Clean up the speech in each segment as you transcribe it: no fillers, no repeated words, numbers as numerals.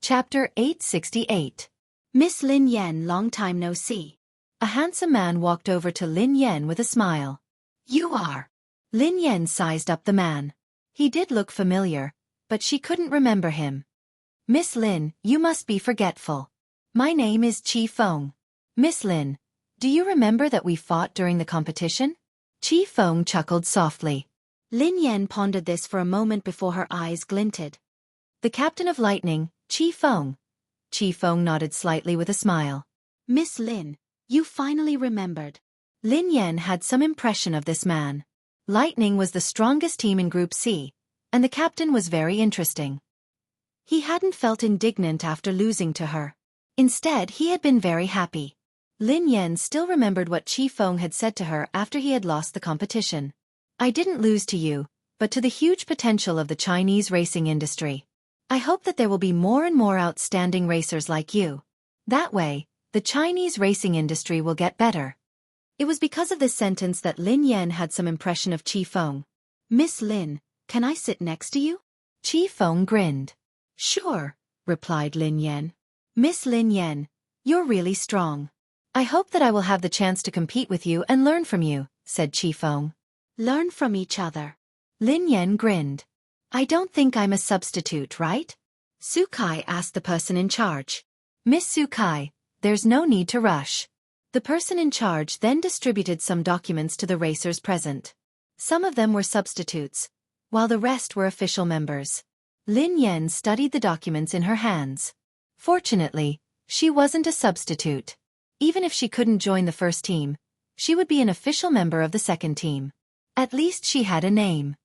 Chapter 868. Miss Lin Yan, long time no see. A handsome man walked over to Lin Yan with a smile. You are. Lin Yan sized up the man. He did look familiar, but she couldn't remember him. Miss Lin, you must be forgetful. My name is Chi Feng. Miss Lin, do you remember that we fought during the competition? Chi Feng chuckled softly. Lin Yan pondered this for a moment before her eyes glinted. The captain of lightning, Chi Feng. Chi Feng nodded slightly with a smile. Miss Lin, you finally remembered. Lin Yan had some impression of this man. Lightning was the strongest team in Group C, and the captain was very interesting. He hadn't felt indignant after losing to her. Instead, he had been very happy. Lin Yan still remembered what Chi Feng had said to her after he had lost the competition. I didn't lose to you, but to the huge potential of the Chinese racing industry. I hope that there will be more and more outstanding racers like you. That way, the Chinese racing industry will get better. It was because of this sentence that Lin Yan had some impression of Chi Feng. Miss Lin, can I sit next to you? Chi Feng grinned. Sure, replied Lin Yan. Miss Lin Yan, you're really strong. I hope that I will have the chance to compete with you and learn from you, said Chi Feng. Learn from each other. Lin Yan grinned. I don't think I'm a substitute, right? Xueqi asked the person in charge. Miss Xueqi, there's no need to rush. The person in charge then distributed some documents to the racers present. Some of them were substitutes, while the rest were official members. Lin Yan studied the documents in her hands. Fortunately, she wasn't a substitute. Even if she couldn't join the first team, she would be an official member of the second team. At least she had a name.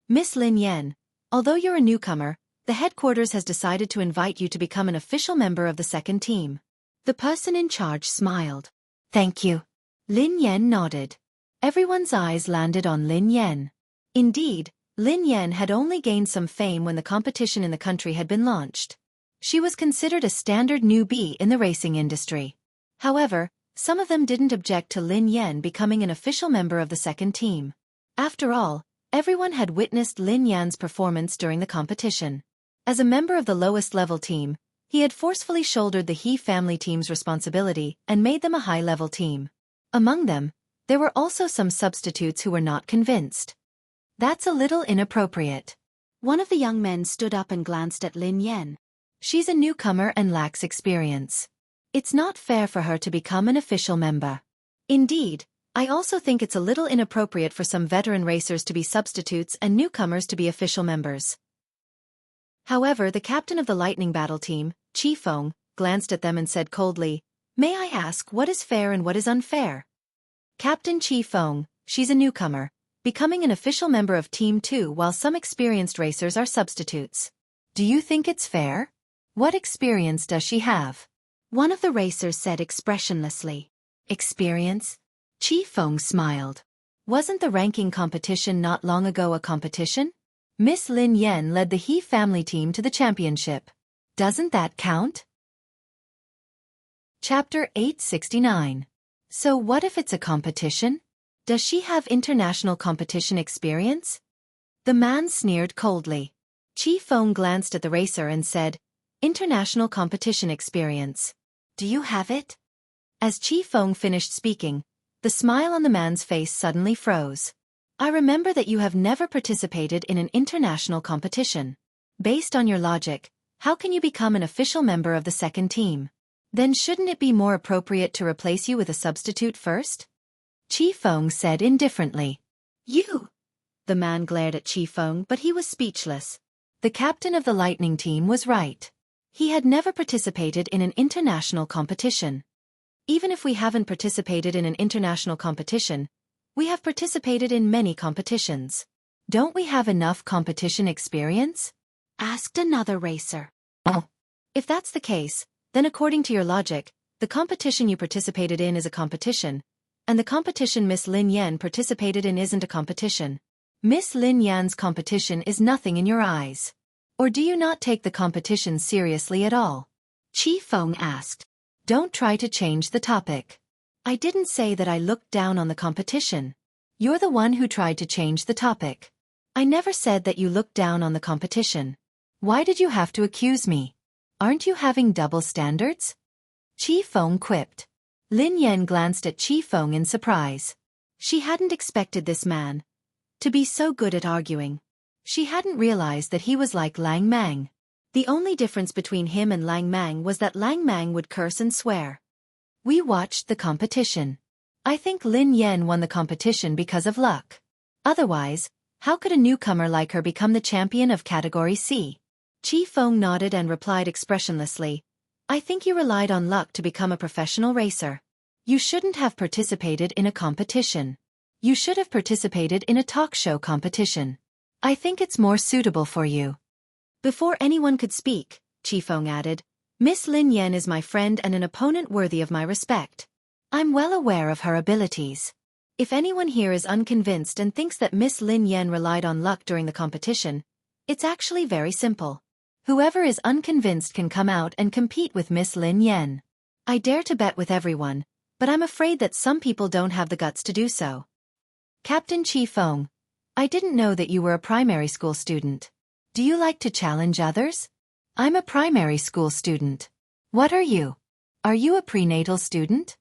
Miss Lin Yan, although you're a newcomer, the headquarters has decided to invite you to become an official member of the second team. The person in charge smiled. Thank you. Lin Yan nodded. Everyone's eyes landed on Lin Yan. Indeed, Lin Yan had only gained some fame when the competition in the country had been launched. She was considered a standard newbie in the racing industry. However, some of them didn't object to Lin Yan becoming an official member of the second team. After all, everyone had witnessed Lin Yan's performance during the competition. As a member of the lowest level team, he had forcefully shouldered the He family team's responsibility and made them a high-level team. Among them, there were also some substitutes who were not convinced. That's a little inappropriate. One of the young men stood up and glanced at Lin Yan. She's a newcomer and lacks experience. It's not fair for her to become an official member. Indeed, I also think it's a little inappropriate for some veteran racers to be substitutes and newcomers to be official members. However, the captain of the Lightning Battle team, Chi Feng, glanced at them and said coldly, May I ask what is fair and what is unfair? Captain Chi Feng, she's a newcomer, becoming an official member of Team 2 while some experienced racers are substitutes. Do you think it's fair? What experience does she have? One of the racers said expressionlessly. Experience? Chi Feng smiled. Wasn't the ranking competition not long ago a competition? Miss Lin Yan led the He family team to the championship. Doesn't that count? Chapter 869. So what if it's a competition? Does she have international competition experience? The man sneered coldly. Chi Feng glanced at the racer and said, International competition experience. Do you have it? As Chi Feng finished speaking, the smile on the man's face suddenly froze. I remember that you have never participated in an international competition. Based on your logic, how can you become an official member of the second team? Then shouldn't it be more appropriate to replace you with a substitute first? Chi Feng said indifferently. You! The man glared at Chi Feng, but he was speechless. The captain of the Lightning team was right. He had never participated in an international competition. Even if we haven't participated in an international competition, we have participated in many competitions. Don't we have enough competition experience? Asked another racer. Oh. If that's the case, then according to your logic, the competition you participated in is a competition, and the competition Miss Lin Yan participated in isn't a competition. Miss Lin Yan's competition is nothing in your eyes. Or do you not take the competition seriously at all? Chi Feng asked. Don't try to change the topic. I didn't say that I looked down on the competition. You're the one who tried to change the topic. I never said that you looked down on the competition. Why did you have to accuse me? Aren't you having double standards? Qi Feng quipped. Lin Yan glanced at Qi Feng in surprise. She hadn't expected this man to be so good at arguing. She hadn't realized that he was like Lang Mang. The only difference between him and Lang Mang was that Lang Mang would curse and swear. We watched the competition. I think Lin Yan won the competition because of luck. Otherwise, how could a newcomer like her become the champion of Category C? Qi Feng nodded and replied expressionlessly, I think you relied on luck to become a professional racer. You shouldn't have participated in a competition. You should have participated in a talk show competition. I think it's more suitable for you. Before anyone could speak, Qi Feng added, Miss Lin Yan is my friend and an opponent worthy of my respect. I'm well aware of her abilities. If anyone here is unconvinced and thinks that Miss Lin Yan relied on luck during the competition, it's actually very simple. Whoever is unconvinced can come out and compete with Miss Lin Yan. I dare to bet with everyone, but I'm afraid that some people don't have the guts to do so. Captain Qi Feng, I didn't know that you were a primary school student. Do you like to challenge others? I'm a primary school student. What are you? Are you a prenatal student?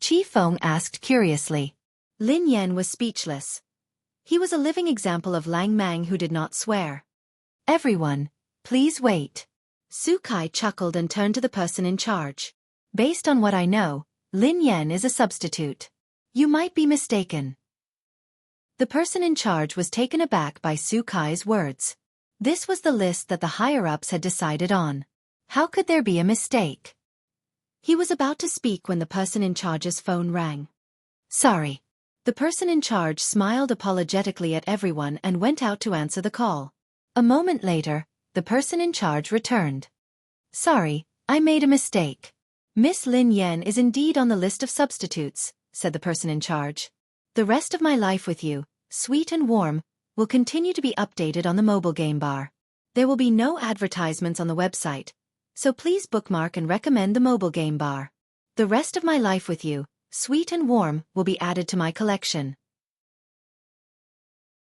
Qi Feng asked curiously. Lin Yan was speechless. He was a living example of Lang Mang who did not swear. Everyone, please wait. Xueqi chuckled and turned to the person in charge. Based on what I know, Lin Yan is a substitute. You might be mistaken. The person in charge was taken aback by Xueqi's words. This was the list that the higher-ups had decided on. How could there be a mistake? He was about to speak when the person in charge's phone rang. Sorry. The person in charge smiled apologetically at everyone and went out to answer the call. A moment later, the person in charge returned. Sorry, I made a mistake. Miss Lin Yan is indeed on the list of substitutes, said the person in charge. The rest of my life with you, sweet and warm, will continue to be updated on the mobile game bar. There will be no advertisements on the website, so please bookmark and recommend the mobile game bar. The rest of my life with you, sweet and warm, will be added to my collection.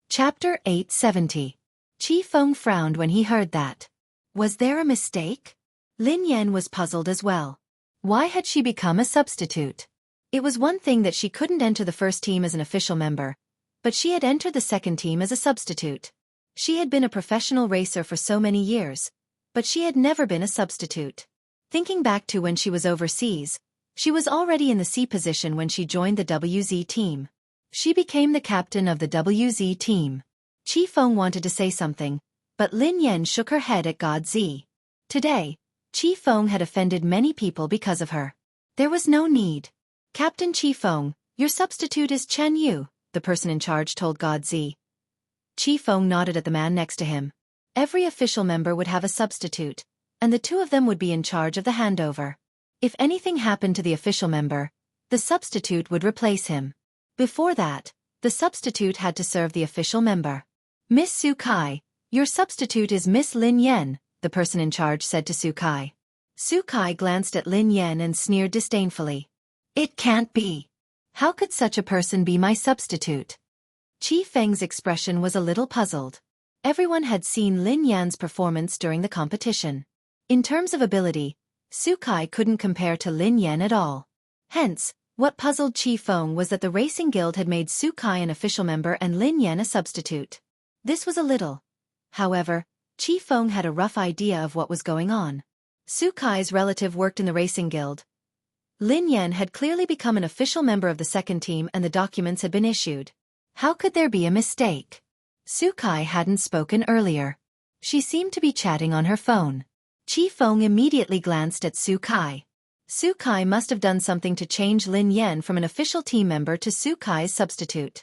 Chapter 870. Qi Feng frowned when he heard that. Was there a mistake? Lin Yan was puzzled as well. Why had she become a substitute? It was one thing that she couldn't enter the first team as an official member, but she had entered the second team as a substitute. She had been a professional racer for so many years, but she had never been a substitute. Thinking back to when she was overseas, she was already in the C position when she joined the WZ team. She became the captain of the WZ team. Qi Feng wanted to say something, but Lin Yan shook her head at God Z. Today, Qi Feng had offended many people because of her. There was no need. Captain Qi Feng, your substitute is Chen Yu, the person in charge told God Z. Qi Feng nodded at the man next to him. Every official member would have a substitute, and the two of them would be in charge of the handover. If anything happened to the official member, the substitute would replace him. Before that, the substitute had to serve the official member. Miss Xueqi, your substitute is Miss Lin Yan, the person in charge said to Xueqi. Xueqi glanced at Lin Yan and sneered disdainfully. It can't be. How could such a person be my substitute? Qi Feng's expression was a little puzzled. Everyone had seen Lin Yan's performance during the competition. In terms of ability, Xueqi couldn't compare to Lin Yan at all. Hence, what puzzled Qi Feng was that the Racing Guild had made Xueqi an official member and Lin Yan a substitute. This was a little. However, Qi Feng had a rough idea of what was going on. Xueqi's relative worked in the Racing Guild. Lin Yan had clearly become an official member of the second team and the documents had been issued. How could there be a mistake? Xueqi hadn't spoken earlier. She seemed to be chatting on her phone. Qi Feng immediately glanced at Xueqi. Xueqi must have done something to change Lin Yan from an official team member to Xueqi's substitute.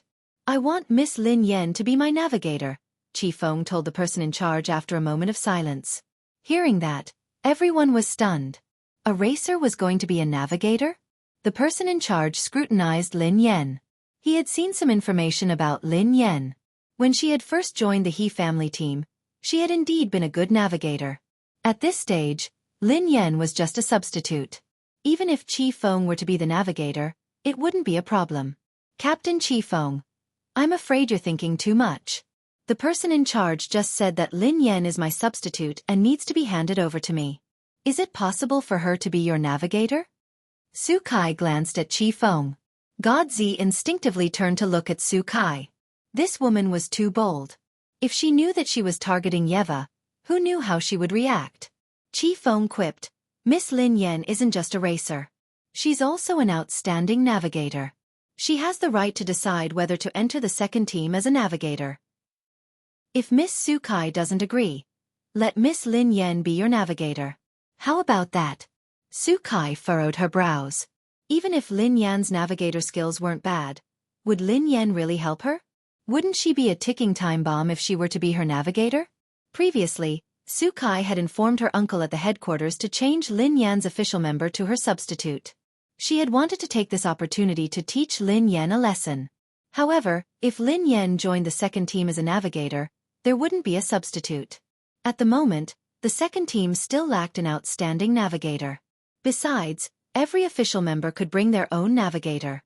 I want Miss Lin Yan to be my navigator, Qi Feng told the person in charge after a moment of silence. Hearing that, everyone was stunned. A racer was going to be a navigator? The person in charge scrutinized Lin Yan. He had seen some information about Lin Yan. When she had first joined the He family team, she had indeed been a good navigator. At this stage, Lin Yan was just a substitute. Even if Qi Feng were to be the navigator, it wouldn't be a problem. Captain Qi Feng, I'm afraid you're thinking too much. The person in charge just said that Lin Yan is my substitute and needs to be handed over to me. Is it possible for her to be your navigator? Xueqi glanced at Qifeng. Godzi instinctively turned to look at Xueqi. This woman was too bold. If she knew that she was targeting Yeva, who knew how she would react? Qifeng quipped, Miss Lin Yan isn't just a racer. She's also an outstanding navigator. She has the right to decide whether to enter the second team as a navigator. If Miss Xueqi doesn't agree, let Miss Lin Yan be your navigator. How about that? Xueqi furrowed her brows. Even if Lin Yan's navigator skills weren't bad, would Lin Yan really help her? Wouldn't she be a ticking time bomb if she were to be her navigator? Previously, Xueqi had informed her uncle at the headquarters to change Lin Yan's official member to her substitute. She had wanted to take this opportunity to teach Lin Yan a lesson. However, if Lin Yan joined the second team as a navigator, there wouldn't be a substitute. At the moment, the second team still lacked an outstanding navigator. Besides, every official member could bring their own navigator.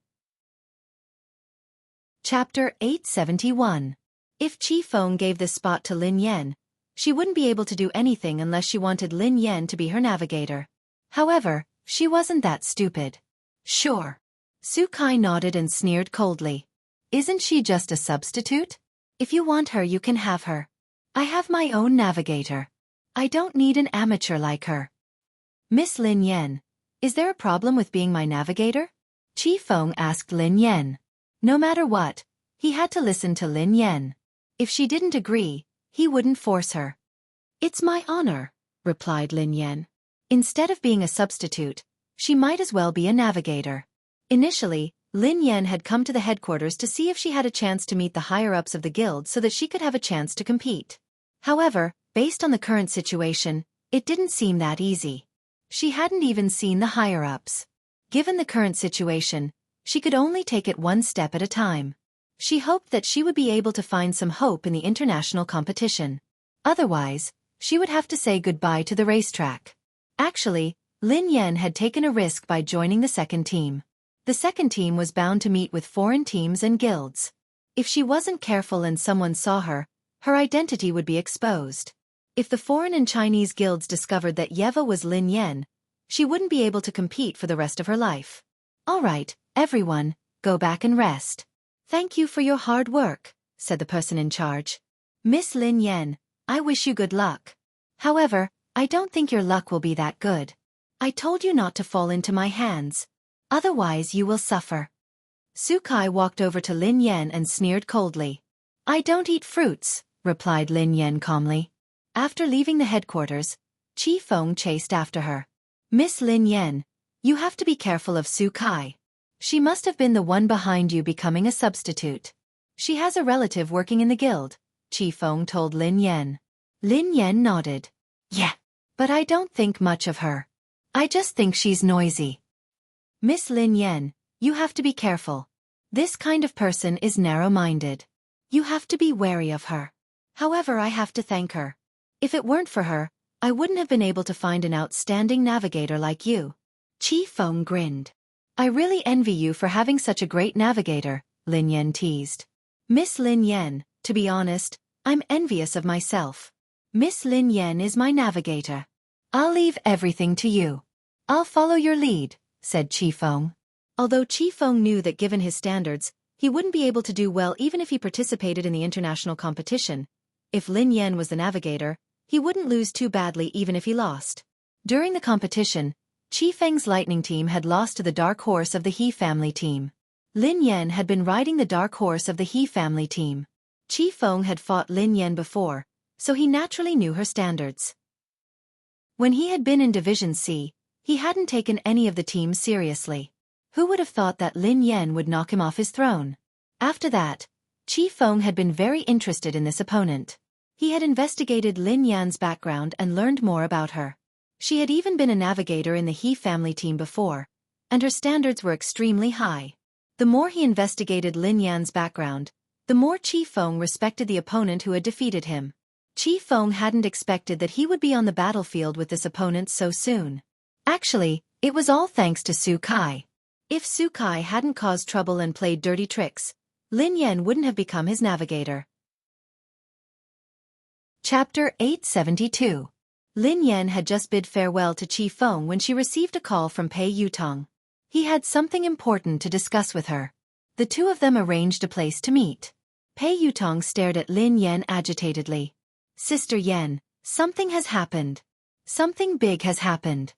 Chapter 871. If Qifeng gave this spot to Lin Yan, she wouldn't be able to do anything unless she wanted Lin Yan to be her navigator. However, she wasn't that stupid. Sure. Xueqi nodded and sneered coldly. Isn't she just a substitute? If you want her, you can have her. I have my own navigator. I don't need an amateur like her. Miss Lin Yan, is there a problem with being my navigator? Qifeng asked Lin Yan. No matter what, he had to listen to Lin Yan. If she didn't agree, he wouldn't force her. It's my honor, replied Lin Yan. Instead of being a substitute, she might as well be a navigator. Initially, Lin Yan had come to the headquarters to see if she had a chance to meet the higher-ups of the guild so that she could have a chance to compete. However, based on the current situation, it didn't seem that easy. She hadn't even seen the higher-ups. Given the current situation, she could only take it one step at a time. She hoped that she would be able to find some hope in the international competition. Otherwise, she would have to say goodbye to the racetrack. Actually, Lin Yan had taken a risk by joining the second team. The second team was bound to meet with foreign teams and guilds. If she wasn't careful and someone saw her, her identity would be exposed. If the foreign and Chinese guilds discovered that Yeva was Lin Yan, she wouldn't be able to compete for the rest of her life. All right, everyone, go back and rest. Thank you for your hard work, said the person in charge. Miss Lin Yan, I wish you good luck. However, I don't think your luck will be that good. I told you not to fall into my hands. Otherwise you will suffer. Xueqi walked over to Lin Yan and sneered coldly. I don't eat fruits, replied Lin Yan calmly. After leaving the headquarters, Qifeng chased after her. Miss Lin Yan, you have to be careful of Xueqi. She must have been the one behind you becoming a substitute. She has a relative working in the guild, Qifeng told Lin Yan. Lin Yan nodded. Yeah, but I don't think much of her. I just think she's noisy. Miss Lin Yan, you have to be careful. This kind of person is narrow-minded. You have to be wary of her. However, I have to thank her. If it weren't for her, I wouldn't have been able to find an outstanding navigator like you. Qifeng grinned. I really envy you for having such a great navigator, Lin Yan teased. Miss Lin Yan, to be honest, I'm envious of myself. Miss Lin Yan is my navigator. I'll leave everything to you. I'll follow your lead, said Qifeng. Although Qifeng knew that given his standards, he wouldn't be able to do well even if he participated in the international competition. If Lin Yan was the navigator, he wouldn't lose too badly even if he lost. During the competition, Qifeng's lightning team had lost to the dark horse of the He family team. Lin Yan had been riding the dark horse of the He family team. Qifeng had fought Lin Yan before, so he naturally knew her standards. When he had been in Division C, he hadn't taken any of the teams seriously. Who would have thought that Lin Yan would knock him off his throne? After that, Qifeng had been very interested in this opponent. He had investigated Lin Yan's background and learned more about her. She had even been a navigator in the He family team before, and her standards were extremely high. The more he investigated Lin Yan's background, the more Qifeng respected the opponent who had defeated him. Qifeng hadn't expected that he would be on the battlefield with this opponent so soon. Actually, it was all thanks to Xueqi. If Xueqi hadn't caused trouble and played dirty tricks, Lin Yan wouldn't have become his navigator. Chapter 872. Lin Yan had just bid farewell to Chi Feng when she received a call from Pei Yutong. He had something important to discuss with her. The two of them arranged a place to meet. Pei Yutong stared at Lin Yan agitatedly. Sister Yan, something has happened. Something big has happened.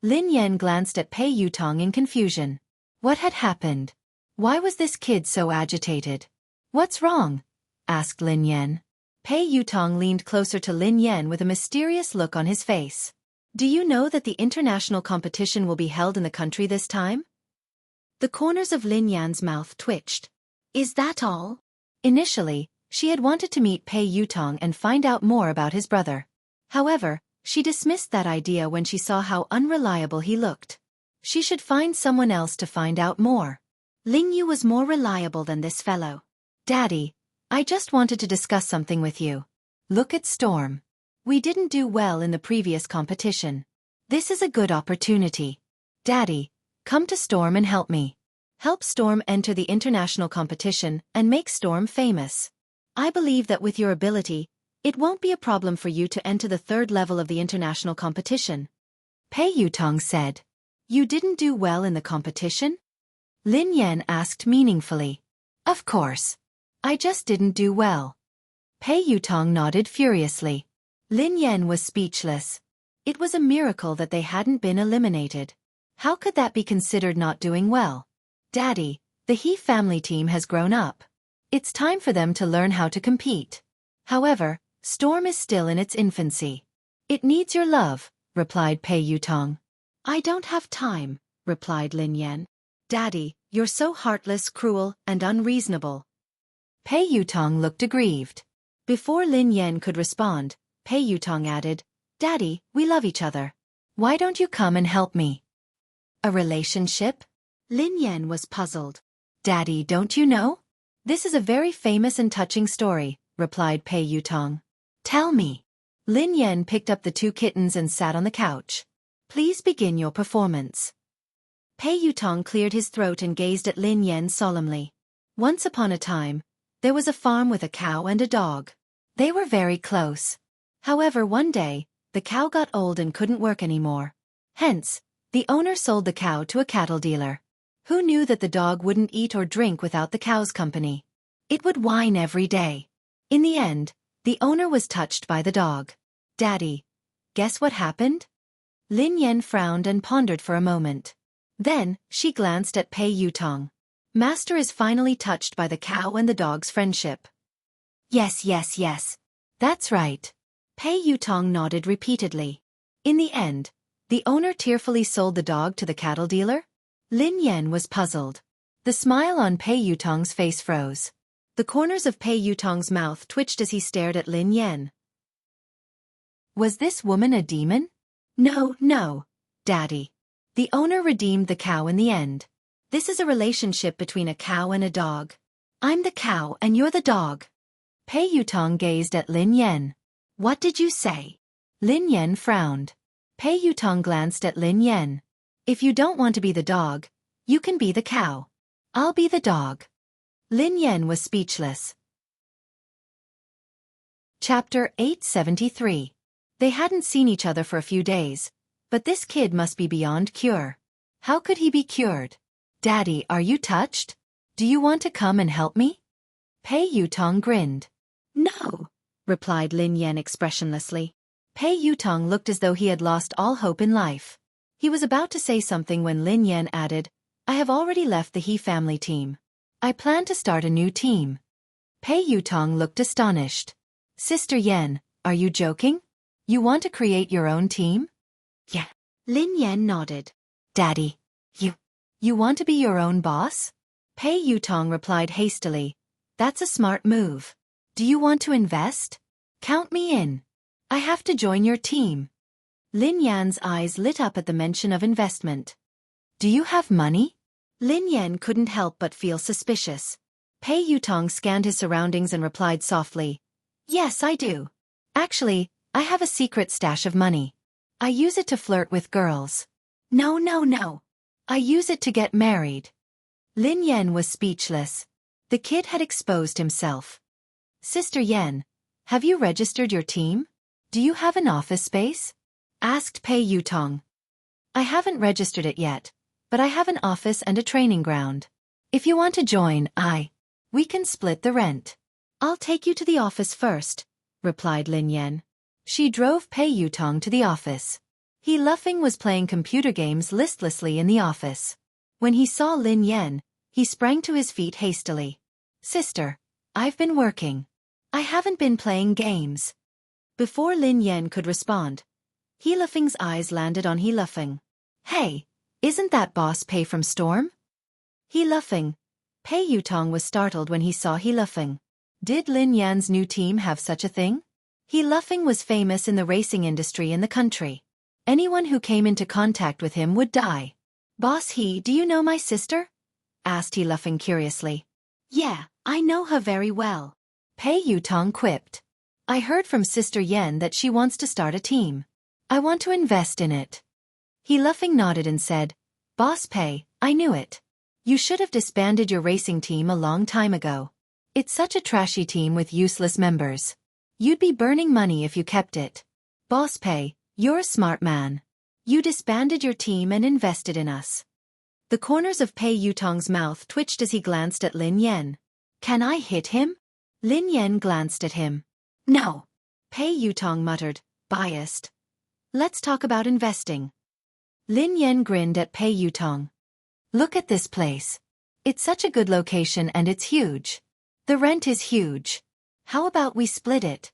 Lin Yan glanced at Pei Yutong in confusion. What had happened? Why was this kid so agitated? What's wrong? Asked Lin Yan. Pei Yutong leaned closer to Lin Yan with a mysterious look on his face. Do you know that the international competition will be held in the country this time? The corners of Lin Yan's mouth twitched. Is that all? Initially, she had wanted to meet Pei Yutong and find out more about his brother. However, she dismissed that idea when she saw how unreliable he looked. She should find someone else to find out more. Ling Yu was more reliable than this fellow. Daddy, I just wanted to discuss something with you. Look at Storm. We didn't do well in the previous competition. This is a good opportunity. Daddy, come to Storm and help me. Help Storm enter the international competition and make Storm famous. I believe that with your ability, it won't be a problem for you to enter the third level of the international competition. Pei Yutong said. You didn't do well in the competition? Lin Yan asked meaningfully. Of course. I just didn't do well. Pei Yutong nodded furiously. Lin Yan was speechless. It was a miracle that they hadn't been eliminated. How could that be considered not doing well? Daddy, the He family team has grown up. It's time for them to learn how to compete. However, Storm is still in its infancy. It needs your love, replied Pei Yutong. I don't have time, replied Lin Yan. Daddy, you're so heartless, cruel, and unreasonable. Pei Yutong looked aggrieved. Before Lin Yan could respond, Pei Yutong added, Daddy, we love each other. Why don't you come and help me? A relationship? Lin Yan was puzzled. Daddy, don't you know? This is a very famous and touching story, replied Pei Yutong. Tell me. Lin Yan picked up the two kittens and sat on the couch. Please begin your performance. Pei Yutong cleared his throat and gazed at Lin Yan solemnly. Once upon a time, there was a farm with a cow and a dog. They were very close. However, one day, the cow got old and couldn't work anymore. Hence, the owner sold the cow to a cattle dealer. Who knew that the dog wouldn't eat or drink without the cow's company? It would whine every day. In the end, the owner was touched by the dog. Daddy, guess what happened? Lin Yan frowned and pondered for a moment. Then, she glanced at Pei Yutong. Master is finally touched by the cow and the dog's friendship. Yes. That's right. Pei Yutong nodded repeatedly. In the end, the owner tearfully sold the dog to the cattle dealer? Lin Yan was puzzled. The smile on Pei Yutong's face froze. The corners of Pei Yutong's mouth twitched as he stared at Lin Yan. Was this woman a demon? No, Daddy. The owner redeemed the cow in the end. This is a relationship between a cow and a dog. I'm the cow and you're the dog. Pei Yutong gazed at Lin Yan. What did you say? Lin Yan frowned. Pei Yutong glanced at Lin Yan. If you don't want to be the dog, you can be the cow. I'll be the dog. Lin Yan was speechless. Chapter 873. They hadn't seen each other for a few days, but this kid must be beyond cure. How could he be cured? Daddy, are you touched? Do you want to come and help me? Pei Yutong grinned. No, replied Lin Yan expressionlessly. Pei Yutong looked as though he had lost all hope in life. He was about to say something when Lin Yan added, I have already left the He family team. I plan to start a new team. Pei Yutong looked astonished. Sister Yan, are you joking? You want to create your own team? Yeah. Lin Yan nodded. Daddy, you want to be your own boss? Pei Yutong replied hastily. That's a smart move. Do you want to invest? Count me in. I have to join your team. Lin Yan's eyes lit up at the mention of investment. Do you have money? Lin Yan couldn't help but feel suspicious. Pei Yutong scanned his surroundings and replied softly. Yes, I do. Actually, I have a secret stash of money. I use it to flirt with girls. No. I use it to get married. Lin Yan was speechless. The kid had exposed himself. Sister Yan, have you registered your team? Do you have an office space? Asked Pei Yutong. I haven't registered it yet, but I have an office and a training ground. If you want to join, we can split the rent. I'll take you to the office first, replied Lin Yan. She drove Pei Yutong to the office. He Luffing was playing computer games listlessly in the office. When he saw Lin Yan, he sprang to his feet hastily. Sister, I've been working. I haven't been playing games. Before Lin Yan could respond, He Luffing's eyes landed on He Luffing. Hey, isn't that Boss Pei from Storm? He Luffing. Pei Yutong was startled when he saw He Luffing. Did Lin Yan's new team have such a thing? He Luffing was famous in the racing industry in the country. Anyone who came into contact with him would die. Boss He, do you know my sister? Asked He Luffing curiously. Yeah, I know her very well. Pei Yutong quipped. I heard from Sister Yen that she wants to start a team. I want to invest in it. He Luffing nodded and said, Boss Pei, I knew it. You should have disbanded your racing team a long time ago. It's such a trashy team with useless members. You'd be burning money if you kept it. Boss Pei, you're a smart man. You disbanded your team and invested in us. The corners of Pei Yutong's mouth twitched as he glanced at Lin Yan. Can I hit him? Lin Yan glanced at him. No. Pei Yutong muttered, biased. Let's talk about investing. Lin Yan grinned at Pei Yutong. Look at this place. It's such a good location and it's huge. The rent is huge. How about we split it?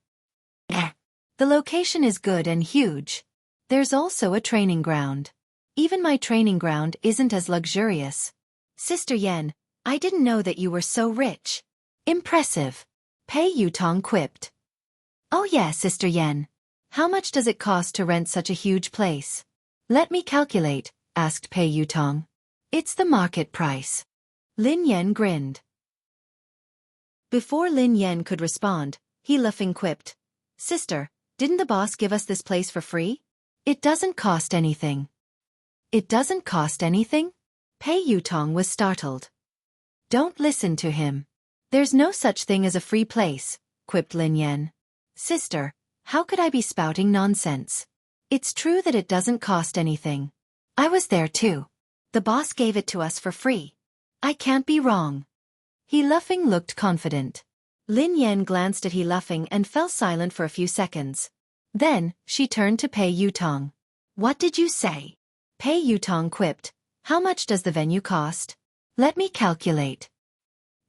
The location is good and huge. There's also a training ground. Even my training ground isn't as luxurious. Sister Yen, I didn't know that you were so rich. Impressive. Pei Yutong quipped. Oh yeah, Sister Yen. How much does it cost to rent such a huge place? Let me calculate, asked Pei Yutong. It's the market price. Lin Yan grinned. Before Lin Yan could respond, He Luffing quipped. Sister, didn't the boss give us this place for free? It doesn't cost anything. It doesn't cost anything? Pei Yutong was startled. Don't listen to him. There's no such thing as a free place, quipped Lin Yan. Sister, how could I be spouting nonsense? It's true that it doesn't cost anything. I was there too. The boss gave it to us for free. I can't be wrong. He Luffing looked confident. Lin Yan glanced at He Luffing and fell silent for a few seconds. Then, she turned to Pei Yutong. What did you say? Pei Yutong quipped. How much does the venue cost? Let me calculate.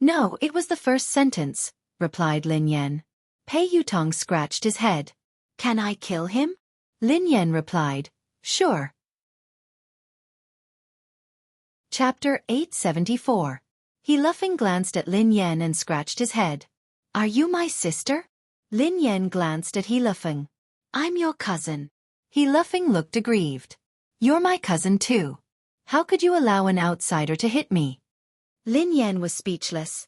No, it was the first sentence, replied Lin Yan. Pei Yutong scratched his head. Can I kill him? Lin Yan replied. Sure. Chapter 874. He Luffing glanced at Lin Yan and scratched his head. Are you my sister? Lin Yan glanced at He Luffing. I'm your cousin. He Luffing looked aggrieved. You're my cousin too. How could you allow an outsider to hit me? Lin Yan was speechless.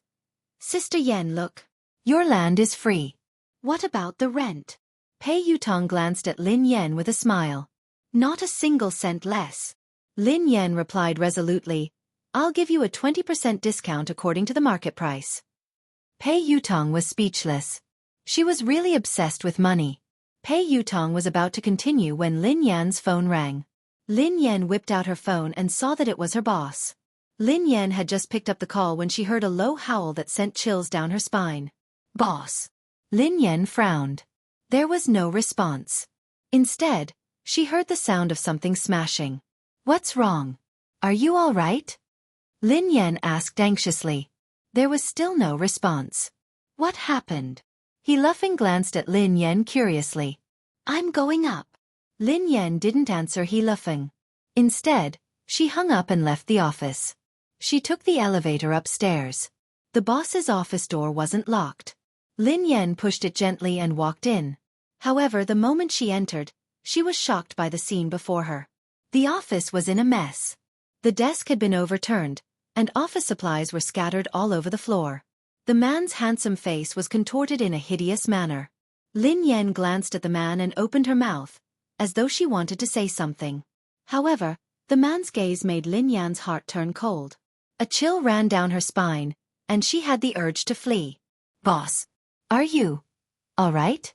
Sister Yen, look. Your land is free. What about the rent? Pei Yutong glanced at Lin Yan with a smile. Not a single cent less. Lin Yan replied resolutely. I'll give you a 20% discount according to the market price. Pei Yutong was speechless. She was really obsessed with money. Pei Yutong was about to continue when Lin Yan's phone rang. Lin Yan whipped out her phone and saw that it was her boss. Lin Yan had just picked up the call when she heard a low howl that sent chills down her spine. Boss. Lin Yan frowned. There was no response. Instead, she heard the sound of something smashing. What's wrong? Are you all right? Lin Yan asked anxiously. There was still no response. What happened? He Luffing glanced at Lin Yan curiously. I'm going up. Lin Yan didn't answer He Luffing. Instead, she hung up and left the office. She took the elevator upstairs. The boss's office door wasn't locked. Lin Yan pushed it gently and walked in. However, the moment she entered, she was shocked by the scene before her. The office was in a mess. The desk had been overturned, and office supplies were scattered all over the floor. The man's handsome face was contorted in a hideous manner. Lin Yan glanced at the man and opened her mouth, as though she wanted to say something. However, the man's gaze made Lin Yan's heart turn cold. A chill ran down her spine, and she had the urge to flee. Boss. Are you all right?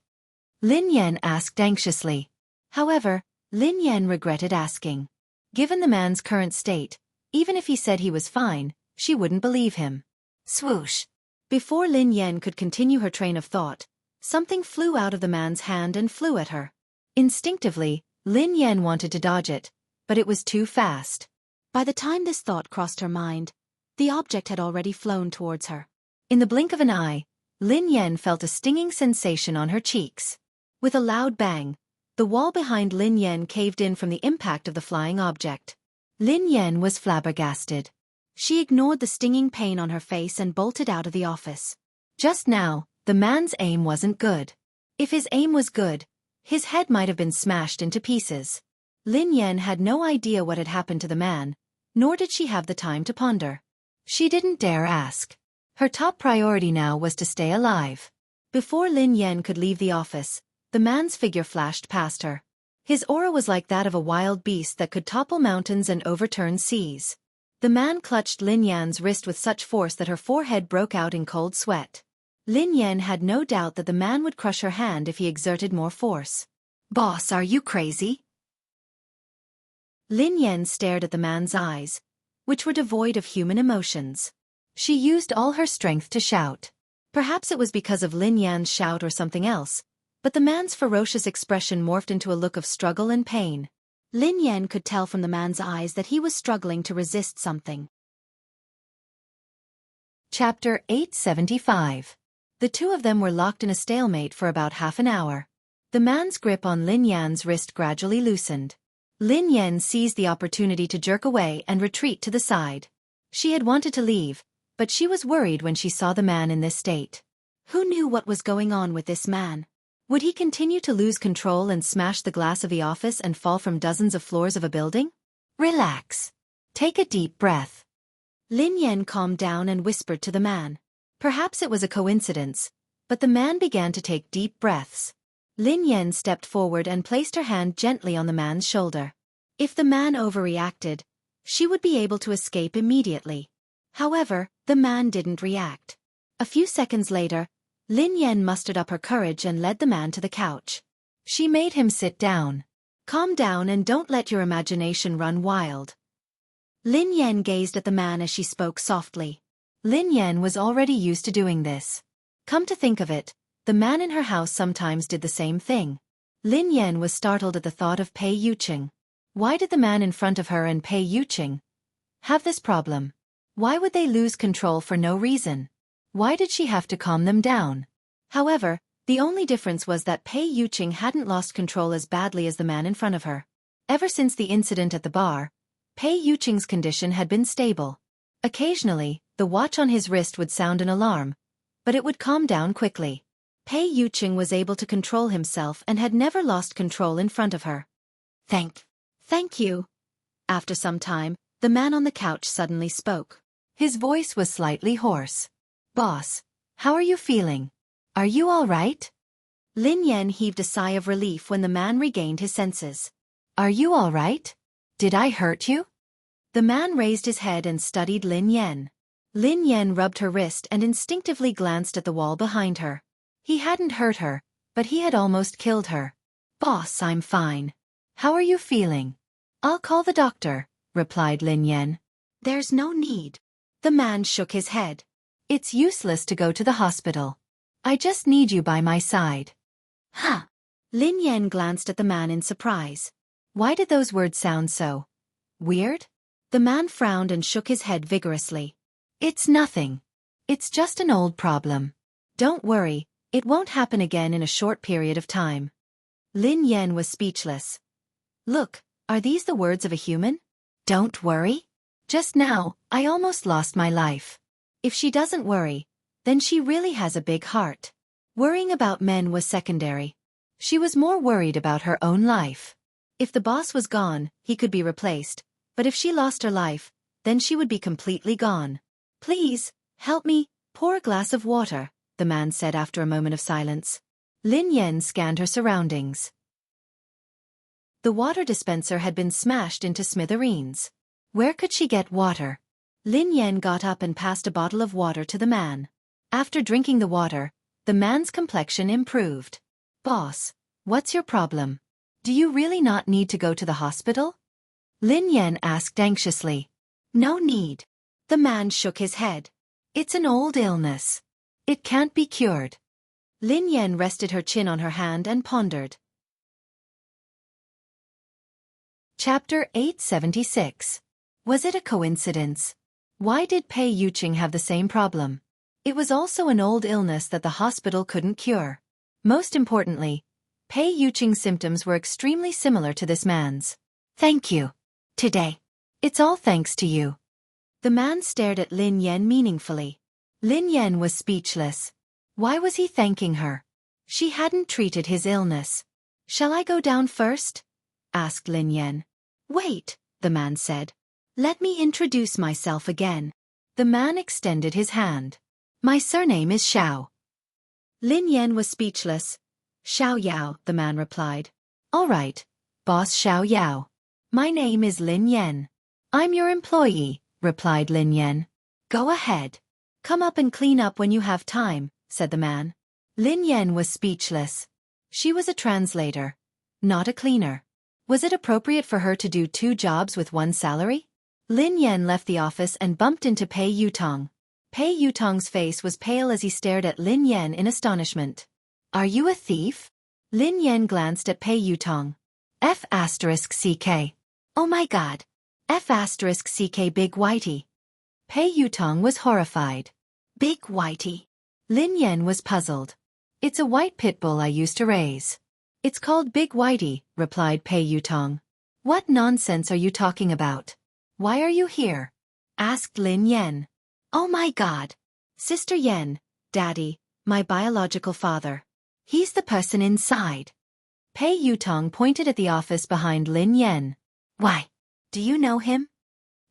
Lin Yan asked anxiously. However, Lin Yan regretted asking. Given the man's current state, even if he said he was fine, she wouldn't believe him. Swoosh! Before Lin Yan could continue her train of thought, something flew out of the man's hand and flew at her. Instinctively, Lin Yan wanted to dodge it, but it was too fast. By the time this thought crossed her mind, the object had already flown towards her. In the blink of an eye, Lin Yan felt a stinging sensation on her cheeks. With a loud bang, the wall behind Lin Yan caved in from the impact of the flying object. Lin Yan was flabbergasted. She ignored the stinging pain on her face and bolted out of the office. Just now, the man's aim wasn't good. If his aim was good, his head might have been smashed into pieces. Lin Yan had no idea what had happened to the man, nor did she have the time to ponder. She didn't dare ask. Her top priority now was to stay alive. Before Lin Yan could leave the office, the man's figure flashed past her. His aura was like that of a wild beast that could topple mountains and overturn seas. The man clutched Lin Yan's wrist with such force that her forehead broke out in cold sweat. Lin Yan had no doubt that the man would crush her hand if he exerted more force. "Boss, are you crazy?" Lin Yan stared at the man's eyes, which were devoid of human emotions. She used all her strength to shout. Perhaps it was because of Lin Yan's shout or something else, but the man's ferocious expression morphed into a look of struggle and pain. Lin Yan could tell from the man's eyes that he was struggling to resist something. Chapter 875. The two of them were locked in a stalemate for about half an hour. The man's grip on Lin Yan's wrist gradually loosened. Lin Yan seized the opportunity to jerk away and retreat to the side. She had wanted to leave, but she was worried when she saw the man in this state. Who knew what was going on with this man? Would he continue to lose control and smash the glass of the office and fall from dozens of floors of a building? Relax. Take a deep breath. Lin Yan calmed down and whispered to the man. Perhaps it was a coincidence, but the man began to take deep breaths. Lin Yan stepped forward and placed her hand gently on the man's shoulder. If the man overreacted, she would be able to escape immediately. However, the man didn't react. A few seconds later, Lin Yan mustered up her courage and led the man to the couch. She made him sit down. Calm down and don't let your imagination run wild. Lin Yan gazed at the man as she spoke softly. Lin Yan was already used to doing this. Come to think of it, the man in her house sometimes did the same thing. Lin Yan was startled at the thought of Pei Yuqing. Why did the man in front of her and Pei Yuqing have this problem? Why would they lose control for no reason? Why did she have to calm them down? However, the only difference was that Pei Yuqing hadn't lost control as badly as the man in front of her. Ever since the incident at the bar, Pei Yuqing's condition had been stable. Occasionally, the watch on his wrist would sound an alarm, but it would calm down quickly. Pei Yuqing was able to control himself and had never lost control in front of her. Thank you. After some time, the man on the couch suddenly spoke. His voice was slightly hoarse. "Boss, how are you feeling? Are you all right?" Lin Yan heaved a sigh of relief when the man regained his senses. "Are you all right? Did I hurt you?" The man raised his head and studied Lin Yan. Lin Yan rubbed her wrist and instinctively glanced at the wall behind her. He hadn't hurt her, but he had almost killed her. "Boss, I'm fine. How are you feeling?" "I'll call the doctor," replied Lin Yan. "There's no need." The man shook his head. "It's useless to go to the hospital. I just need you by my side." Huh. Lin Yan glanced at the man in surprise. Why did those words sound so weird? The man frowned and shook his head vigorously. "It's nothing. It's just an old problem. Don't worry, it won't happen again in a short period of time." Lin Yan was speechless. Look, are these the words of a human? Don't worry? Just now, I almost lost my life. If she doesn't worry, then she really has a big heart. Worrying about men was secondary. She was more worried about her own life. If the boss was gone, he could be replaced, but if she lost her life, then she would be completely gone. "Please, help me, pour a glass of water," the man said after a moment of silence. Lin Yan scanned her surroundings. The water dispenser had been smashed into smithereens. Where could she get water? Lin Yan got up and passed a bottle of water to the man. After drinking the water, the man's complexion improved. Boss, what's your problem? Do you really not need to go to the hospital? Lin Yan asked anxiously. No need. The man shook his head. It's an old illness. It can't be cured. Lin Yan rested her chin on her hand and pondered. Chapter 876. Was it a coincidence? Why did Pei Yuqing have the same problem? It was also an old illness that the hospital couldn't cure. Most importantly, Pei Yuqing's symptoms were extremely similar to this man's. Thank you. Today. It's all thanks to you. The man stared at Lin Yan meaningfully. Lin Yan was speechless. Why was he thanking her? She hadn't treated his illness. Shall I go down first? Asked Lin Yan. Wait, the man said. Let me introduce myself again. The man extended his hand. My surname is Xiao. Lin Yan was speechless. Xiao Yao, the man replied. All right, boss Xiao Yao. My name is Lin Yan. I'm your employee, replied Lin Yan. Go ahead. Come up and clean up when you have time, said the man. Lin Yan was speechless. She was a translator, not a cleaner. Was it appropriate for her to do 2 jobs with 1 salary? Lin Yan left the office and bumped into Pei Yutong. Pei Yutong's face was pale as he stared at Lin Yan in astonishment. Are you a thief? Lin Yan glanced at Pei Yutong. F***CK. Oh my god. F***CK Big Whitey. Pei Yutong was horrified. Big Whitey. Lin Yan was puzzled. It's a white pit bull I used to raise. It's called Big Whitey, replied Pei Yutong. What nonsense are you talking about? Why are you here? Asked Lin Yan. Oh my god. Sister Yan, Daddy, my biological father. He's the person inside. Pei Yutong pointed at the office behind Lin Yan. Why? Do you know him?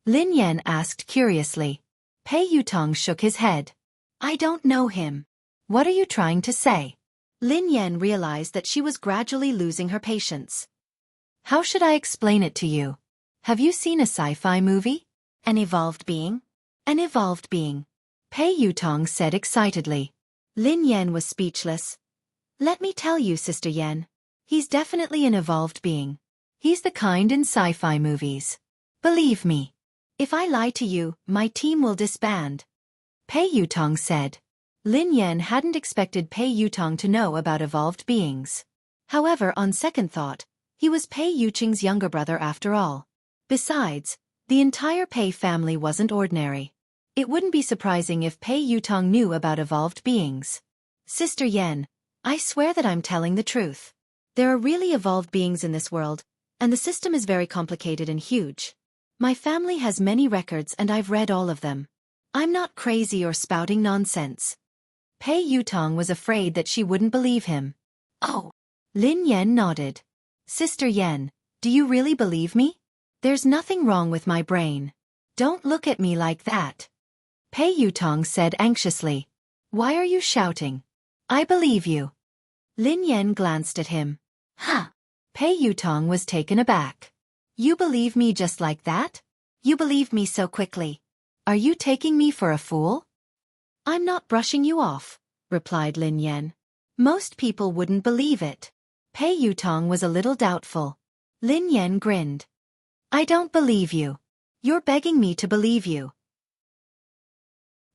Lin Yan asked curiously. Pei Yutong shook his head. I don't know him. What are you trying to say? Lin Yan realized that she was gradually losing her patience. How should I explain it to you? Have you seen a sci-fi movie? An evolved being? An evolved being. Pei Yutong said excitedly. Lin Yan was speechless. Let me tell you, Sister Yan. He's definitely an evolved being. He's the kind in sci-fi movies. Believe me. If I lie to you, my team will disband. Pei Yutong said. Lin Yan hadn't expected Pei Yutong to know about evolved beings. However, on second thought, he was Pei Yuqing's younger brother after all. Besides, the entire Pei family wasn't ordinary. It wouldn't be surprising if Pei Yutong knew about evolved beings. Sister Yan, I swear that I'm telling the truth. There are really evolved beings in this world, and the system is very complicated and huge. My family has many records and I've read all of them. I'm not crazy or spouting nonsense. Pei Yutong was afraid that she wouldn't believe him. Oh. Lin Yan nodded. Sister Yan, do you really believe me? There's nothing wrong with my brain. Don't look at me like that. Pei Yutong said anxiously. Why are you shouting? I believe you. Lin Yan glanced at him. Huh. Pei Yutong was taken aback. You believe me just like that? You believe me so quickly. Are you taking me for a fool? I'm not brushing you off, replied Lin Yan. Most people wouldn't believe it. Pei Yutong was a little doubtful. Lin Yan grinned. I don't believe you. You're begging me to believe you.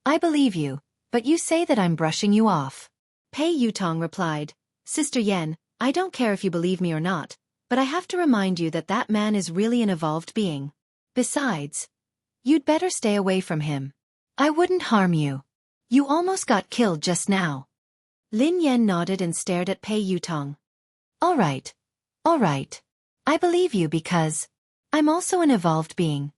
I believe you, but you say that I'm brushing you off. Pei Yutong replied. Sister Yan, I don't care if you believe me or not, but I have to remind you that that man is really an evolved being. Besides, you'd better stay away from him. I wouldn't harm you. You almost got killed just now. Lin Yan nodded and stared at Pei Yutong. All right. All right. I believe you because I'm also an evolved being.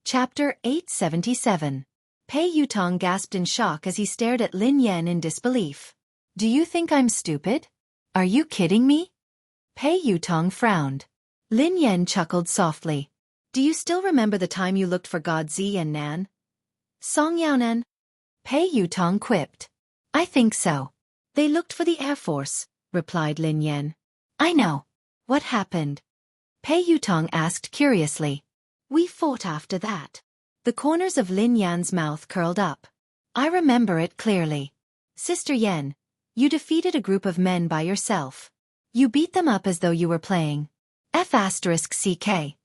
Chapter 877. Pei Yutong gasped in shock as he stared at Lin Yan in disbelief. Do you think I'm stupid? Are you kidding me? Pei Yutong frowned. Lin Yan chuckled softly. Do you still remember the time you looked for God Zi and Nan? Song Yaonan? Pei Yutong quipped. I think so. They looked for the Air Force, replied Lin Yan. I know. What happened? Pei Yutong asked curiously. We fought after that. The corners of Lin Yan's mouth curled up. I remember it clearly. Sister Yen, you defeated a group of men by yourself. You beat them up as though you were playing F***CK.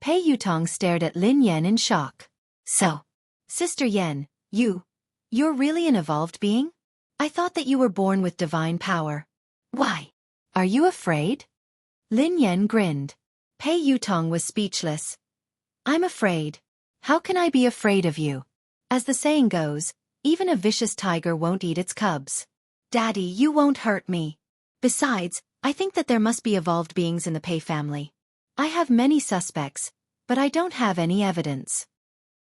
Pei Yutong stared at Lin Yen in shock. So, Sister Yen, you're really an evolved being? I thought that you were born with divine power. Why? Are you afraid? Lin Yen grinned. Pei Yutong was speechless. I'm afraid. How can I be afraid of you? As the saying goes, even a vicious tiger won't eat its cubs. Daddy, you won't hurt me. Besides, I think that there must be evolved beings in the Pei family. I have many suspects, but I don't have any evidence.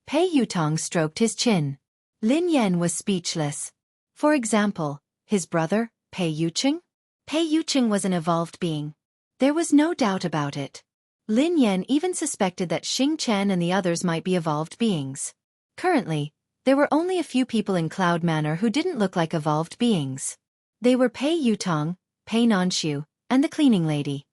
Pei Yutong stroked his chin. Lin Yen was speechless. For example, his brother, Pei Yuqing? Pei Yuqing was an evolved being. There was no doubt about it. Lin Yen even suspected that Xing Chen and the others might be evolved beings. Currently, there were only a few people in Cloud Manor who didn't look like evolved beings. They were Pei Yutong, Pei Nanshu, and the cleaning lady.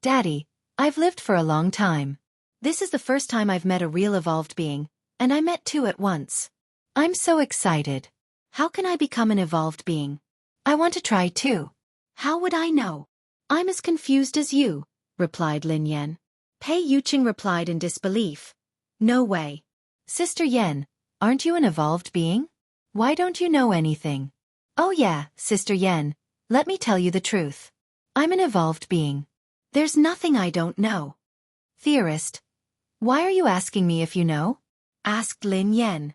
Daddy, I've lived for a long time. This is the first time I've met a real evolved being, and I met two at once. I'm so excited. How can I become an evolved being? I want to try too. How would I know? I'm as confused as you, replied Lin Yen. Pei Yuqing replied in disbelief. No way. Sister Yen, aren't you an evolved being? Why don't you know anything? Oh yeah, Sister Yen, let me tell you the truth. I'm an evolved being. There's nothing I don't know. Theorist. Why are you asking me if you know? Asked Lin Yen.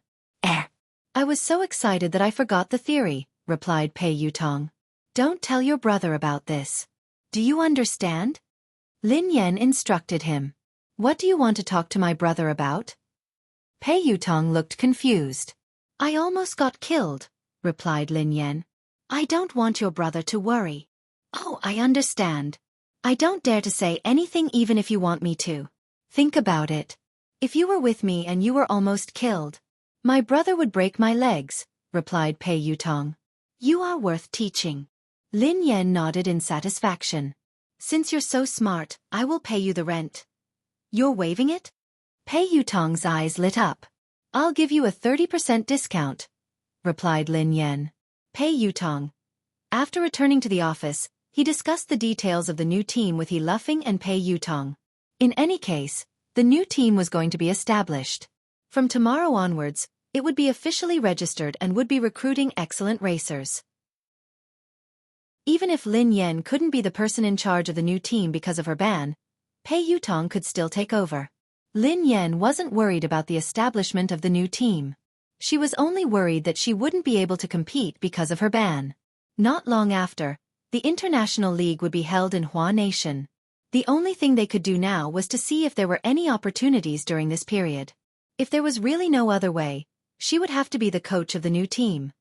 I was so excited that I forgot the theory, replied Pei Yutong. Don't tell your brother about this. Do you understand? Lin Yen instructed him. What do you want to talk to my brother about? Pei Yutong looked confused. I almost got killed, replied Lin Yen. I don't want your brother to worry. Oh, I understand. I don't dare to say anything even if you want me to. Think about it. If you were with me and you were almost killed, my brother would break my legs, replied Pei Yutong. You are worth teaching. Lin Yen nodded in satisfaction. Since you're so smart, I will pay you the rent. You're waiving it? Pei Yutong's eyes lit up. I'll give you a 30% discount, replied Lin Yen. Pei Yutong. After returning to the office, he discussed the details of the new team with He Luffing and Pei Yutong. In any case, the new team was going to be established. From tomorrow onwards, it would be officially registered and would be recruiting excellent racers. Even if Lin Yen couldn't be the person in charge of the new team because of her ban, Pei Yutong could still take over. Lin Yen wasn't worried about the establishment of the new team. She was only worried that she wouldn't be able to compete because of her ban. Not long after, the International League would be held in Hua Nation. The only thing they could do now was to see if there were any opportunities during this period. If there was really no other way, she would have to be the coach of the new team.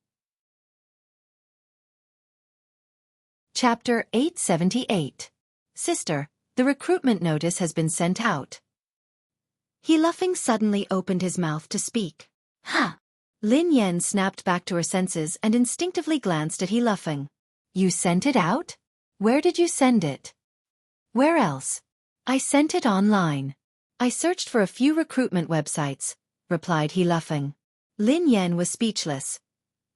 Chapter 878. Sister, the recruitment notice has been sent out. He Luffing suddenly opened his mouth to speak. Huh. Lin Yen snapped back to her senses and instinctively glanced at He Luffing. You sent it out? Where did you send it? Where else? I sent it online. I searched for a few recruitment websites, replied He Luffing. Lin Yen was speechless.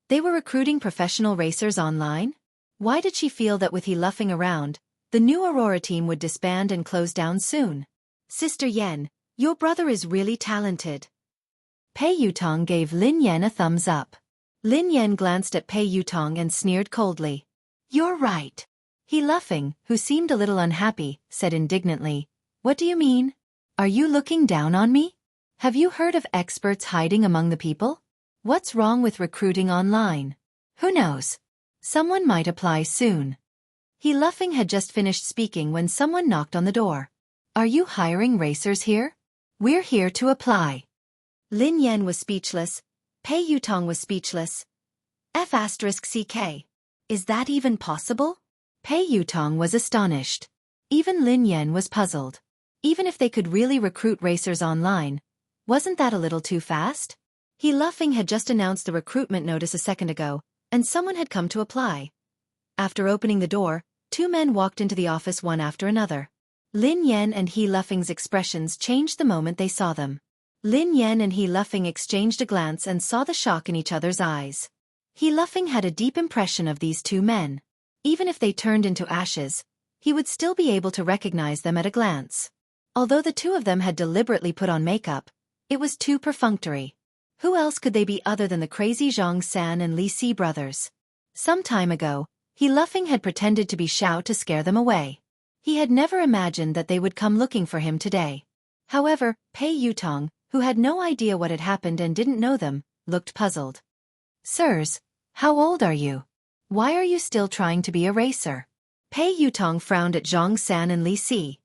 They were recruiting professional racers online? Why did she feel that with He Luffing around, the new Aurora team would disband and close down soon? Sister Yen, your brother is really talented. Pei Yutong gave Lin Yen a thumbs up. Lin Yen glanced at Pei Yutong and sneered coldly. You're right. He Luffing, who seemed a little unhappy, said indignantly, What do you mean? Are you looking down on me? Have you heard of experts hiding among the people? What's wrong with recruiting online? Who knows? Someone might apply soon. He Luffing had just finished speaking when someone knocked on the door. Are you hiring racers here? We're here to apply. Lin Yen was speechless. Pei Yutong was speechless. F***CK. Is that even possible? Pei Yutong was astonished. Even Lin Yen was puzzled. Even if they could really recruit racers online, wasn't that a little too fast? He Luffing had just announced the recruitment notice a second ago, and someone had come to apply. After opening the door, two men walked into the office one after another. Lin Yen and He Luffing's expressions changed the moment they saw them. Lin Yen and He Luffing exchanged a glance and saw the shock in each other's eyes. He Luffing had a deep impression of these two men. Even if they turned into ashes, he would still be able to recognize them at a glance. Although the two of them had deliberately put on makeup, it was too perfunctory. Who else could they be other than the crazy Zhang San and Li Si brothers? Some time ago, He Luffing had pretended to be Xiao to scare them away. He had never imagined that they would come looking for him today. However, Pei Yutong, who had no idea what had happened and didn't know them, looked puzzled. Sirs, how old are you? Why are you still trying to be a racer? Pei Yutong frowned at Zhang San and Li Si.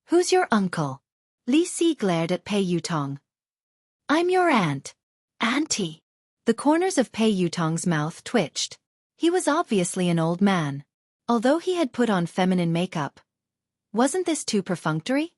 Who's your uncle? Li Si glared at Pei Yutong. I'm your aunt. Auntie. The corners of Pei Yutong's mouth twitched. He was obviously an old man. Although he had put on feminine makeup. Wasn't this too perfunctory?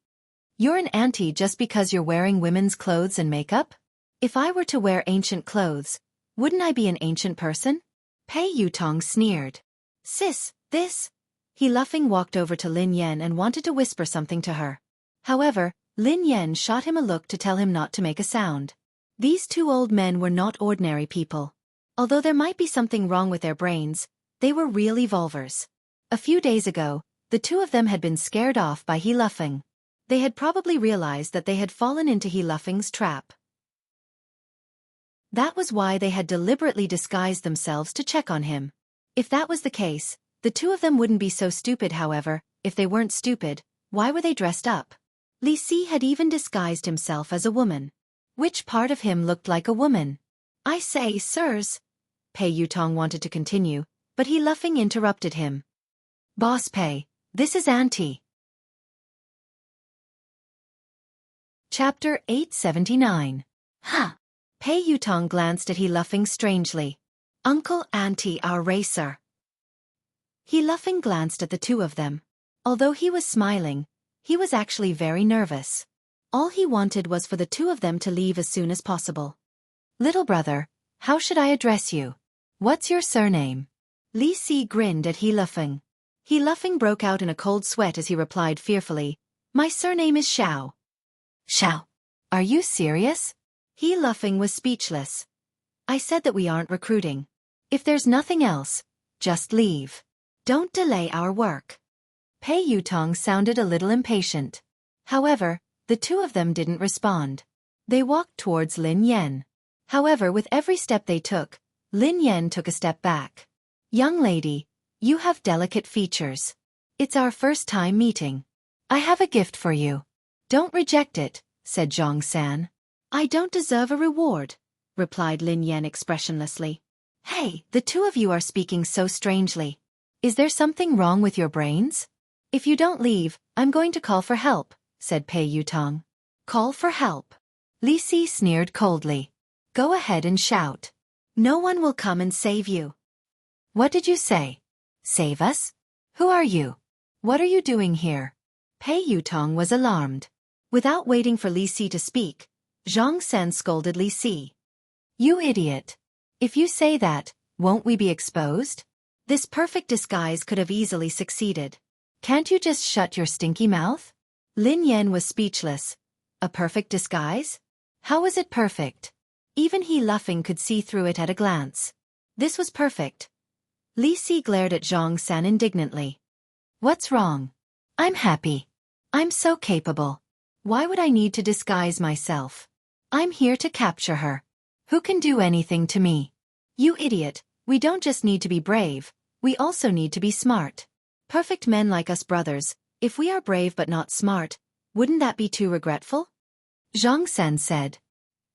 You're an auntie just because you're wearing women's clothes and makeup? If I were to wear ancient clothes, wouldn't I be an ancient person? Pei Yutong sneered. Sis, this. He Luffing walked over to Lin Yan and wanted to whisper something to her. However, Lin Yan shot him a look to tell him not to make a sound. These two old men were not ordinary people. Although there might be something wrong with their brains, they were real evolvers. A few days ago, the two of them had been scared off by He Luffing. They had probably realized that they had fallen into He Luffing's trap. That was why they had deliberately disguised themselves to check on him. If that was the case, the two of them wouldn't be so stupid. However, if they weren't stupid, why were they dressed up? Li Si had even disguised himself as a woman. Which part of him looked like a woman? I say, sirs. Pei Yutong wanted to continue, but He Luffing interrupted him. Boss Pei, this is Auntie. Chapter 879. Huh. Pei Yutong glanced at He Luffing strangely. Uncle, Auntie, our racer. He Luffing glanced at the two of them. Although he was smiling, he was actually very nervous. All he wanted was for the two of them to leave as soon as possible. Little brother, how should I address you? What's your surname? Li Si grinned at He Luffing. He Luffing broke out in a cold sweat as he replied fearfully, My surname is Xiao. Xiao? Are you serious? He Luffing was speechless. I said that we aren't recruiting. If there's nothing else, just leave. Don't delay our work. Pei Yutong sounded a little impatient. However, the two of them didn't respond. They walked towards Lin Yan. However, with every step they took, Lin Yan took a step back. Young lady, you have delicate features. It's our first time meeting. I have a gift for you. Don't reject it, said Zhang San. I don't deserve a reward, replied Lin Yan expressionlessly. Hey, the two of you are speaking so strangely. Is there something wrong with your brains? If you don't leave, I'm going to call for help, said Pei Yutong. Call for help. Li Si sneered coldly. Go ahead and shout. No one will come and save you. What did you say? Save us? Who are you? What are you doing here? Pei Yutong was alarmed. Without waiting for Li Si to speak, Zhang San scolded Li Si. You idiot. If you say that, won't we be exposed? This perfect disguise could have easily succeeded. Can't you just shut your stinky mouth? Lin Yan was speechless. A perfect disguise? How was it perfect? Even He Luffing could see through it at a glance. This was perfect. Li Si glared at Zhang San indignantly. What's wrong? I'm happy. I'm so capable. Why would I need to disguise myself? I'm here to capture her. Who can do anything to me? You idiot, we don't just need to be brave, we also need to be smart. Perfect men like us brothers, if we are brave but not smart, wouldn't that be too regretful? Zhang San said.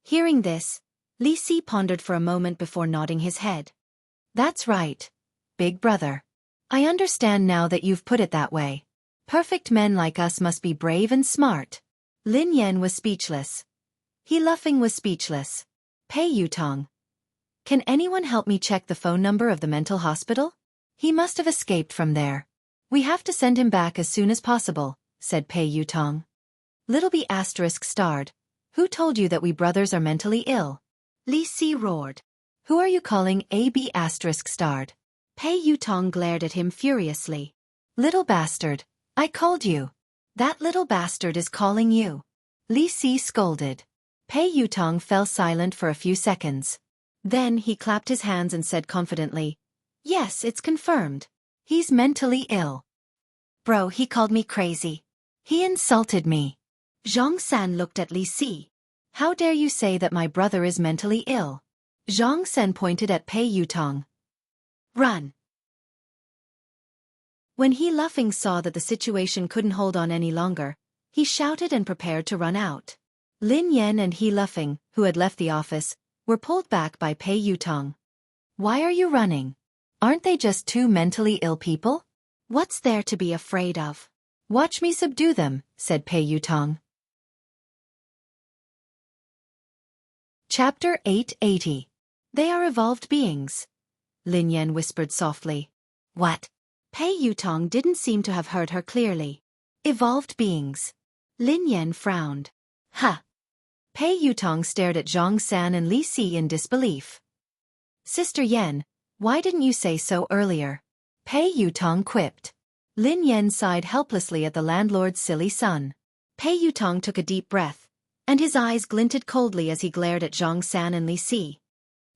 Hearing this, Li Si pondered for a moment before nodding his head. That's right, big brother. I understand now that you've put it that way. Perfect men like us must be brave and smart. Lin Yan was speechless. He Luffing was speechless. Pei Yutong. Can anyone help me check the phone number of the mental hospital? He must have escaped from there. We have to send him back as soon as possible, said Pei Yutong. Little B asterisk starred. Who told you that we brothers are mentally ill? Li Si roared. Who are you calling AB asterisk starred? Pei Yutong glared at him furiously. Little bastard, I called you. That little bastard is calling you. Li Si scolded. Pei Yutong fell silent for a few seconds. Then he clapped his hands and said confidently, "Yes, it's confirmed. He's mentally ill." "Bro, he called me crazy. He insulted me." Zhang San looked at Li Si. "How dare you say that my brother is mentally ill?" Zhang San pointed at Pei Yutong. "Run." When He Luffing saw that the situation couldn't hold on any longer, he shouted and prepared to run out. Lin Yan and He Luffing, who had left the office, were pulled back by Pei Yutong. "Why are you running? Aren't they just two mentally ill people? What's there to be afraid of? Watch me subdue them," said Pei Yutong. Chapter 880. They are evolved beings. Lin Yan whispered softly. "What?" Pei Yutong didn't seem to have heard her clearly. "Evolved beings." Lin Yan frowned. "Huh." Pei Yutong stared at Zhang San and Li Si in disbelief. "Sister Yan, why didn't you say so earlier?" Pei Yutong quipped. Lin Yan sighed helplessly at the landlord's silly son. Pei Yutong took a deep breath, and his eyes glinted coldly as he glared at Zhang San and Li Si.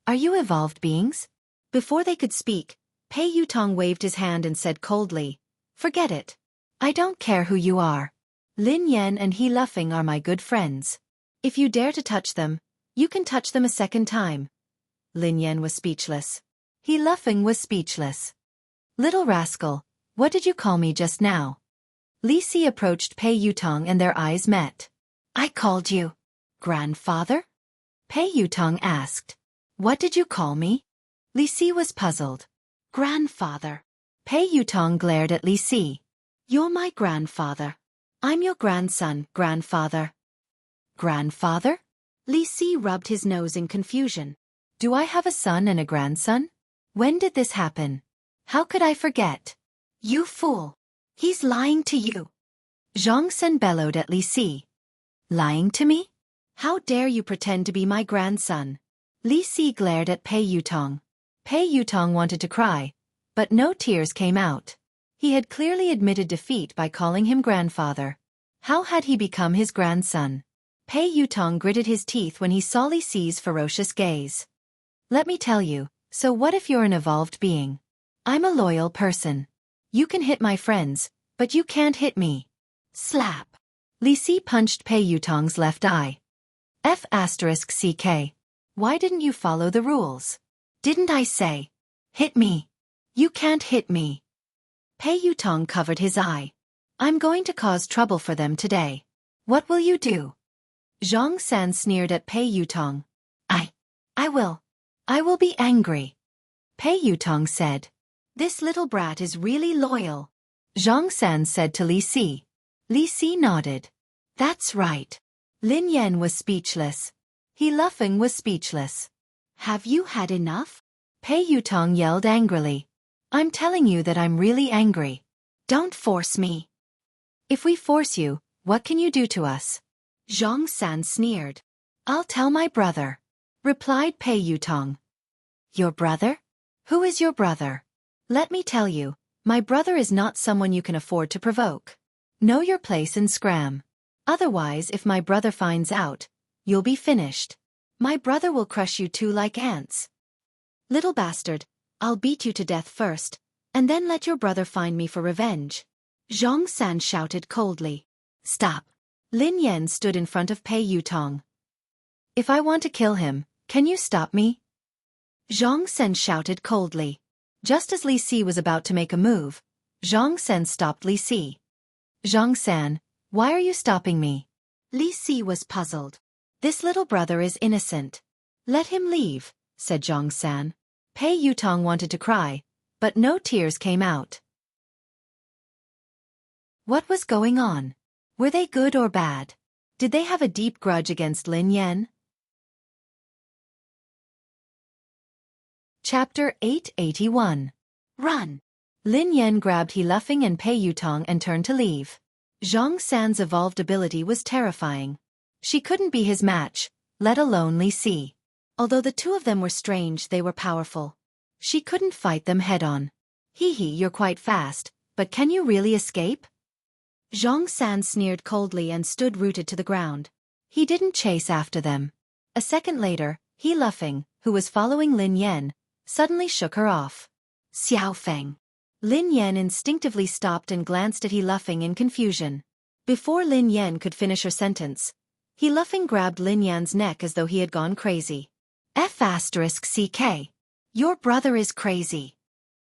"Are you evolved beings?" Before they could speak, Pei Yutong waved his hand and said coldly, "Forget it. I don't care who you are. Lin Yan and He Luffing are my good friends. If you dare to touch them, you can touch them a second time." Lin Yan was speechless. He Luffing was speechless. "Little rascal, what did you call me just now?" Li Si approached Pei Yutong and their eyes met. "I called you grandfather?" Pei Yutong asked. "What did you call me?" Li Si was puzzled. "Grandfather." Pei Yutong glared at Li Si. "You're my grandfather. I'm your grandson, grandfather." "Grandfather?" Li Si rubbed his nose in confusion. "Do I have a son and a grandson? When did this happen? How could I forget?" "You fool! He's lying to you!" Zhang Sen bellowed at Li Si. "Lying to me? How dare you pretend to be my grandson?" Li Si glared at Pei Yutong. Pei Yutong wanted to cry, but no tears came out. He had clearly admitted defeat by calling him grandfather. How had he become his grandson? Pei Yutong gritted his teeth when he saw Li Si's ferocious gaze. "Let me tell you, so what if you're an evolved being? I'm a loyal person. You can hit my friends, but you can't hit me." Slap! Li Si punched Pei Yutong's left eye. F***CK. Why didn't you follow the rules? Didn't I say? Hit me. You can't hit me. Pei Yutong covered his eye. "I'm going to cause trouble for them today. What will you do?" Zhang San sneered at Pei Yutong. I will be angry." Pei Yutong said. "This little brat is really loyal." Zhang San said to Li Si. Li Si nodded. "That's right." Lin Yan was speechless. He Luffing was speechless. "Have you had enough?" Pei Yutong yelled angrily. "I'm telling you that I'm really angry. Don't force me." "If we force you, what can you do to us?" Zhang San sneered. "I'll tell my brother," replied Pei Yutong. "Your brother? Who is your brother?" "Let me tell you, my brother is not someone you can afford to provoke. Know your place and scram. Otherwise, if my brother finds out, you'll be finished. My brother will crush you two like ants." "Little bastard, I'll beat you to death first, and then let your brother find me for revenge." Zhang San shouted coldly. "Stop." Lin Yan stood in front of Pei Yutong. "If I want to kill him, can you stop me?" Zhang Sen shouted coldly. Just as Li Si was about to make a move, Zhang Sen stopped Li Si. "Zhang San, why are you stopping me?" Li Si was puzzled. "This little brother is innocent. Let him leave," said Zhang San. Pei Yutong wanted to cry, but no tears came out. What was going on? Were they good or bad? Did they have a deep grudge against Lin Yan? Chapter 881. Run! Lin Yan grabbed He Luffing and Pei Yutong and turned to leave. Zhang San's evolved ability was terrifying. She couldn't be his match, let alone Li Si. Although the two of them were strange, they were powerful. She couldn't fight them head-on. "Hee, you're quite fast, but can you really escape?" Zhang San sneered coldly and stood rooted to the ground. He didn't chase after them. A second later, He Luffing, who was following Lin Yan, suddenly shook her off. Xiao Feng. Lin Yan instinctively stopped and glanced at He Luffing in confusion. Before Lin Yan could finish her sentence, He Luffing grabbed Lin Yan's neck as though he had gone crazy. F***CK. Your brother is crazy.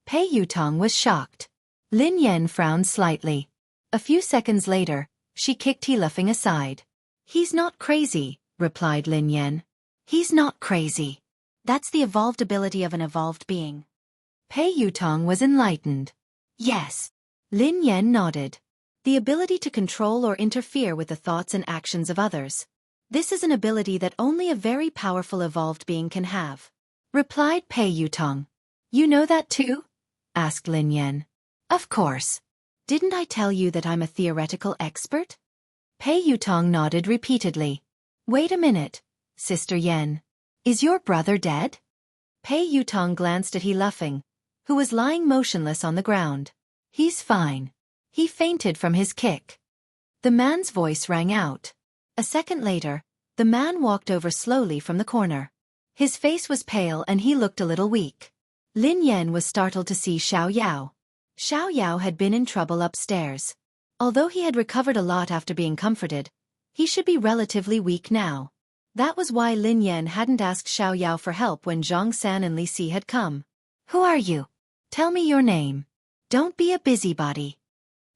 Pei Yutong was shocked. Lin Yan frowned slightly. A few seconds later, she kicked He Luffing aside. He's not crazy, replied Lin Yan. He's not crazy. That's the evolved ability of an evolved being. Pei Yutong was enlightened. Yes. Lin Yan nodded. The ability to control or interfere with the thoughts and actions of others. This is an ability that only a very powerful evolved being can have. Replied Pei Yutong. You know that too? Asked Lin Yan. Of course. Didn't I tell you that I'm a theoretical expert? Pei Yutong nodded repeatedly. Wait a minute, Sister Yan. Is your brother dead? Pei Yutong glanced at He Luffing, who was lying motionless on the ground. He's fine. He fainted from his kick. The man's voice rang out. A second later, the man walked over slowly from the corner. His face was pale and he looked a little weak. Lin Yan was startled to see Xiao Yao. Xiao Yao had been in trouble upstairs. Although he had recovered a lot after being comforted, he should be relatively weak now. That was why Lin Yan hadn't asked Xiao Yao for help when Zhang San and Li Si had come. Who are you? Tell me your name. Don't be a busybody.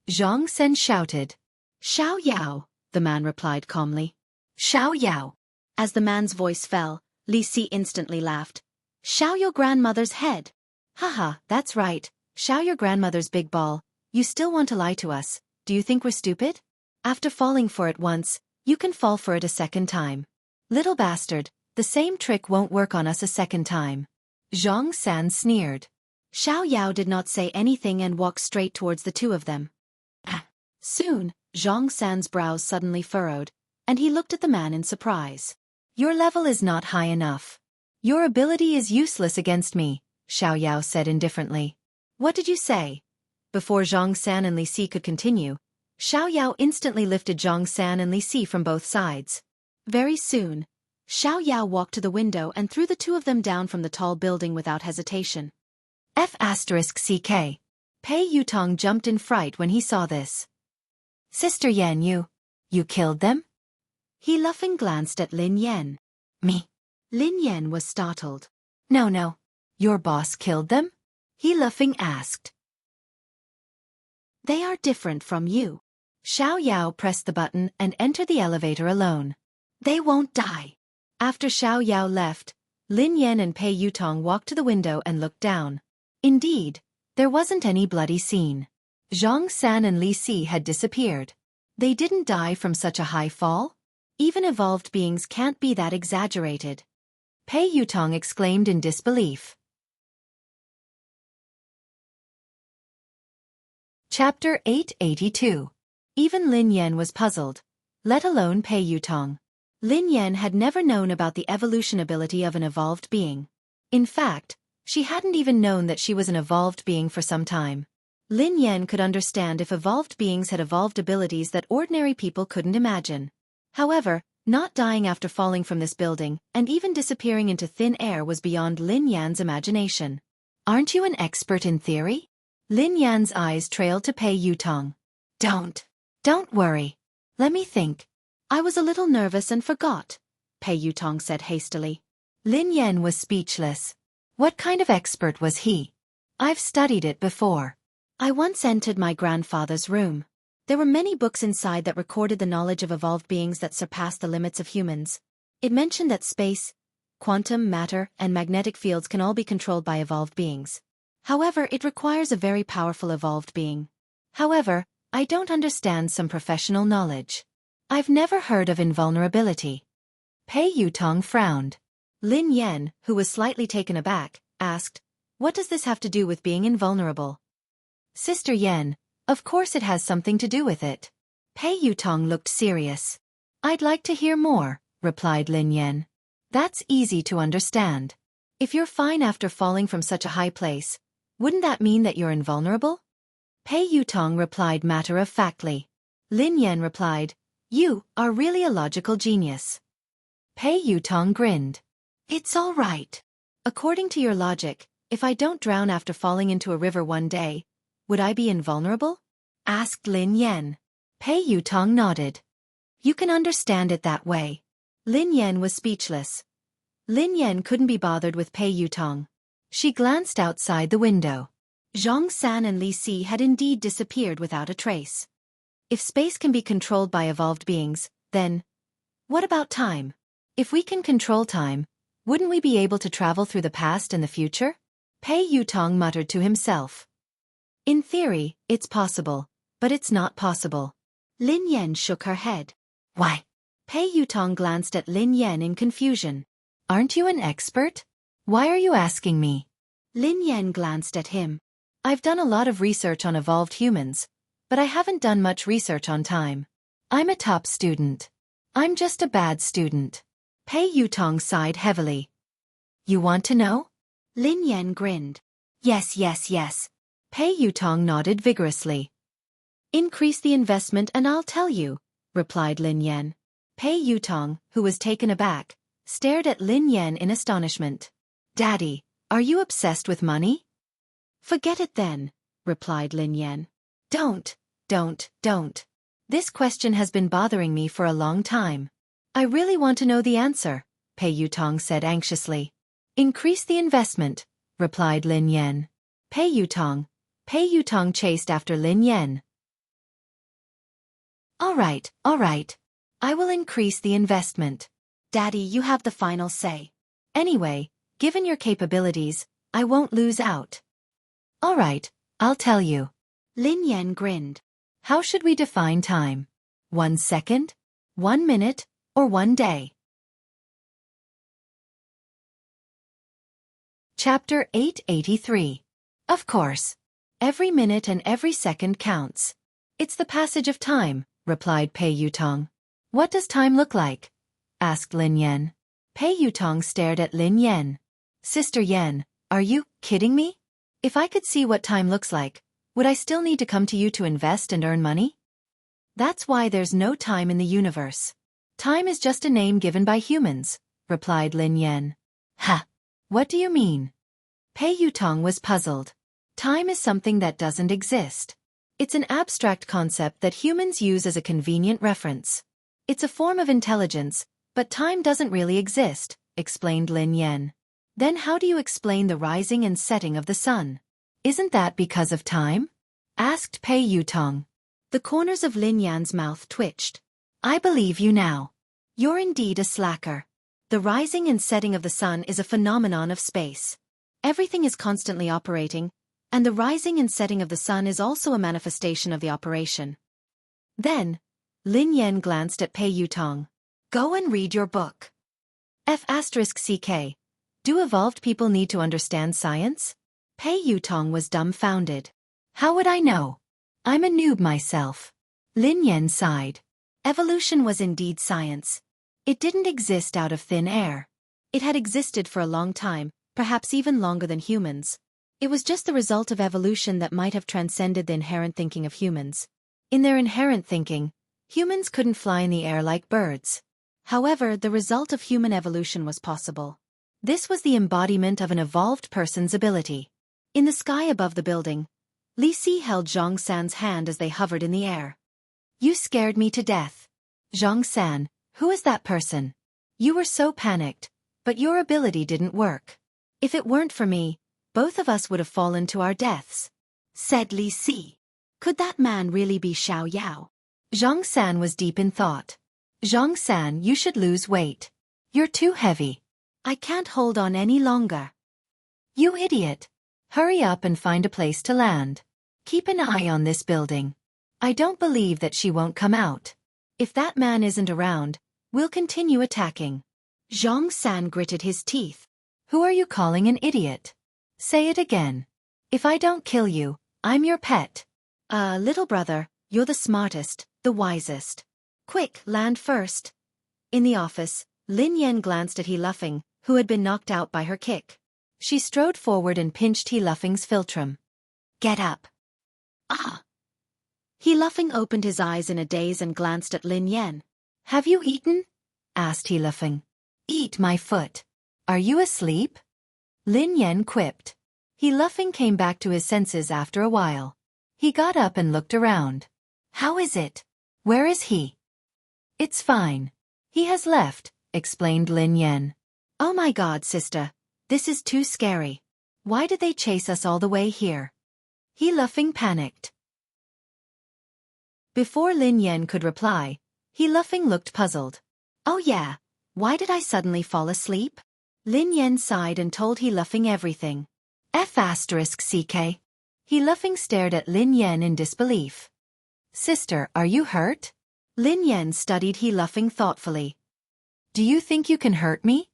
Zhang San shouted. Xiao Yao, the man replied calmly. Xiao Yao. As the man's voice fell, Li Si instantly laughed. Xiao your grandmother's head. Haha, that's right. Xiao your grandmother's big ball. You still want to lie to us. Do you think we're stupid? After falling for it once, you can fall for it a second time. Little bastard, the same trick won't work on us a second time. Zhang San sneered. Xiao Yao did not say anything and walked straight towards the two of them. Soon, Zhang San's brows suddenly furrowed, and he looked at the man in surprise. Your level is not high enough. Your ability is useless against me, Xiao Yao said indifferently. What did you say? Before Zhang San and Li Si could continue, Xiao Yao instantly lifted Zhang San and Li Si from both sides. Very soon, Xiao Yao walked to the window and threw the two of them down from the tall building without hesitation. F***CK. Pei Yutong jumped in fright when he saw this. Sister Yan, you killed them? He Luffing glanced at Lin Yan. Me? Lin Yan was startled. No. Your boss killed them? He Luffing asked. They are different from you. Xiao Yao pressed the button and entered the elevator alone. They won't die. After Xiao Yao left, Lin Yan and Pei Yutong walked to the window and looked down. Indeed, there wasn't any bloody scene. Zhang San and Li Si had disappeared. They didn't die from such a high fall? Even evolved beings can't be that exaggerated. Pei Yutong exclaimed in disbelief. Chapter 882. Even Lin Yan was puzzled, let alone Pei Yutong. Lin Yan had never known about the evolution ability of an evolved being. In fact, she hadn't even known that she was an evolved being for some time. Lin Yan could understand if evolved beings had evolved abilities that ordinary people couldn't imagine. However, not dying after falling from this building and even disappearing into thin air was beyond Lin Yan's imagination. Aren't you an expert in theory? Lin Yan's eyes trailed to Pei Yutong. Don't worry. Let me think. I was a little nervous and forgot, Pei Yutong said hastily. Lin Yan was speechless. What kind of expert was he? I've studied it before. I once entered my grandfather's room. There were many books inside that recorded the knowledge of evolved beings that surpassed the limits of humans. It mentioned that space, quantum, matter, and magnetic fields can all be controlled by evolved beings. However, it requires a very powerful evolved being. However, I don't understand some professional knowledge. I've never heard of invulnerability. Pei Yutong frowned. Lin Yan, who was slightly taken aback, asked, What does this have to do with being invulnerable? Sister Yan, of course it has something to do with it. Pei Yutong looked serious. I'd like to hear more, replied Lin Yan. That's easy to understand. If you're fine after falling from such a high place, wouldn't that mean that you're invulnerable? Pei Yutong replied matter-of-factly. Lin Yan replied, You are really a logical genius. Pei Yutong grinned. It's all right. According to your logic, if I don't drown after falling into a river one day, would I be invulnerable? Asked Lin Yan. Pei Yutong nodded. You can understand it that way. Lin Yan was speechless. Lin Yan couldn't be bothered with Pei Yutong. She glanced outside the window. Zhang San and Li Si had indeed disappeared without a trace. If space can be controlled by evolved beings, then what about time? If we can control time, wouldn't we be able to travel through the past and the future? Pei Yutong muttered to himself. In theory, it's possible, but it's not possible. Lin Yan shook her head. Why? Pei Yutong glanced at Lin Yan in confusion. Aren't you an expert? Why are you asking me? Lin Yan glanced at him. I've done a lot of research on evolved humans, but I haven't done much research on time. I'm a top student. I'm just a bad student. Pei Yutong sighed heavily. You want to know? Lin Yan grinned. Yes, yes, yes. Pei Yutong nodded vigorously. Increase the investment and I'll tell you, replied Lin Yan. Pei Yutong, who was taken aback, stared at Lin Yan in astonishment. Daddy, are you obsessed with money? Forget it then, replied Lin Yan. Don't. This question has been bothering me for a long time. I really want to know the answer, Pei Yutong said anxiously. Increase the investment, replied Lin Yan. Pei Yutong chased after Lin Yan. All right. I will increase the investment. Daddy, you have the final say. Anyway, given your capabilities, I won't lose out. All right, I'll tell you. Lin Yan grinned. How should we define time? 1 second? 1 minute? Or 1 day? Chapter 883. Of course. Every minute and every second counts. It's the passage of time, replied Pei Yutong. What does time look like? Asked Lin Yan. Pei Yutong stared at Lin Yan. Sister Yan, are you kidding me? If I could see what time looks like, would I still need to come to you to invest and earn money? That's why there's no time in the universe. Time is just a name given by humans, replied Lin Yan. Ha! What do you mean? Pei Yutong was puzzled. Time is something that doesn't exist. It's an abstract concept that humans use as a convenient reference. It's a form of intelligence, but time doesn't really exist, explained Lin Yan. Then how do you explain the rising and setting of the sun? Isn't that because of time? Asked Pei Yutong. The corners of Lin Yan's mouth twitched. I believe you now. You're indeed a slacker. The rising and setting of the sun is a phenomenon of space. Everything is constantly operating, and the rising and setting of the sun is also a manifestation of the operation. Then, Lin Yan glanced at Pei Yutong. Go and read your book. F***CK. Do evolved people need to understand science? Pei Yutong was dumbfounded. How would I know? I'm a noob myself. Lin Yan sighed. Evolution was indeed science. It didn't exist out of thin air. It had existed for a long time, perhaps even longer than humans. It was just the result of evolution that might have transcended the inherent thinking of humans. In their inherent thinking, humans couldn't fly in the air like birds. However, the result of human evolution was possible. This was the embodiment of an evolved person's ability. In the sky above the building, Li Si held Zhang San's hand as they hovered in the air. You scared me to death. Zhang San, who is that person? You were so panicked, but your ability didn't work. If it weren't for me, both of us would have fallen to our deaths, said Li Si. Could that man really be Xiao Yao? Zhang San was deep in thought. Zhang San, you should lose weight. You're too heavy. I can't hold on any longer. You idiot. Hurry up and find a place to land. Keep an eye on this building. I don't believe that she won't come out. If that man isn't around, we'll continue attacking. Zhang San gritted his teeth. Who are you calling an idiot? Say it again. If I don't kill you, I'm your pet. Little brother, you're the smartest, the wisest. Quick, land first. In the office, Lin Yan glanced at He Luffing, who had been knocked out by her kick. She strode forward and pinched He Luffing's philtrum. Get up. Ah! He Luffing opened his eyes in a daze and glanced at Lin Yan. Have you eaten? Asked He Luffing. Eat my foot. Are you asleep? Lin Yan quipped. He laughing came back to his senses after a while. He got up and looked around. How is it? Where is he? It's fine. He has left, explained Lin Yan. Oh my God, sister. This is too scary. Why did they chase us all the way here? He laughing panicked. Before Lin Yan could reply, he laughing looked puzzled. Oh yeah, why did I suddenly fall asleep? Lin Yan sighed and told he laughing everything. F***ck. He laughing stared at Lin Yan in disbelief. Sister, are you hurt? Lin Yan studied he laughing thoughtfully. Do you think you can hurt me?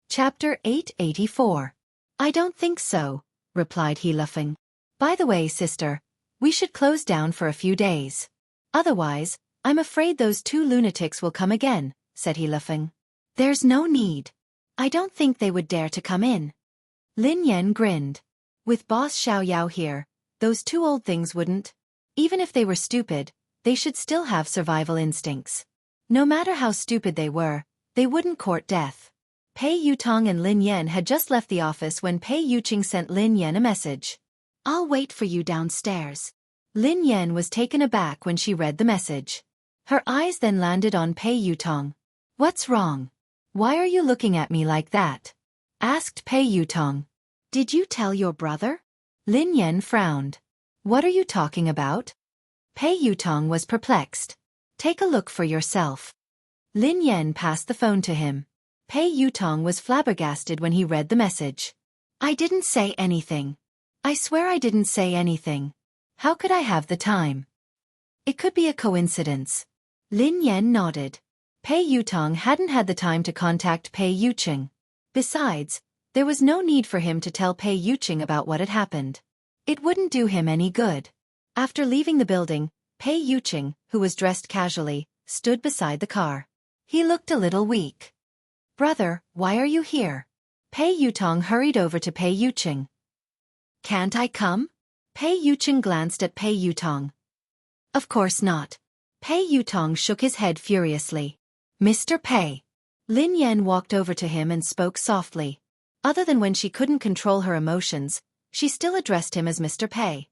Chapter 884. I don't think so, replied he laughing. By the way, sister, we should close down for a few days. Otherwise, I'm afraid those two lunatics will come again, said he laughing. There's no need. I don't think they would dare to come in. Lin Yan grinned. With Boss Xiaoyao here, those two old things wouldn't. Even if they were stupid, they should still have survival instincts. No matter how stupid they wouldn't court death. Pei Yutong and Lin Yan had just left the office when Pei Yuqing sent Lin Yan a message. I'll wait for you downstairs. Lin Yan was taken aback when she read the message. Her eyes then landed on Pei Yutong. What's wrong? Why are you looking at me like that? Asked Pei Yutong. Did you tell your brother? Lin Yan frowned. What are you talking about? Pei Yutong was perplexed. Take a look for yourself. Lin Yan passed the phone to him. Pei Yutong was flabbergasted when he read the message. I didn't say anything. I swear I didn't say anything. How could I have the time? It could be a coincidence. Lin Yan nodded. Pei Yutong hadn't had the time to contact Pei Yuqing. Besides, there was no need for him to tell Pei Yuqing about what had happened. It wouldn't do him any good. After leaving the building, Pei Yuqing, who was dressed casually, stood beside the car. He looked a little weak. Brother, why are you here? Pei Yutong hurried over to Pei Yuqing. Can't I come? Pei Yuqing glanced at Pei Yutong. Of course not. Pei Yutong shook his head furiously. Mr. Pei. Lin Yan walked over to him and spoke softly. Other than when she couldn't control her emotions, she still addressed him as Mr. Pei.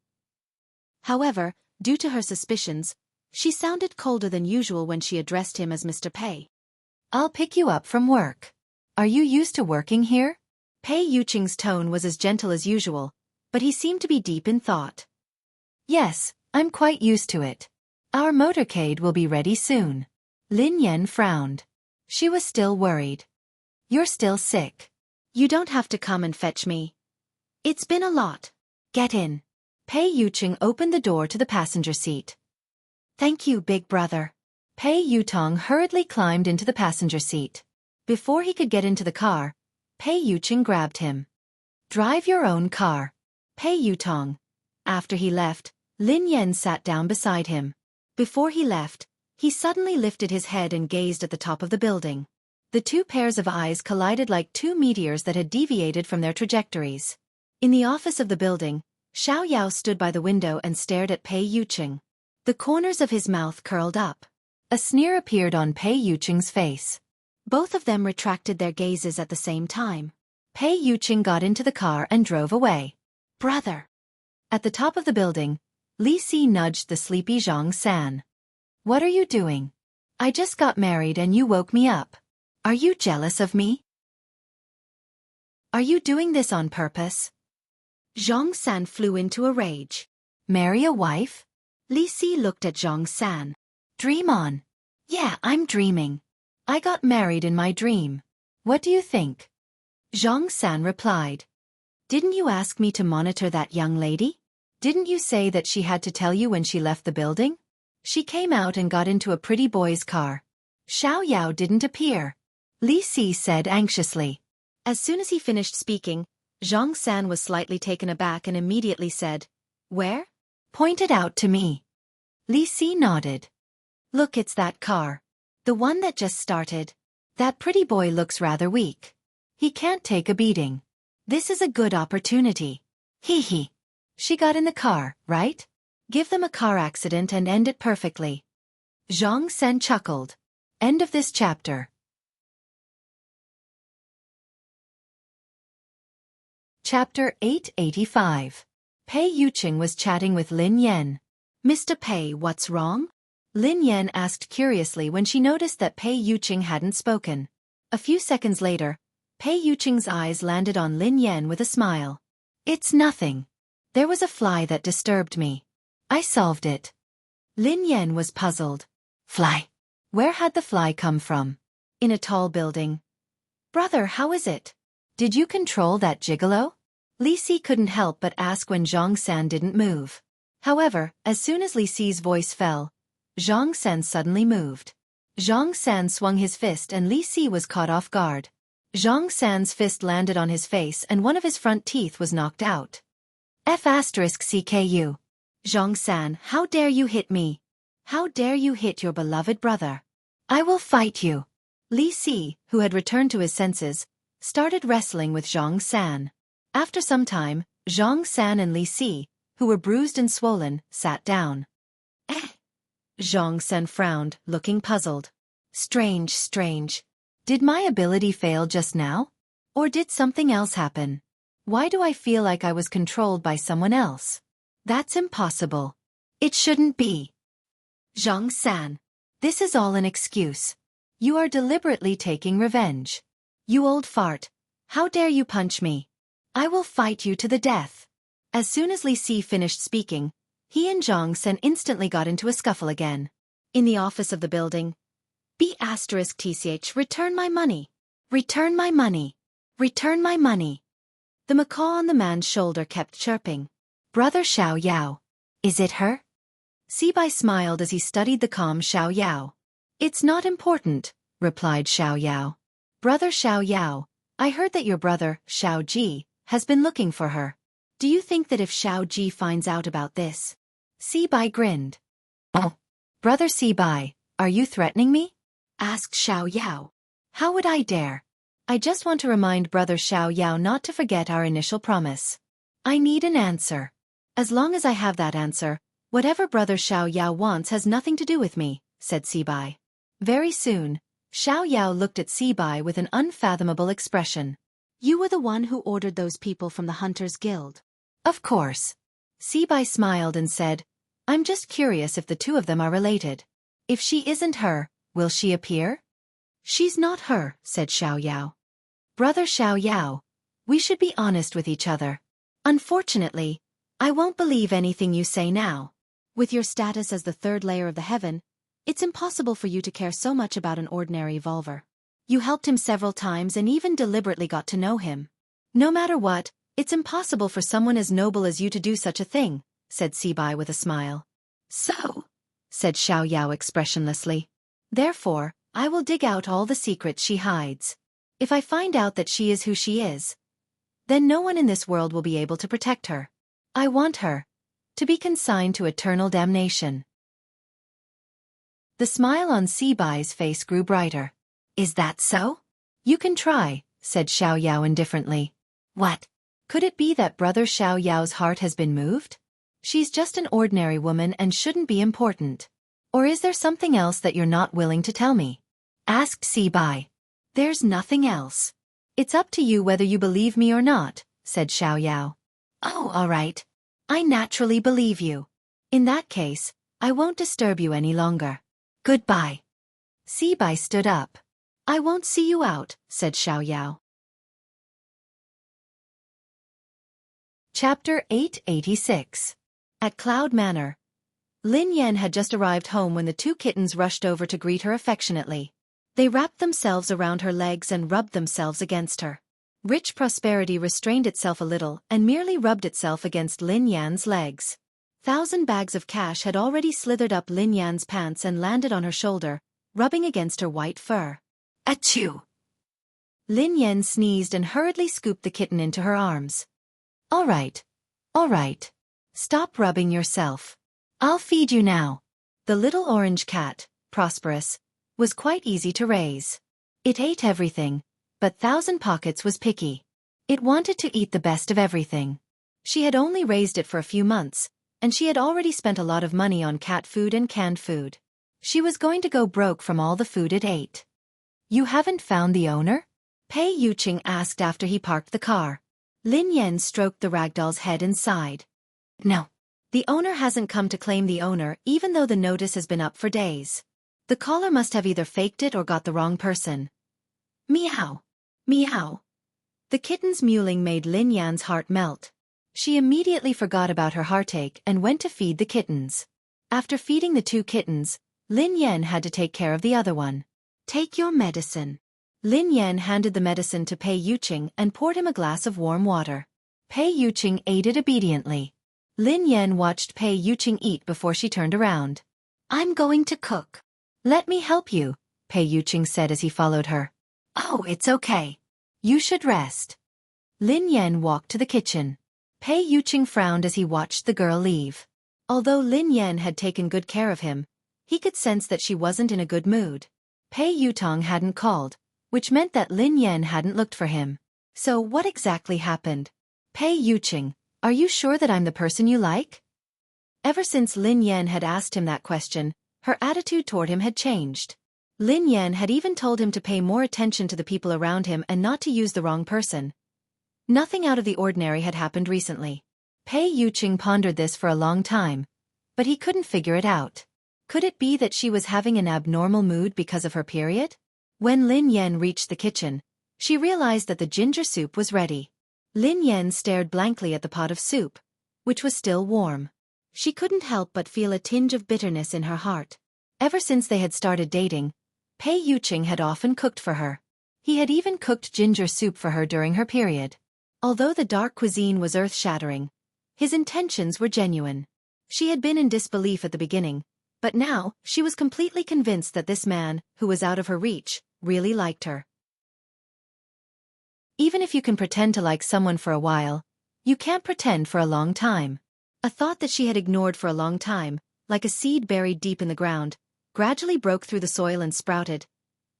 However, due to her suspicions, she sounded colder than usual when she addressed him as Mr. Pei. I'll pick you up from work. Are you used to working here? Pei Yuqing's tone was as gentle as usual, but he seemed to be deep in thought. Yes, I'm quite used to it. Our motorcade will be ready soon. Lin Yan frowned. She was still worried. You're still sick. You don't have to come and fetch me. It's been a lot. Get in. Pei Yuqing opened the door to the passenger seat. Thank you, big brother. Pei Yutong hurriedly climbed into the passenger seat. Before he could get into the car, Pei Yuqing grabbed him. Drive your own car. Pei Yutong. After he left, Lin Yan sat down beside him. Before he left, he suddenly lifted his head and gazed at the top of the building. The two pairs of eyes collided like two meteors that had deviated from their trajectories. In the office of the building, Xiaoyao stood by the window and stared at Pei Yuqing. The corners of his mouth curled up. A sneer appeared on Pei Yuqing's face. Both of them retracted their gazes at the same time. Pei Yuqing got into the car and drove away. Brother. At the top of the building, Li Si nudged the sleepy Zhang San. What are you doing? I just got married and you woke me up. Are you jealous of me? Are you doing this on purpose? Zhang San flew into a rage. Marry a wife? Li Si looked at Zhang San. Dream on. Yeah, I'm dreaming. I got married in my dream. What do you think? Zhang San replied. Didn't you ask me to monitor that young lady? Didn't you say that she had to tell you when she left the building? She came out and got into a pretty boy's car. Xiaoyao didn't appear. Li Si said anxiously. As soon as he finished speaking, Zhang San was slightly taken aback and immediately said, Where? Pointed out to me. Li Si nodded. Look, it's that car. The one that just started. That pretty boy looks rather weak. He can't take a beating. This is a good opportunity. Hee hee. She got in the car, right? Give them a car accident and end it perfectly. Zhang San chuckled. End of this chapter. Chapter 885. Pei Yuqing was chatting with Lin Yan. Mr. Pei, what's wrong? Lin Yan asked curiously when she noticed that Pei Yuqing hadn't spoken. A few seconds later, Pei Yuqing's eyes landed on Lin Yan with a smile. It's nothing. There was a fly that disturbed me. I solved it. Lin Yan was puzzled. Fly? Where had the fly come from? In a tall building. Brother, how is it? Did you control that gigolo? Li Si couldn't help but ask when Zhang San didn't move. However, as soon as Li Si's voice fell, Zhang San suddenly moved. Zhang San swung his fist and Li Si was caught off guard. Zhang San's fist landed on his face and one of his front teeth was knocked out. F***CKU. Zhang San, how dare you hit me? How dare you hit your beloved brother? I will fight you. Li Si, who had returned to his senses, started wrestling with Zhang San. After some time, Zhang San and Li Si, who were bruised and swollen, sat down. Zhang San frowned, looking puzzled. Strange. Did my ability fail just now? Or did something else happen? Why do I feel like I was controlled by someone else? That's impossible. It shouldn't be. Zhang San. This is all an excuse. You are deliberately taking revenge. You old fart. How dare you punch me? I will fight you to the death. As soon as Li Si finished speaking, he and Zhang San instantly got into a scuffle again. In the office of the building, B***TCH, return my money. Return my money. Return my money. The macaw on the man's shoulder kept chirping. Brother Xiao Yao. Is it her? Sibai smiled as he studied the calm Xiao Yao. It's not important, replied Xiao Yao. Brother Xiao Yao, I heard that your brother, Xiao Ji, has been looking for her. Do you think that if Xiao Ji finds out about this? Sibai grinned. Oh. Brother Sibai, are you threatening me? Asked Xiao Yao. How would I dare? I just want to remind Brother Xiao Yao not to forget our initial promise. I need an answer. As long as I have that answer, whatever Brother Xiao Yao wants has nothing to do with me, said Sibai. Very soon, Xiao Yao looked at Sibai with an unfathomable expression. You were the one who ordered those people from the Hunters Guild. Of course. Sibai smiled and said, I'm just curious if the two of them are related. If she isn't her, will she appear? She's not her, said Xiao Yao. Brother Xiao Yao, we should be honest with each other. Unfortunately, I won't believe anything you say now. With your status as the third layer of the heaven, it's impossible for you to care so much about an ordinary evolver. You helped him several times and even deliberately got to know him. No matter what, it's impossible for someone as noble as you to do such a thing, said Sibai with a smile. So, said Xiao Yao expressionlessly. Therefore, I will dig out all the secrets she hides. If I find out that she is who she is, then no one in this world will be able to protect her. I want her to be consigned to eternal damnation. The smile on Sibai's face grew brighter. Is that so? You can try, said Xiao Yao indifferently. What? Could it be that Brother Xiao Yao's heart has been moved? She's just an ordinary woman and shouldn't be important. Or is there something else that you're not willing to tell me? Asked Sibai. There's nothing else. It's up to you whether you believe me or not, said Xiao Yao. Oh, all right. I naturally believe you. In that case, I won't disturb you any longer. Goodbye. Sibai stood up. I won't see you out, said Xiao Yao. Chapter 886. At Cloud Manor. Lin Yan had just arrived home when the two kittens rushed over to greet her affectionately. They wrapped themselves around her legs and rubbed themselves against her. Rich Prosperity restrained itself a little and merely rubbed itself against Lin Yan's legs. 1,000 bags of cash had already slithered up Lin Yan's pants and landed on her shoulder, rubbing against her white fur. Achoo! Lin Yan sneezed and hurriedly scooped the kitten into her arms. All right. Stop rubbing yourself. I'll feed you now. The little orange cat, Prosperous, was quite easy to raise. It ate everything, but 1,000 Pockets was picky. It wanted to eat the best of everything. She had only raised it for a few months, and she had already spent a lot of money on cat food and canned food. She was going to go broke from all the food it ate. You haven't found the owner? Pei Yuqing asked after he parked the car. Lin Yan stroked the ragdoll's head and sighed. No. The owner hasn't come to claim the owner even though the notice has been up for days. The caller must have either faked it or got the wrong person. Meow. Meow. The kitten's mewling made Lin Yan's heart melt. She immediately forgot about her heartache and went to feed the kittens. After feeding the 2 kittens, Lin Yan had to take care of the other one. Take your medicine. Lin Yan handed the medicine to Pei Yuqing and poured him a glass of warm water. Pei Yuqing ate it obediently. Lin Yan watched Pei Yuqing eat before she turned around. I'm going to cook. Let me help you, Pei Yuqing said as he followed her. Oh, it's okay. You should rest. Lin Yan walked to the kitchen. Pei Yuqing frowned as he watched the girl leave. Although Lin Yan had taken good care of him, he could sense that she wasn't in a good mood. Pei Yutong hadn't called, which meant that Lin Yan hadn't looked for him. So what exactly happened? Pei Yuqing, are you sure that I'm the person you like? Ever since Lin Yan had asked him that question, her attitude toward him had changed. Lin Yan had even told him to pay more attention to the people around him and not to use the wrong person. Nothing out of the ordinary had happened recently. Pei Yuqing pondered this for a long time, but he couldn't figure it out. Could it be that she was having an abnormal mood because of her period? When Lin Yan reached the kitchen, she realized that the ginger soup was ready. Lin Yan stared blankly at the pot of soup, which was still warm. She couldn't help but feel a tinge of bitterness in her heart. Ever since they had started dating, Pei Yuqing had often cooked for her. He had even cooked ginger soup for her during her period. Although the dark cuisine was earth-shattering, his intentions were genuine. She had been in disbelief at the beginning, but now she was completely convinced that this man, who was out of her reach, really liked her. Even if you can pretend to like someone for a while, you can't pretend for a long time. A thought that she had ignored for a long time, like a seed buried deep in the ground, gradually broke through the soil and sprouted.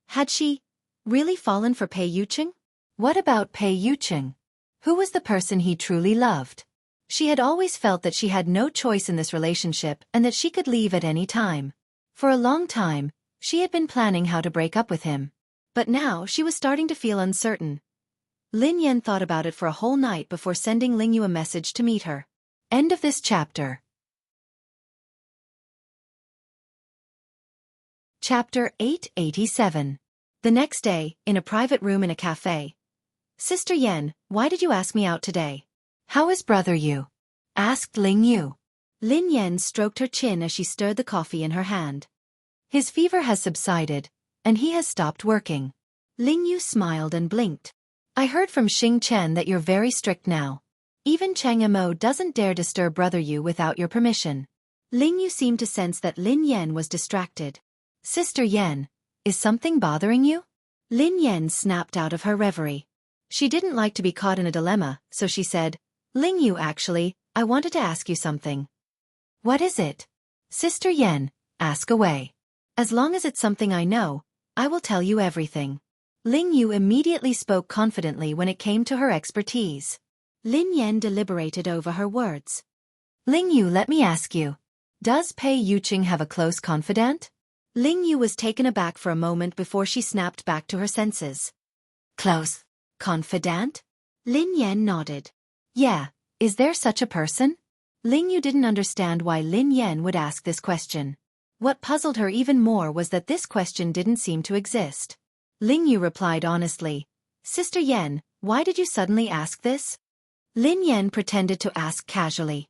Had she really fallen for Pei Yuqing? What about Pei Yuqing? Who was the person he truly loved? She had always felt that she had no choice in this relationship and that she could leave at any time. For a long time, she had been planning how to break up with him. But now she was starting to feel uncertain. Lin Yan thought about it for a whole night before sending Ling Yu a message to meet her. End of this chapter. Chapter 887. The next day, in a private room in a cafe. Sister Yan, why did you ask me out today? How is brother Yu? Asked Ling Yu. Lin Yan stroked her chin as she stirred the coffee in her hand. His fever has subsided, and he has stopped working. Ling Yu smiled and blinked. I heard from Xing Chen that you're very strict now. Even Chang Mo doesn't dare disturb brother Yu without your permission. Ling Yu seemed to sense that Lin Yan was distracted. Sister Yan, is something bothering you? Lin Yan snapped out of her reverie. She didn't like to be caught in a dilemma, so she said, Ling Yu, actually, I wanted to ask you something. What is it? Sister Yan, ask away. As long as it's something I know, I will tell you everything. Ling Yu immediately spoke confidently when it came to her expertise. Lin Yan deliberated over her words. Ling Yu, let me ask you. Does Pei Yuqing have a close confidant? Ling Yu was taken aback for a moment before she snapped back to her senses. Close confidant? Lin Yan nodded. Yeah, is there such a person? Ling Yu didn't understand why Lin Yan would ask this question. What puzzled her even more was that this question didn't seem to exist. Ling Yu replied honestly, Sister Yan, why did you suddenly ask this? Lin Yan pretended to ask casually.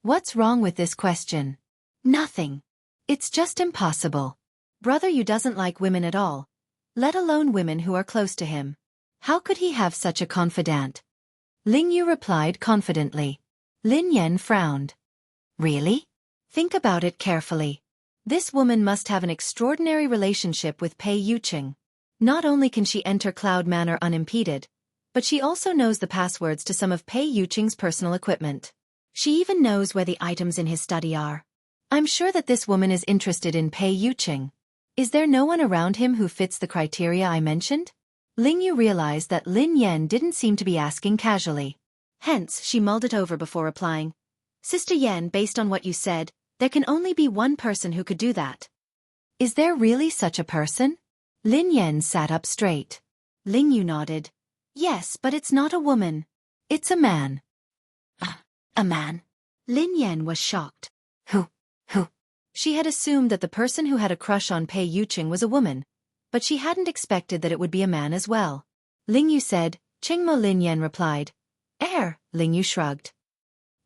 What's wrong with this question? Nothing. It's just impossible. Brother Yu doesn't like women at all, let alone women who are close to him. How could he have such a confidant? Ling Yu replied confidently. Lin Yan frowned. Really? Think about it carefully. This woman must have an extraordinary relationship with Pei Yuqing. Not only can she enter Cloud Manor unimpeded, but she also knows the passwords to some of Pei Yuqing's personal equipment. She even knows where the items in his study are. I'm sure that this woman is interested in Pei Yuqing. Is there no one around him who fits the criteria I mentioned? Ling Yu realized that Lin Yan didn't seem to be asking casually. Hence, she mulled it over before replying. Sister Yan, based on what you said, there can only be one person who could do that. Is there really such a person? Lin Yan sat up straight. Ling Yu nodded. Yes, but it's not a woman. It's a man. A man? Lin Yan was shocked. Who? She had assumed that the person who had a crush on Pei Yuqing was a woman, but she hadn't expected that it would be a man as well. Ling Yu said. Qingmo. Lin Yan replied. Ling Yu shrugged.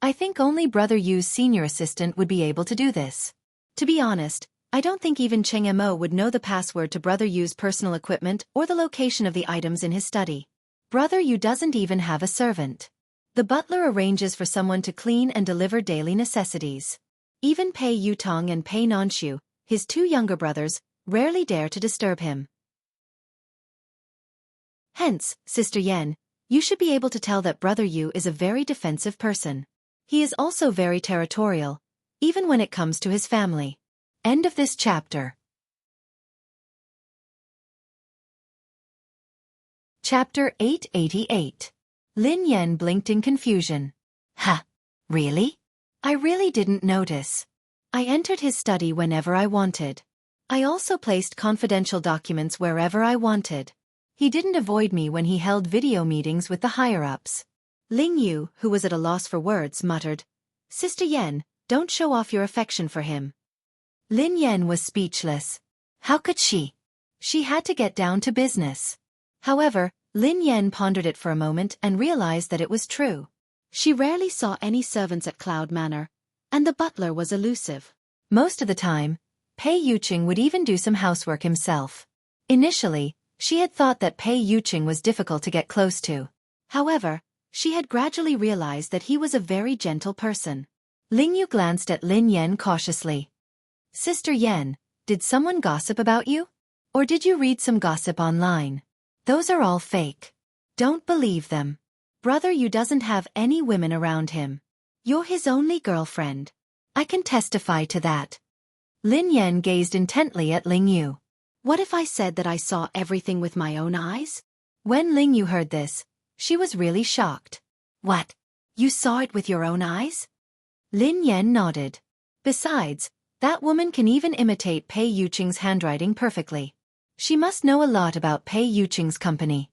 I think only Brother Yu's senior assistant would be able to do this. To be honest, I don't think even Cheng Mo would know the password to Brother Yu's personal equipment or the location of the items in his study. Brother Yu doesn't even have a servant. The butler arranges for someone to clean and deliver daily necessities. Even Pei Yutong and Pei Nonshu, his two younger brothers, rarely dare to disturb him. Hence, Sister Yan, you should be able to tell that Brother Yu is a very defensive person. He is also very territorial, even when it comes to his family. End of this chapter. Chapter 888. Lin Yan blinked in confusion. Really? I really didn't notice. I entered his study whenever I wanted. I also placed confidential documents wherever I wanted. He didn't avoid me when he held video meetings with the higher-ups. Ling Yu, who was at a loss for words, muttered, Sister Yan, don't show off your affection for him. Lin Yan was speechless. How could she? She had to get down to business. However, Lin Yan pondered it for a moment and realized that it was true. She rarely saw any servants at Cloud Manor, and the butler was elusive. Most of the time, Pei Yuqing would even do some housework himself. Initially, she had thought that Pei Yuqing was difficult to get close to. However, she had gradually realized that he was a very gentle person. Ling Yu glanced at Lin Yan cautiously. Sister Yan, did someone gossip about you? Or did you read some gossip online? Those are all fake. Don't believe them. Brother Yu doesn't have any women around him. You're his only girlfriend. I can testify to that. Lin Yan gazed intently at Ling Yu. What if I said that I saw everything with my own eyes? When Ling Yu heard this, she was really shocked. What? You saw it with your own eyes? Lin Yan nodded. Besides, that woman can even imitate Pei Yuqing's handwriting perfectly. She must know a lot about Pei Yuqing's company.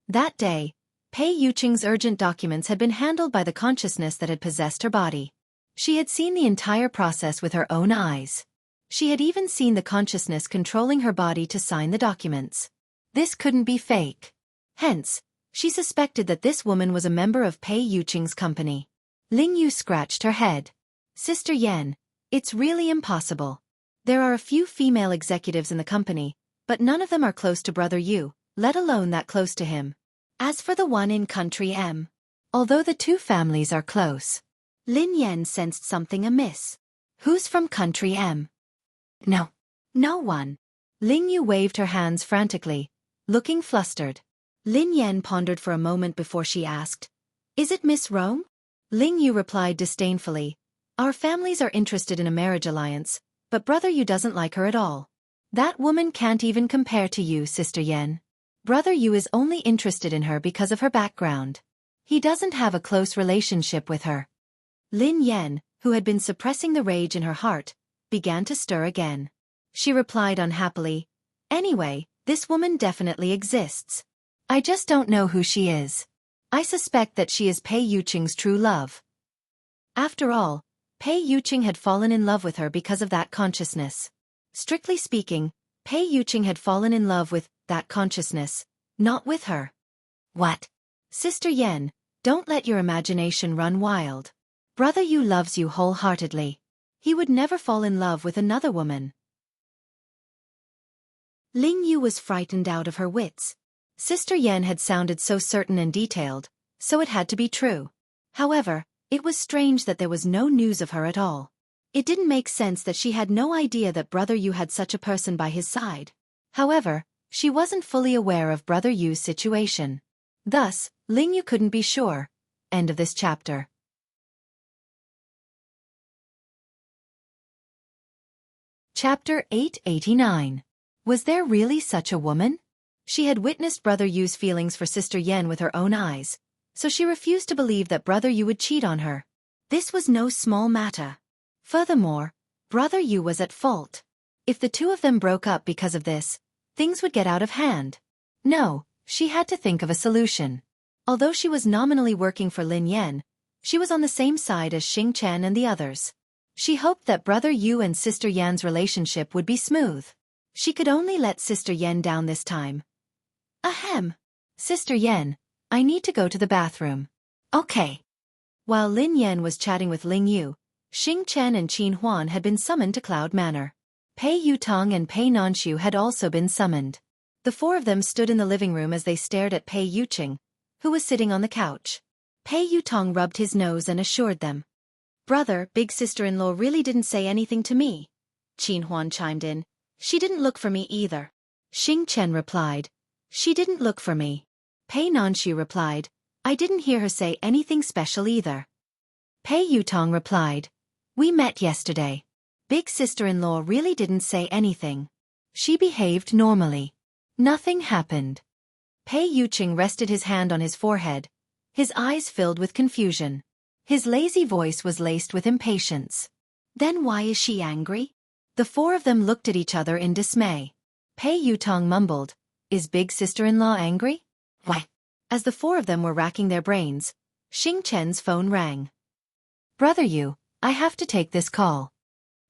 That day, Pei Yuqing's urgent documents had been handled by the consciousness that had possessed her body. She had seen the entire process with her own eyes. She had even seen the consciousness controlling her body to sign the documents. This couldn't be fake. Hence, she suspected that this woman was a member of Pei Yuqing's company. Ling Yu scratched her head. Sister Yan, it's really impossible. There are a few female executives in the company, but none of them are close to Brother Yu, let alone that close to him. As for the one in Country M, although the two families are close, Lin Yan sensed something amiss. Who's from Country M? No one. Ling Yu waved her hands frantically, looking flustered. Lin Yan pondered for a moment before she asked, Is it Miss Rome? Ling Yu replied disdainfully, Our families are interested in a marriage alliance, but Brother Yu doesn't like her at all. That woman can't even compare to you, Sister Yan. Brother Yu is only interested in her because of her background. He doesn't have a close relationship with her. Lin Yan, who had been suppressing the rage in her heart, began to stir again. She replied unhappily, Anyway, this woman definitely exists. I just don't know who she is. I suspect that she is Pei Yuqing's true love. After all, Pei Yuqing had fallen in love with her because of that consciousness. Strictly speaking, Pei Yuqing had fallen in love with that consciousness, not with her. What? Sister Yan, don't let your imagination run wild. Brother Yu loves you wholeheartedly. He would never fall in love with another woman. Ling Yu was frightened out of her wits. Sister Yan had sounded so certain and detailed, so it had to be true. However, it was strange that there was no news of her at all. It didn't make sense that she had no idea that Brother Yu had such a person by his side. However, she wasn't fully aware of Brother Yu's situation. Thus, Ling Yu couldn't be sure. End of this chapter. Chapter 889. Was there really such a woman? She had witnessed Brother Yu's feelings for Sister Yan with her own eyes, so she refused to believe that Brother Yu would cheat on her. This was no small matter. Furthermore, Brother Yu was at fault. If the two of them broke up because of this, things would get out of hand. No, she had to think of a solution. Although she was nominally working for Lin Yan, she was on the same side as Xing Chen and the others. She hoped that Brother Yu and Sister Yan's relationship would be smooth. She could only let Sister Yan down this time. Ahem. Sister Yan, I need to go to the bathroom. Okay. While Lin Yan was chatting with Ling Yu, Xing Chen and Qin Huan had been summoned to Cloud Manor. Pei Yutong and Pei Nanshu had also been summoned. The four of them stood in the living room as they stared at Pei Yuqing, who was sitting on the couch. Pei Yutong rubbed his nose and assured them. Brother, big sister-in-law really didn't say anything to me. Qin Huan chimed in. She didn't look for me either. Xing Chen replied. She didn't look for me. Pei Nanshu replied. I didn't hear her say anything special either. Pei Yutong replied. We met yesterday. Big sister-in-law really didn't say anything. She behaved normally. Nothing happened. Pei Yuqing rested his hand on his forehead, his eyes filled with confusion. His lazy voice was laced with impatience. Then why is she angry? The four of them looked at each other in dismay. Pei Yutong mumbled, Is big sister-in-law angry? Why? As the four of them were racking their brains, Xing Chen's phone rang. Brother Yu, I have to take this call.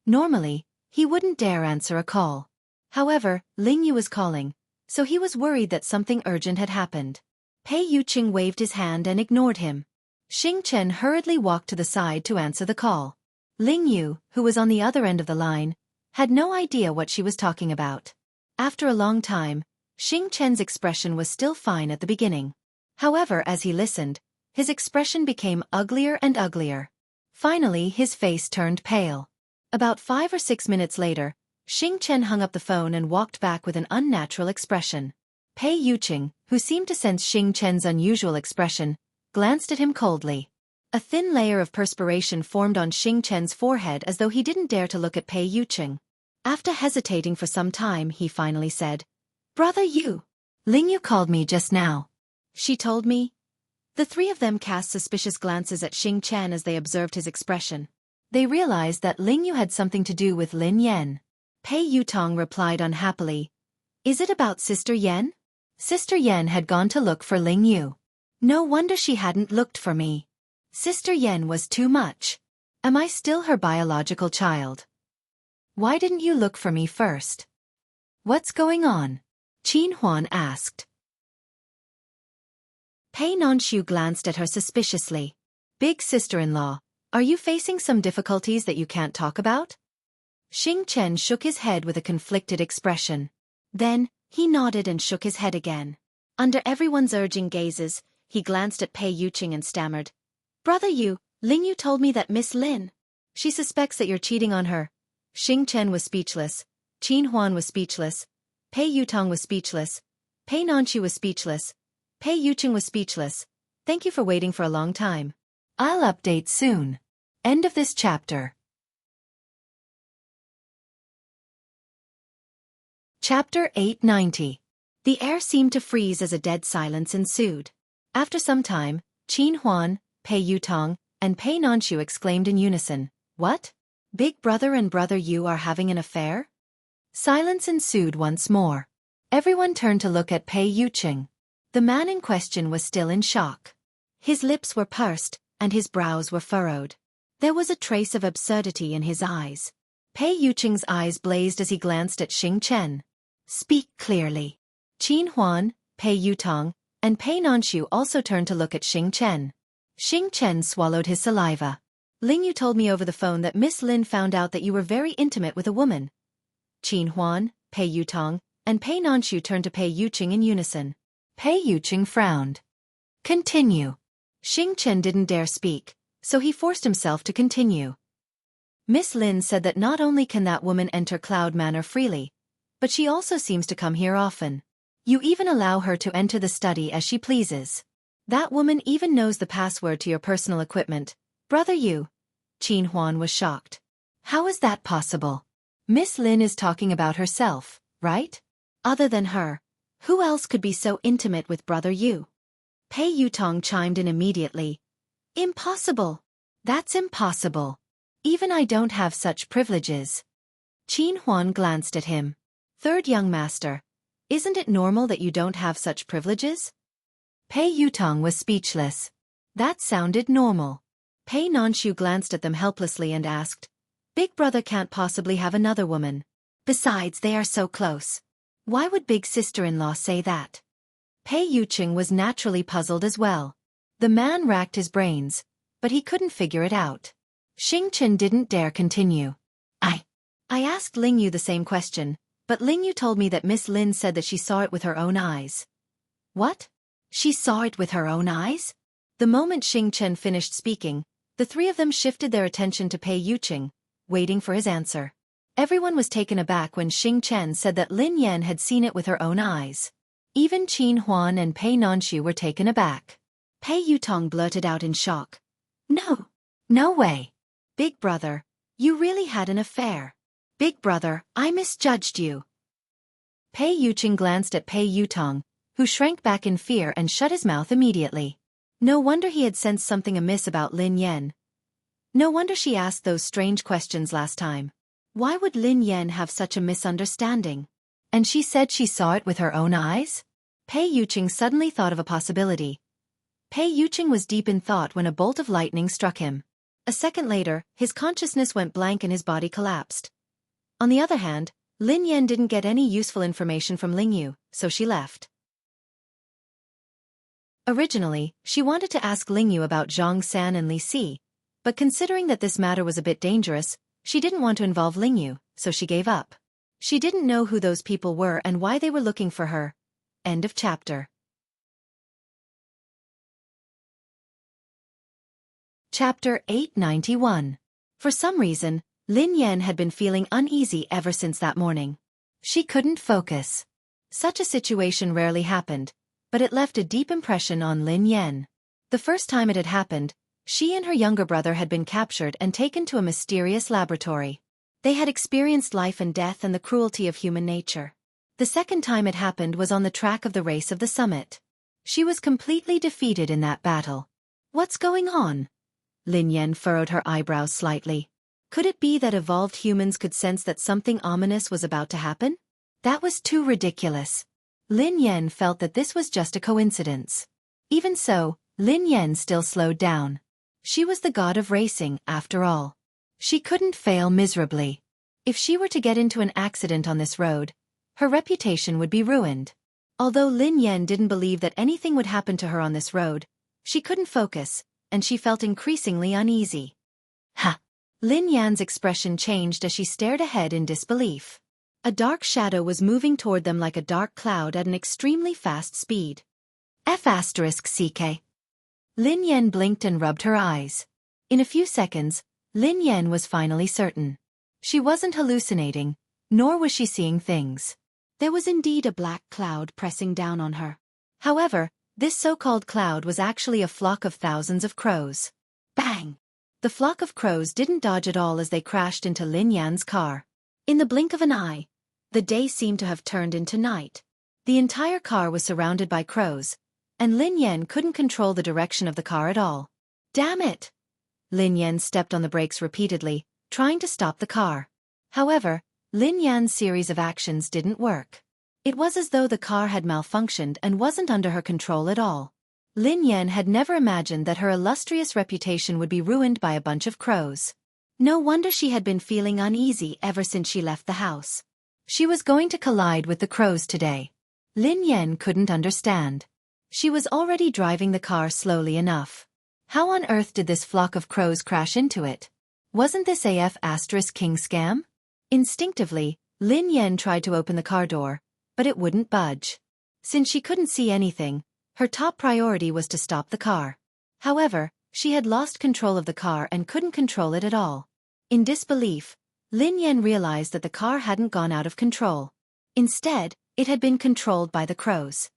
Normally, he wouldn't dare answer a call. However, Ling Yu was calling, so he was worried that something urgent had happened. Pei Yuqing waved his hand and ignored him. Xing Chen hurriedly walked to the side to answer the call. Ling Yu, who was on the other end of the line, had no idea what she was talking about. After a long time, Xing Chen's expression was still fine at the beginning. However, as he listened, his expression became uglier and uglier. Finally, his face turned pale. About 5 or 6 minutes later, Xing Chen hung up the phone and walked back with an unnatural expression. Pei Yuqing, who seemed to sense Xing Chen's unusual expression, glanced at him coldly. A thin layer of perspiration formed on Xing Chen's forehead as though he didn't dare to look at Pei Yuqing. After hesitating for some time, he finally said, Brother Yu. Ling Yu called me just now. She told me. The three of them cast suspicious glances at Xing Chen as they observed his expression. They realized that Ling Yu had something to do with Lin Yan. Pei Yutong replied unhappily. Is it about Sister Yan? Sister Yan had gone to look for Ling Yu. No wonder she hadn't looked for me. Sister Yan was too much. Am I still her biological child? Why didn't you look for me first? What's going on? Qin Huan asked. Pei Nanshu glanced at her suspiciously. Big sister-in-law, are you facing some difficulties that you can't talk about? Xing Chen shook his head with a conflicted expression. Then, he nodded and shook his head again. Under everyone's urging gazes, he glanced at Pei Yuqing and stammered. Brother Yu, Ling Yu told me that Miss Lin. She suspects that you're cheating on her. Xing Chen was speechless. Qin Huan was speechless. Pei Yutong was speechless. Pei Nanshu was speechless. Pei Yuqing was speechless. Thank you for waiting for a long time. I'll update soon. End of this chapter. Chapter 890. The air seemed to freeze as a dead silence ensued. After some time, Qin Huan, Pei Yutong, and Pei Nanshu exclaimed in unison, What? Big Brother and Brother Yu are having an affair? Silence ensued once more. Everyone turned to look at Pei Yuqing. The man in question was still in shock. His lips were pursed, and his brows were furrowed. There was a trace of absurdity in his eyes. Pei Yuqing's eyes blazed as he glanced at Xing Chen. Speak clearly. Qin Huan, Pei Yutong, and Pei Nanshu also turned to look at Xing Chen. Xing Chen swallowed his saliva. Ling Yu told me over the phone that Miss Lin found out that you were very intimate with a woman. Qin Huan, Pei Yutong, and Pei Nanshu turned to Pei Yuqing in unison. Pei Yuqing frowned. Continue. Xing Chen didn't dare speak, so he forced himself to continue. Miss Lin said that not only can that woman enter Cloud Manor freely, but she also seems to come here often. You even allow her to enter the study as she pleases. That woman even knows the password to your personal equipment. Brother Yu. Qin Huan was shocked. How is that possible? Miss Lin is talking about herself, right? Other than her, who else could be so intimate with Brother Yu? Pei Yutong chimed in immediately. Impossible. That's impossible. Even I don't have such privileges. Qin Huan glanced at him. Third young master. Isn't it normal that you don't have such privileges? Pei Yutong was speechless. That sounded normal. Pei Nanshu glanced at them helplessly and asked, Big brother can't possibly have another woman. Besides, they are so close. Why would big sister-in-law say that? Pei Yuqing was naturally puzzled as well. The man racked his brains, but he couldn't figure it out. Xing Chen didn't dare continue. I asked Ling Yu the same question, but Ling Yu told me that Miss Lin said that she saw it with her own eyes. What? She saw it with her own eyes? The moment Xing Chen finished speaking, the three of them shifted their attention to Pei Yuqing, waiting for his answer. Everyone was taken aback when Xing Chen said that Lin Yan had seen it with her own eyes. Even Qin Huan and Pei Nanshu were taken aback. Pei Yutong blurted out in shock. No. No way. Big brother, you really had an affair. Big brother, I misjudged you. Pei Yuqing glanced at Pei Yutong, who shrank back in fear and shut his mouth immediately. No wonder he had sensed something amiss about Lin Yan. No wonder she asked those strange questions last time. Why would Lin Yan have such a misunderstanding? And she said she saw it with her own eyes? Pei Yuqing suddenly thought of a possibility. Pei Yuqing was deep in thought when a bolt of lightning struck him. A second later, his consciousness went blank and his body collapsed. On the other hand, Lin Yan didn't get any useful information from Ling Yu, so she left. Originally, she wanted to ask Ling Yu about Zhang San and Li Si, but considering that this matter was a bit dangerous, she didn't want to involve Ling Yu, so she gave up. She didn't know who those people were and why they were looking for her. End of chapter. Chapter 891. For some reason, Lin Yan had been feeling uneasy ever since that morning. She couldn't focus. Such a situation rarely happened, but it left a deep impression on Lin Yan. The first time it had happened, she and her younger brother had been captured and taken to a mysterious laboratory. They had experienced life and death and the cruelty of human nature. The second time it happened was on the track of the race of the summit. She was completely defeated in that battle. What's going on? Lin Yan furrowed her eyebrows slightly. Could it be that evolved humans could sense that something ominous was about to happen? That was too ridiculous. Lin Yan felt that this was just a coincidence. Even so, Lin Yan still slowed down. She was the god of racing, after all. She couldn't fail miserably. If she were to get into an accident on this road, her reputation would be ruined. Although Lin Yan didn't believe that anything would happen to her on this road, she couldn't focus, and she felt increasingly uneasy. Ha! Lin Yan's expression changed as she stared ahead in disbelief. A dark shadow was moving toward them like a dark cloud at an extremely fast speed. F***CK. Lin Yan blinked and rubbed her eyes. In a few seconds, Lin Yan was finally certain. She wasn't hallucinating, nor was she seeing things. There was indeed a black cloud pressing down on her. However, this so-called cloud was actually a flock of thousands of crows. Bang! The flock of crows didn't dodge at all as they crashed into Lin Yan's car. In the blink of an eye, the day seemed to have turned into night. The entire car was surrounded by crows, and Lin Yan couldn't control the direction of the car at all. Damn it! Lin Yan stepped on the brakes repeatedly, trying to stop the car. However, Lin Yan's series of actions didn't work. It was as though the car had malfunctioned and wasn't under her control at all. Lin Yan had never imagined that her illustrious reputation would be ruined by a bunch of crows. No wonder she had been feeling uneasy ever since she left the house. She was going to collide with the crows today. Lin Yan couldn't understand. She was already driving the car slowly enough. How on earth did this flock of crows crash into it? Wasn't this King scam? Instinctively, Lin Yan tried to open the car door, but it wouldn't budge. Since she couldn't see anything, her top priority was to stop the car. However, she had lost control of the car and couldn't control it at all. In disbelief, Lin Yan realized that the car hadn't gone out of control. Instead, it had been controlled by the crows.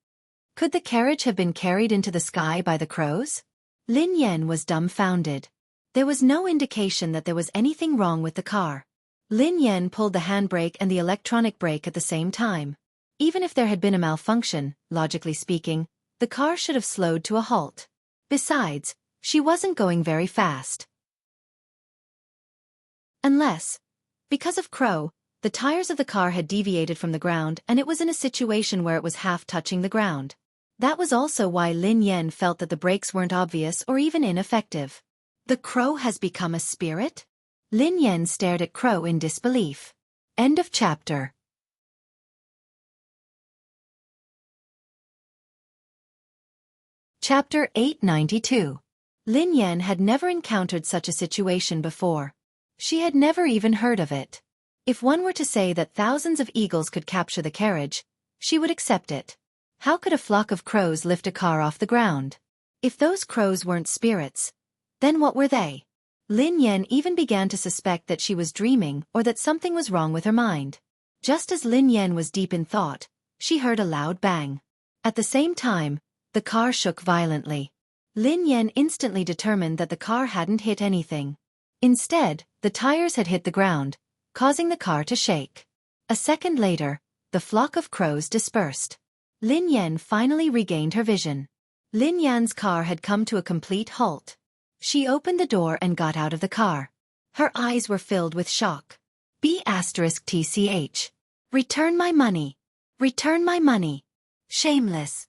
Could the carriage have been carried into the sky by the crows? Lin Yan was dumbfounded. There was no indication that there was anything wrong with the car. Lin Yan pulled the handbrake and the electronic brake at the same time. Even if there had been a malfunction, logically speaking, the car should have slowed to a halt. Besides, she wasn't going very fast. Unless, because of Crow, the tires of the car had deviated from the ground and it was in a situation where it was half touching the ground. That was also why Lin Yan felt that the breaks weren't obvious or even ineffective. The crow has become a spirit? Lin Yan stared at Crow in disbelief. End of chapter. Chapter 892. Lin Yan had never encountered such a situation before. She had never even heard of it. If one were to say that thousands of eagles could capture the carriage, she would accept it. How could a flock of crows lift a car off the ground? If those crows weren't spirits, then what were they? Lin Yan even began to suspect that she was dreaming or that something was wrong with her mind. Just as Lin Yan was deep in thought, she heard a loud bang. At the same time, the car shook violently. Lin Yan instantly determined that the car hadn't hit anything. Instead, the tires had hit the ground, causing the car to shake. A second later, the flock of crows dispersed. Lin Yan finally regained her vision. Lin Yan's car had come to a complete halt. She opened the door and got out of the car. Her eyes were filled with shock. B*TCH. Return my money. Return my money. Shameless.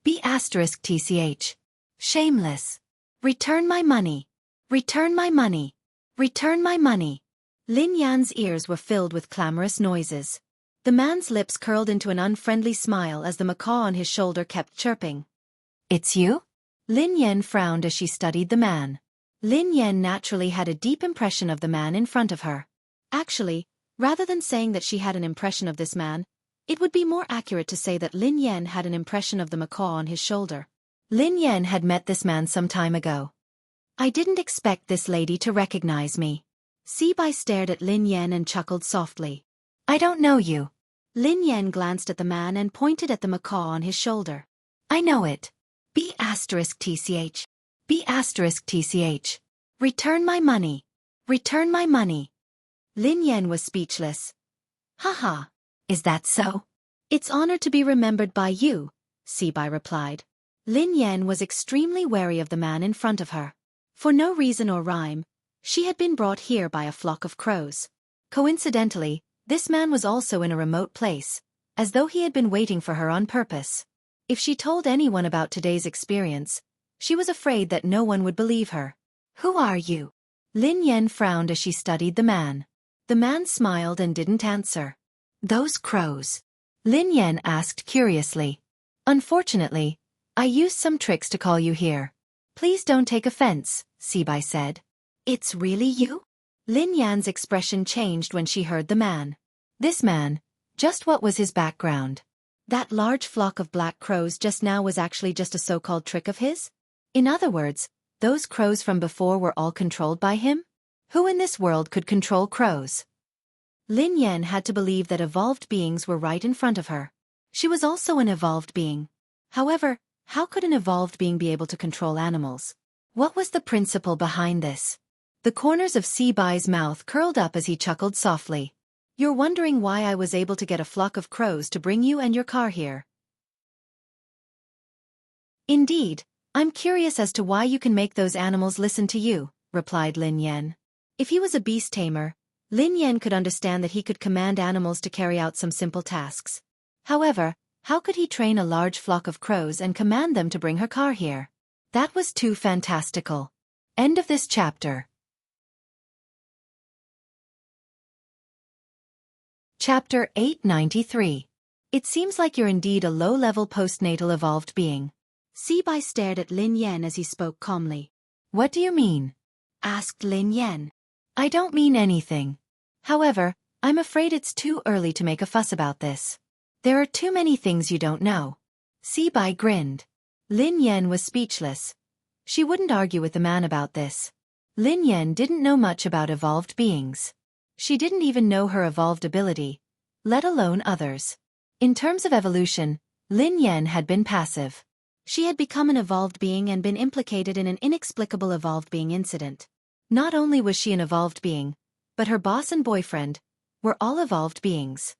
B*TCH. Shameless. Return my money. Return my money. Return my money. Lin Yan's ears were filled with clamorous noises. The man's lips curled into an unfriendly smile as the macaw on his shoulder kept chirping. It's you? Lin Yan frowned as she studied the man. Lin Yan naturally had a deep impression of the man in front of her. Actually, rather than saying that she had an impression of this man, it would be more accurate to say that Lin Yan had an impression of the macaw on his shoulder. Lin Yan had met this man some time ago. I didn't expect this lady to recognize me. Sibai stared at Lin Yan and chuckled softly. I don't know you. Lin Yan glanced at the man and pointed at the macaw on his shoulder. I know it. B*TCH. B*TCH. Return my money. Return my money. Lin Yan was speechless. Haha. Is that so? It's honored to be remembered by you, Sibai replied. Lin Yan was extremely wary of the man in front of her. For no reason or rhyme, she had been brought here by a flock of crows. Coincidentally, this man was also in a remote place, as though he had been waiting for her on purpose. If she told anyone about today's experience, she was afraid that no one would believe her. Who are you? Lin Yan frowned as she studied the man. The man smiled and didn't answer. Those crows? Lin Yan asked curiously. Unfortunately, I used some tricks to call you here. Please don't take offense, Sibai said. It's really you? Lin Yan's expression changed when she heard the man. This man, just what was his background? That large flock of black crows just now was actually just a so-called trick of his? In other words, those crows from before were all controlled by him? Who in this world could control crows? Lin Yan had to believe that evolved beings were right in front of her. She was also an evolved being. However, how could an evolved being be able to control animals? What was the principle behind this? The corners of Sibai's mouth curled up as he chuckled softly. You're wondering why I was able to get a flock of crows to bring you and your car here. Indeed, I'm curious as to why you can make those animals listen to you, replied Lin Yan. If he was a beast tamer, Lin Yan could understand that he could command animals to carry out some simple tasks. However, how could he train a large flock of crows and command them to bring her car here? That was too fantastical. End of this chapter. Chapter 893. It seems like you're indeed a low-level postnatal evolved being. Sibai stared at Lin Yan as he spoke calmly. What do you mean? Asked Lin Yan. I don't mean anything. However, I'm afraid it's too early to make a fuss about this. There are too many things you don't know. Sibai grinned. Lin Yan was speechless. She wouldn't argue with the man about this. Lin Yan didn't know much about evolved beings. She didn't even know her evolved ability, let alone others. In terms of evolution, Lin Yan had been passive. She had become an evolved being and been implicated in an inexplicable evolved being incident. Not only was she an evolved being, but her boss and boyfriend were all evolved beings.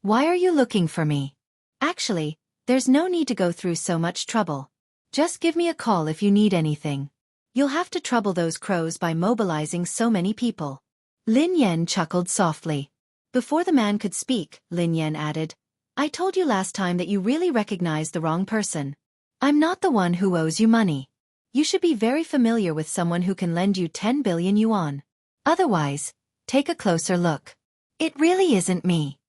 Why are you looking for me? Actually, there's no need to go through so much trouble. Just give me a call if you need anything. You'll have to trouble those crows by mobilizing so many people. Lin Yan chuckled softly. Before the man could speak, Lin Yan added, I told you last time that you really recognized the wrong person. I'm not the one who owes you money. You should be very familiar with someone who can lend you 10 billion yuan. Otherwise, take a closer look. It really isn't me.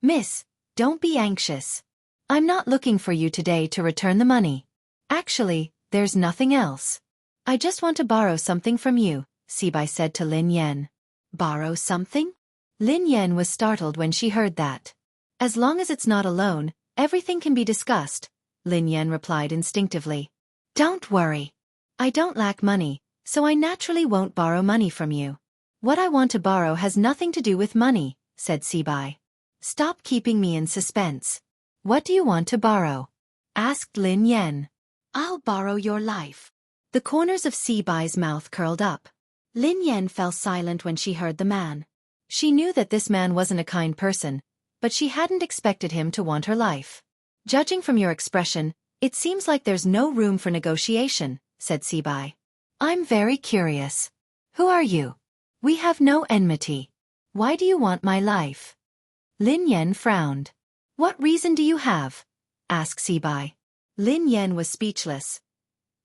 Miss, don't be anxious. I'm not looking for you today to return the money. Actually, there's nothing else. I just want to borrow something from you, Sibai said to Lin Yan. Borrow something? Lin Yan was startled when she heard that. As long as it's not a loan, everything can be discussed, Lin Yan replied instinctively. Don't worry. I don't lack money, so I naturally won't borrow money from you. What I want to borrow has nothing to do with money, said Sibai. Stop keeping me in suspense. What do you want to borrow? Asked Lin Yan. I'll borrow your life. The corners of Sibai's mouth curled up. Lin Yan fell silent when she heard the man. She knew that this man wasn't a kind person, but she hadn't expected him to want her life. Judging from your expression, it seems like there's no room for negotiation, said Sibai. I'm very curious. Who are you? We have no enmity. Why do you want my life? Lin Yan frowned. What reason do you have? Asked Sibai. Lin Yan was speechless.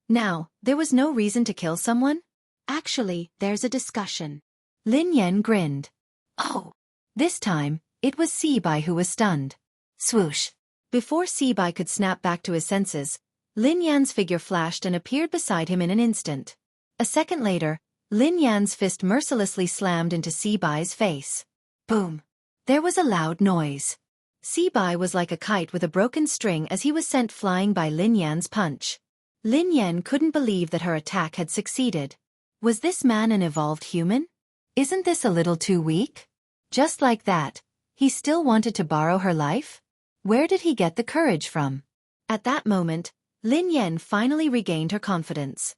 Now, there was no reason to kill someone? Actually, there's a discussion. Lin Yan grinned. Oh. This time, it was Sibai who was stunned. Swoosh. Before Sibai could snap back to his senses, Lin Yan's figure flashed and appeared beside him in an instant. A second later, Lin Yan's fist mercilessly slammed into Sibai's face. Boom. There was a loud noise. Sibai was like a kite with a broken string as he was sent flying by Lin Yan's punch. Lin Yan couldn't believe that her attack had succeeded. Was this man an evolved human? Isn't this a little too weak? Just like that, he still wanted to borrow her life? Where did he get the courage from? At that moment, Lin Yan finally regained her confidence.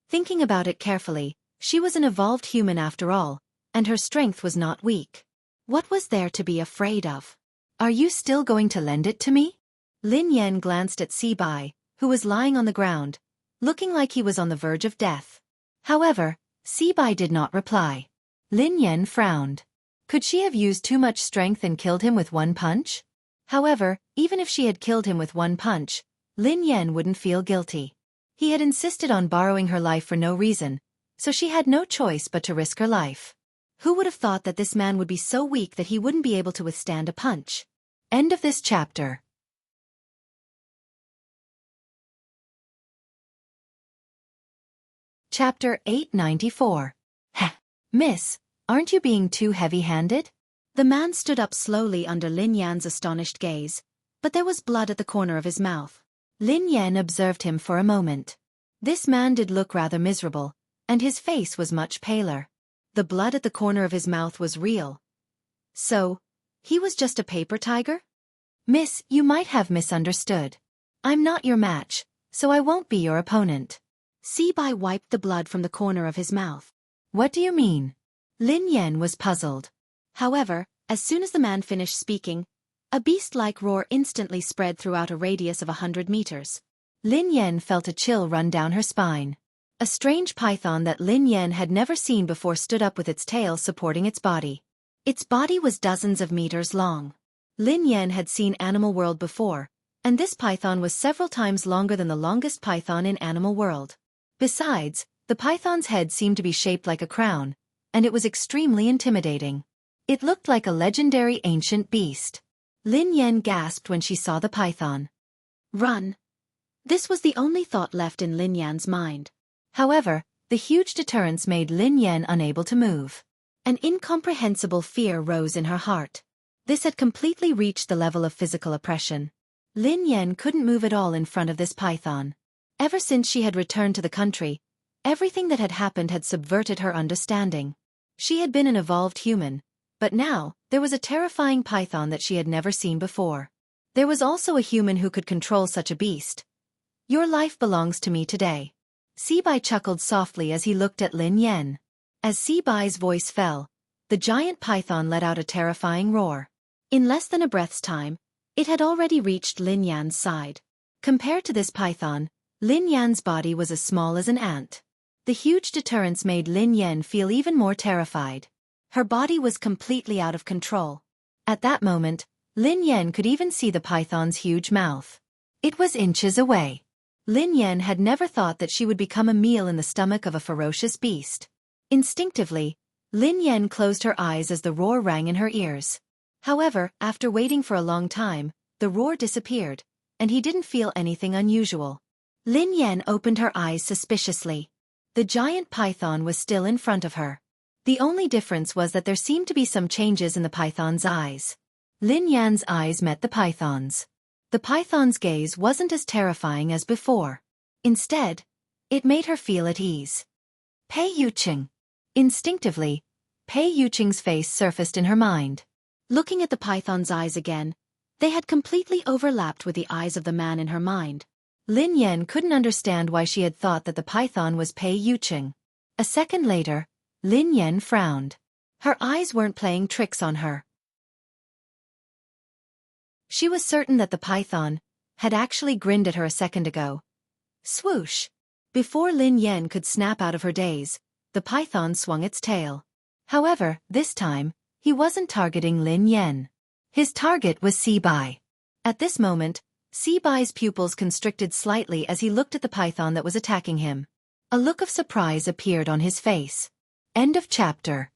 Thinking about it carefully, she was an evolved human after all, and her strength was not weak. What was there to be afraid of? Are you still going to lend it to me? Lin Yan glanced at Sibai, who was lying on the ground, looking like he was on the verge of death. However, Sibai did not reply. Lin Yan frowned. Could she have used too much strength and killed him with one punch? However, even if she had killed him with one punch, Lin Yan wouldn't feel guilty. He had insisted on borrowing her life for no reason, so she had no choice but to risk her life. Who would have thought that this man would be so weak that he wouldn't be able to withstand a punch? End of this chapter. Chapter 894. Heh. Miss, aren't you being too heavy-handed? The man stood up slowly under Lin Yan's astonished gaze, but there was blood at the corner of his mouth. Lin Yan observed him for a moment. This man did look rather miserable, and his face was much paler. The blood at the corner of his mouth was real. So, he was just a paper tiger? Miss, you might have misunderstood. I'm not your match, so I won't be your opponent. Sibai wiped the blood from the corner of his mouth. What do you mean? Lin Yan was puzzled. However, as soon as the man finished speaking, a beast-like roar instantly spread throughout a radius of 100 meters. Lin Yan felt a chill run down her spine. A strange python that Lin Yan had never seen before stood up with its tail supporting its body. Its body was dozens of meters long. Lin Yan had seen Animal World before, and this python was several times longer than the longest python in Animal World. Besides, the python's head seemed to be shaped like a crown, and it was extremely intimidating. It looked like a legendary ancient beast. Lin Yan gasped when she saw the python. Run! This was the only thought left in Lin Yan's mind. However, the huge deterrence made Lin Yan unable to move. An incomprehensible fear rose in her heart. This had completely reached the level of physical oppression. Lin Yan couldn't move at all in front of this python. Ever since she had returned to the country, everything that had happened had subverted her understanding. She had been an evolved human, but now, there was a terrifying python that she had never seen before. There was also a human who could control such a beast. Your life belongs to me today. Sibai chuckled softly as he looked at Lin Yan. As Sibai's voice fell, the giant python let out a terrifying roar. In less than a breath's time, it had already reached Lin Yan's side. Compared to this python, Lin Yan's body was as small as an ant. The huge deterrence made Lin Yan feel even more terrified. Her body was completely out of control. At that moment, Lin Yan could even see the python's huge mouth. It was inches away. Lin Yan had never thought that she would become a meal in the stomach of a ferocious beast. Instinctively, Lin Yan closed her eyes as the roar rang in her ears. However, after waiting for a long time, the roar disappeared, and he didn't feel anything unusual. Lin Yan opened her eyes suspiciously. The giant python was still in front of her. The only difference was that there seemed to be some changes in the python's eyes. Lin Yan's eyes met the python's. The python's gaze wasn't as terrifying as before. Instead, it made her feel at ease. Pei Yuqing. Instinctively, Pei Yuqing's face surfaced in her mind. Looking at the python's eyes again, they had completely overlapped with the eyes of the man in her mind. Lin Yan couldn't understand why she had thought that the python was Pei Yuqing. A second later, Lin Yan frowned. Her eyes weren't playing tricks on her. She was certain that the python had actually grinned at her a second ago. Swoosh! Before Lin Yan could snap out of her daze, the python swung its tail. However, this time, he wasn't targeting Lin Yan. His target was Sibai. At this moment, Sibai's pupils constricted slightly as he looked at the python that was attacking him. A look of surprise appeared on his face. End of chapter.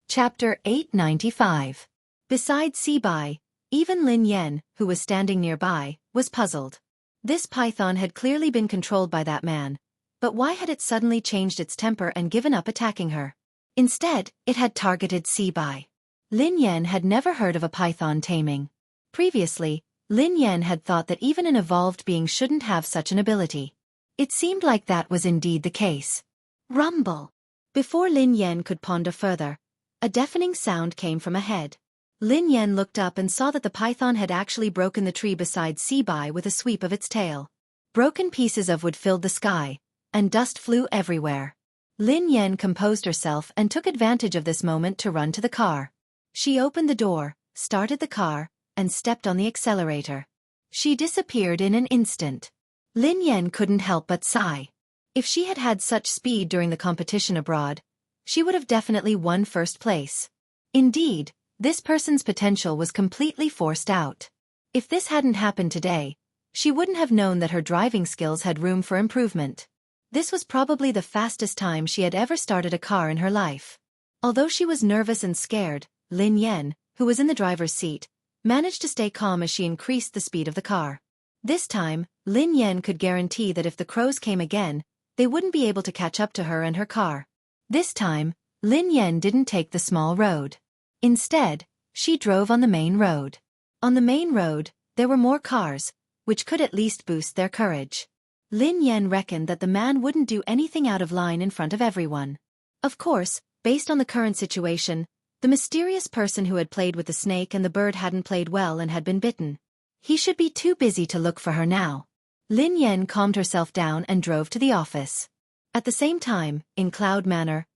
Chapter 895. Besides Sibai, even Lin Yan, who was standing nearby, was puzzled. This python had clearly been controlled by that man, but why had it suddenly changed its temper and given up attacking her? Instead, it had targeted Sibai. Lin Yan had never heard of a python taming. Previously, Lin Yan had thought that even an evolved being shouldn't have such an ability. It seemed like that was indeed the case. Rumble! Before Lin Yan could ponder further, a deafening sound came from ahead. Lin Yan looked up and saw that the python had actually broken the tree beside Sibai with a sweep of its tail. Broken pieces of wood filled the sky, and dust flew everywhere. Lin Yan composed herself and took advantage of this moment to run to the car. She opened the door, started the car, and stepped on the accelerator. She disappeared in an instant. Lin Yan couldn't help but sigh. If she had had such speed during the competition abroad, she would have definitely won first place. Indeed, this person's potential was completely forced out. If this hadn't happened today, she wouldn't have known that her driving skills had room for improvement. This was probably the fastest time she had ever started a car in her life. Although she was nervous and scared, Lin Yan, who was in the driver's seat, managed to stay calm as she increased the speed of the car. This time, Lin Yan could guarantee that if the crows came again, they wouldn't be able to catch up to her and her car. This time, Lin Yan didn't take the small road. Instead, she drove on the main road. On the main road, there were more cars, which could at least boost their courage. Lin Yan reckoned that the man wouldn't do anything out of line in front of everyone. Of course, based on the current situation, the mysterious person who had played with the snake and the bird hadn't played well and had been bitten. He should be too busy to look for her now. Lin Yan calmed herself down and drove to the office. At the same time, in Cloud Manor,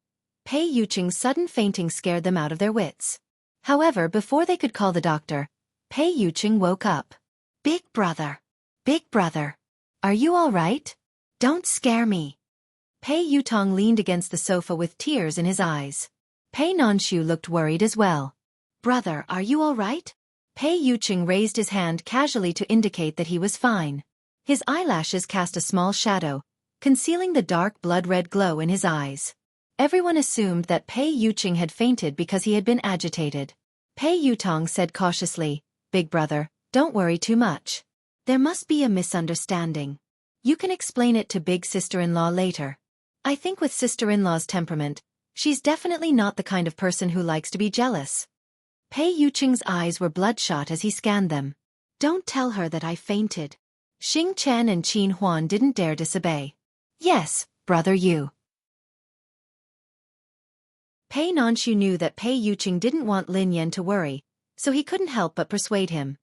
Pei Yuqing's sudden fainting scared them out of their wits. However, before they could call the doctor, Pei Yuqing woke up. Big brother! Big brother! Are you all right? Don't scare me. Pei Yutong leaned against the sofa with tears in his eyes. Pei Nanshu looked worried as well. Brother, are you all right? Pei Yuqing raised his hand casually to indicate that he was fine. His eyelashes cast a small shadow, concealing the dark blood-red glow in his eyes. Everyone assumed that Pei Yuqing had fainted because he had been agitated. Pei Yutong said cautiously, Big brother, don't worry too much. There must be a misunderstanding. You can explain it to big sister-in-law later. I think with sister-in-law's temperament, she's definitely not the kind of person who likes to be jealous. Pei Yuqing's eyes were bloodshot as he scanned them. Don't tell her that I fainted. Xing Chen and Qin Huan didn't dare disobey. Yes, brother you. Pei Nanshu knew that Pei Yuqing didn't want Lin Yan to worry, so he couldn't help but persuade him.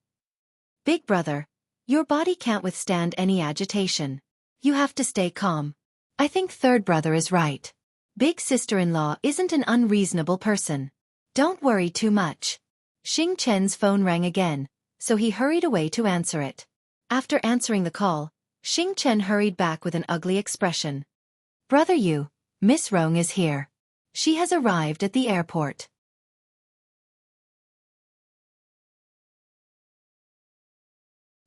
Big brother, your body can't withstand any agitation. You have to stay calm. I think third brother is right. Big sister-in-law isn't an unreasonable person. Don't worry too much. Xing Chen's phone rang again, so he hurried away to answer it. After answering the call, Xing Chen hurried back with an ugly expression. Brother you, Miss Rong is here. She has arrived at the airport.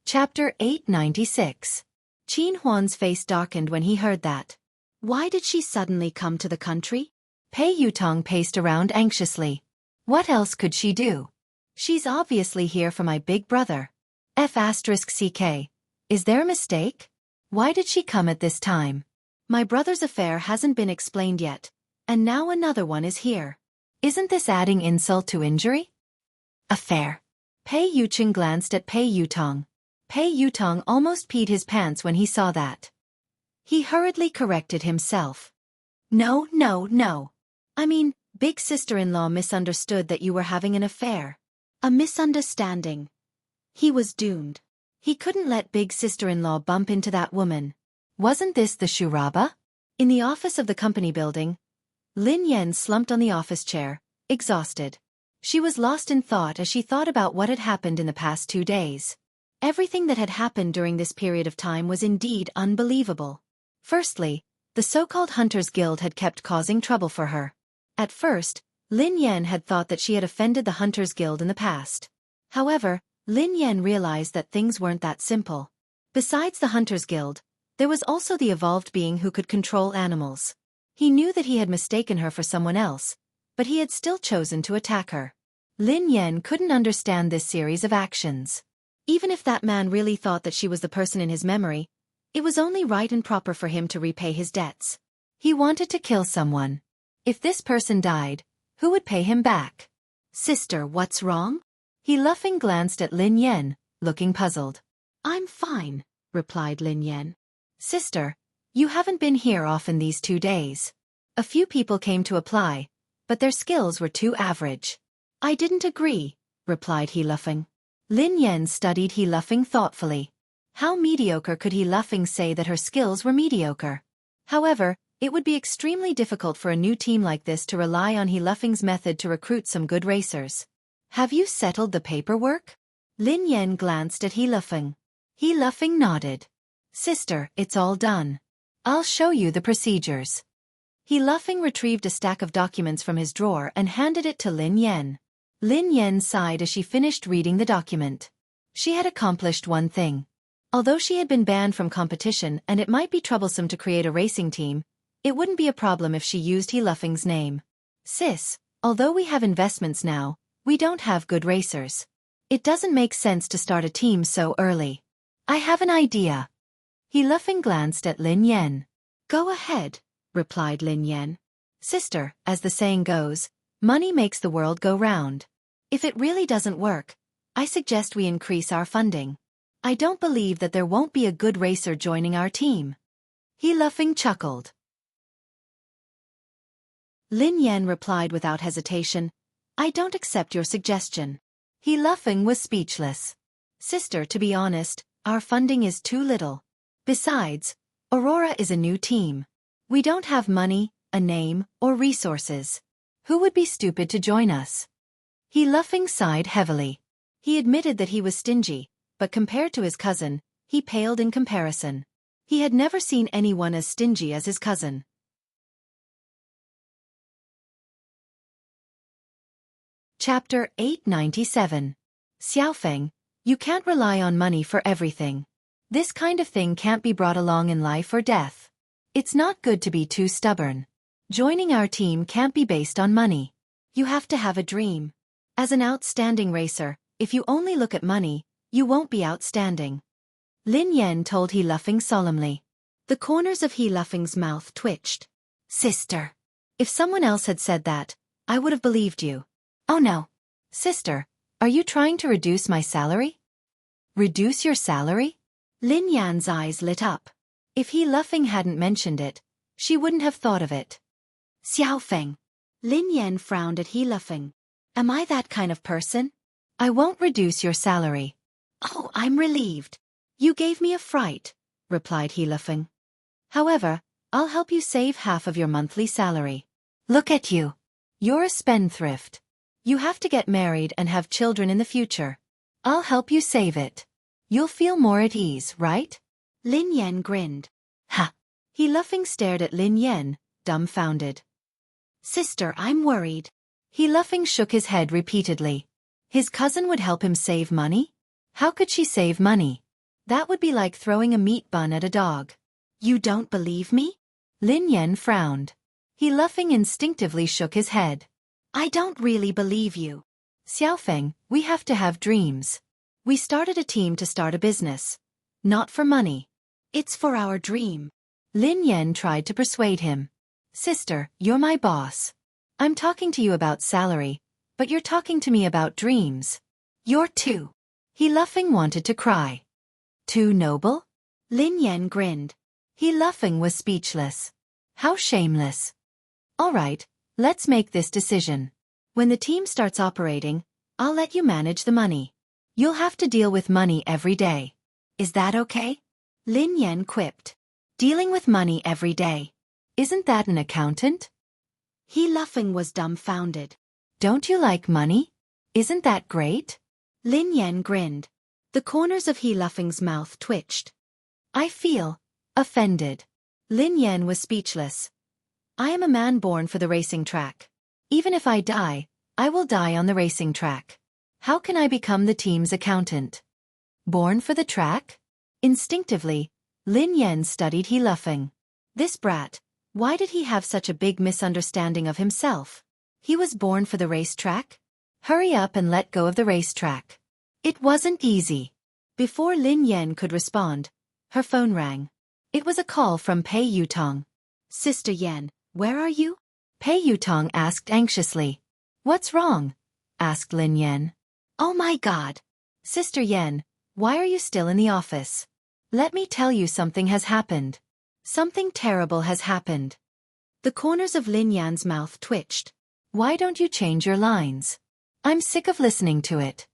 Chapter 896. Qin Huan's face darkened when he heard that. Why did she suddenly come to the country? Pei Yutong paced around anxiously. What else could she do? She's obviously here for my big brother. F***CK. Is there a mistake? Why did she come at this time? My brother's affair hasn't been explained yet, and now another one is here. Isn't this adding insult to injury? Affair. Pei Yuqing glanced at Pei Yutong. Pei Yutong almost peed his pants when he saw that. He hurriedly corrected himself. No. I mean, big sister-in-law misunderstood that you were having an affair. A misunderstanding. He was doomed. He couldn't let big sister-in-law bump into that woman. Wasn't this the Shuraba? In the office of the company building, Lin Yan slumped on the office chair, exhausted. She was lost in thought as she thought about what had happened in the past 2 days. Everything that had happened during this period of time was indeed unbelievable. Firstly, the so-called Hunters Guild had kept causing trouble for her. At first, Lin Yan had thought that she had offended the Hunters Guild in the past. However, Lin Yan realized that things weren't that simple. Besides the Hunters Guild, there was also the evolved being who could control animals. He knew that he had mistaken her for someone else, but he had still chosen to attack her. Lin Yan couldn't understand this series of actions. Even if that man really thought that she was the person in his memory, it was only right and proper for him to repay his debts. He wanted to kill someone. If this person died, who would pay him back? Sister, what's wrong? He laughing glanced at Lin Yan, looking puzzled. I'm fine, replied Lin Yan. Sister, you haven't been here often these 2 days. A few people came to apply, but their skills were too average. I didn't agree, replied he laughing. Lin Yan studied he laughing thoughtfully. How mediocre could he laughing say that her skills were mediocre? However, it would be extremely difficult for a new team like this to rely on he laughing's method to recruit some good racers. Have you settled the paperwork? Lin Yan glanced at he laughing. He laughing nodded. Sister, it's all done. I'll show you the procedures. He laughing retrieved a stack of documents from his drawer and handed it to Lin Yan. Lin Yan sighed as she finished reading the document. She had accomplished one thing. Although she had been banned from competition and it might be troublesome to create a racing team, it wouldn't be a problem if she used he laughing's name. Sis, although we have investments now, we don't have good racers. It doesn't make sense to start a team so early. I have an idea. He laughing glanced at Lin Yan. Go ahead, replied Lin Yan. Sister, as the saying goes, money makes the world go round. If it really doesn't work, I suggest we increase our funding. I don't believe that there won't be a good racer joining our team. He laughing chuckled. Lin Yan replied without hesitation, I don't accept your suggestion. He laughing was speechless. Sister, to be honest, our funding is too little. Besides, Aurora is a new team. We don't have money, a name, or resources. Who would be stupid to join us? He laughing sighed heavily. He admitted that he was stingy, but compared to his cousin, he paled in comparison. He had never seen anyone as stingy as his cousin. Chapter 897. Xiaofeng, you can't rely on money for everything. This kind of thing can't be brought along in life or death. It's not good to be too stubborn. Joining our team can't be based on money. You have to have a dream. As an outstanding racer, if you only look at money, you won't be outstanding. Lin Yan told He Luffing solemnly. The corners of He Luffing's mouth twitched. Sister. If someone else had said that, I would have believed you. Oh no. Sister, are you trying to reduce my salary? Reduce your salary? Lin Yan's eyes lit up. If He Luffing hadn't mentioned it, she wouldn't have thought of it. Xiaofeng. Lin Yan frowned at He Luffing. Am I that kind of person? I won't reduce your salary. Oh, I'm relieved. You gave me a fright, replied He Luffing. However, I'll help you save half of your monthly salary. Look at you. You're a spendthrift. You have to get married and have children in the future. I'll help you save it. You'll feel more at ease, right? Lin Yan grinned. Ha! He Luffing stared at Lin Yan, dumbfounded. Sister, I'm worried. He laughing shook his head repeatedly. His cousin would help him save money? How could she save money? That would be like throwing a meat bun at a dog. You don't believe me? Lin Yan frowned. He laughing instinctively shook his head. I don't really believe you. Xiaofeng, we have to have dreams. We started a team to start a business. Not for money. It's for our dream. Lin Yan tried to persuade him. Sister, you're my boss. I'm talking to you about salary, but you're talking to me about dreams. You're too. He laughing wanted to cry. Too noble? Lin Yan grinned. He laughing was speechless. How shameless. All right, let's make this decision. When the team starts operating, I'll let you manage the money. You'll have to deal with money every day. Is that okay? Lin Yan quipped. Dealing with money every day. Isn't that an accountant? He laughing was dumbfounded. Don't you like money? Isn't that great? Lin Yan grinned. The corners of He laughing's mouth twitched. I feel offended. Lin Yan was speechless. I am a man born for the racing track. Even if I die, I will die on the racing track. How can I become the team's accountant? Born for the track? Instinctively, Lin Yan studied He laughing. This brat, why did he have such a big misunderstanding of himself? He was born for the racetrack? Hurry up and let go of the racetrack. It wasn't easy. Before Lin Yan could respond, her phone rang. It was a call from Pei Yutong. Sister Yan, where are you? Pei Yutong asked anxiously. What's wrong? Asked Lin Yan. Oh my God. Sister Yan, why are you still in the office? Let me tell you something has happened. Something terrible has happened. The corners of Lin Yan's mouth twitched. Why don't you change your lines? I'm sick of listening to it.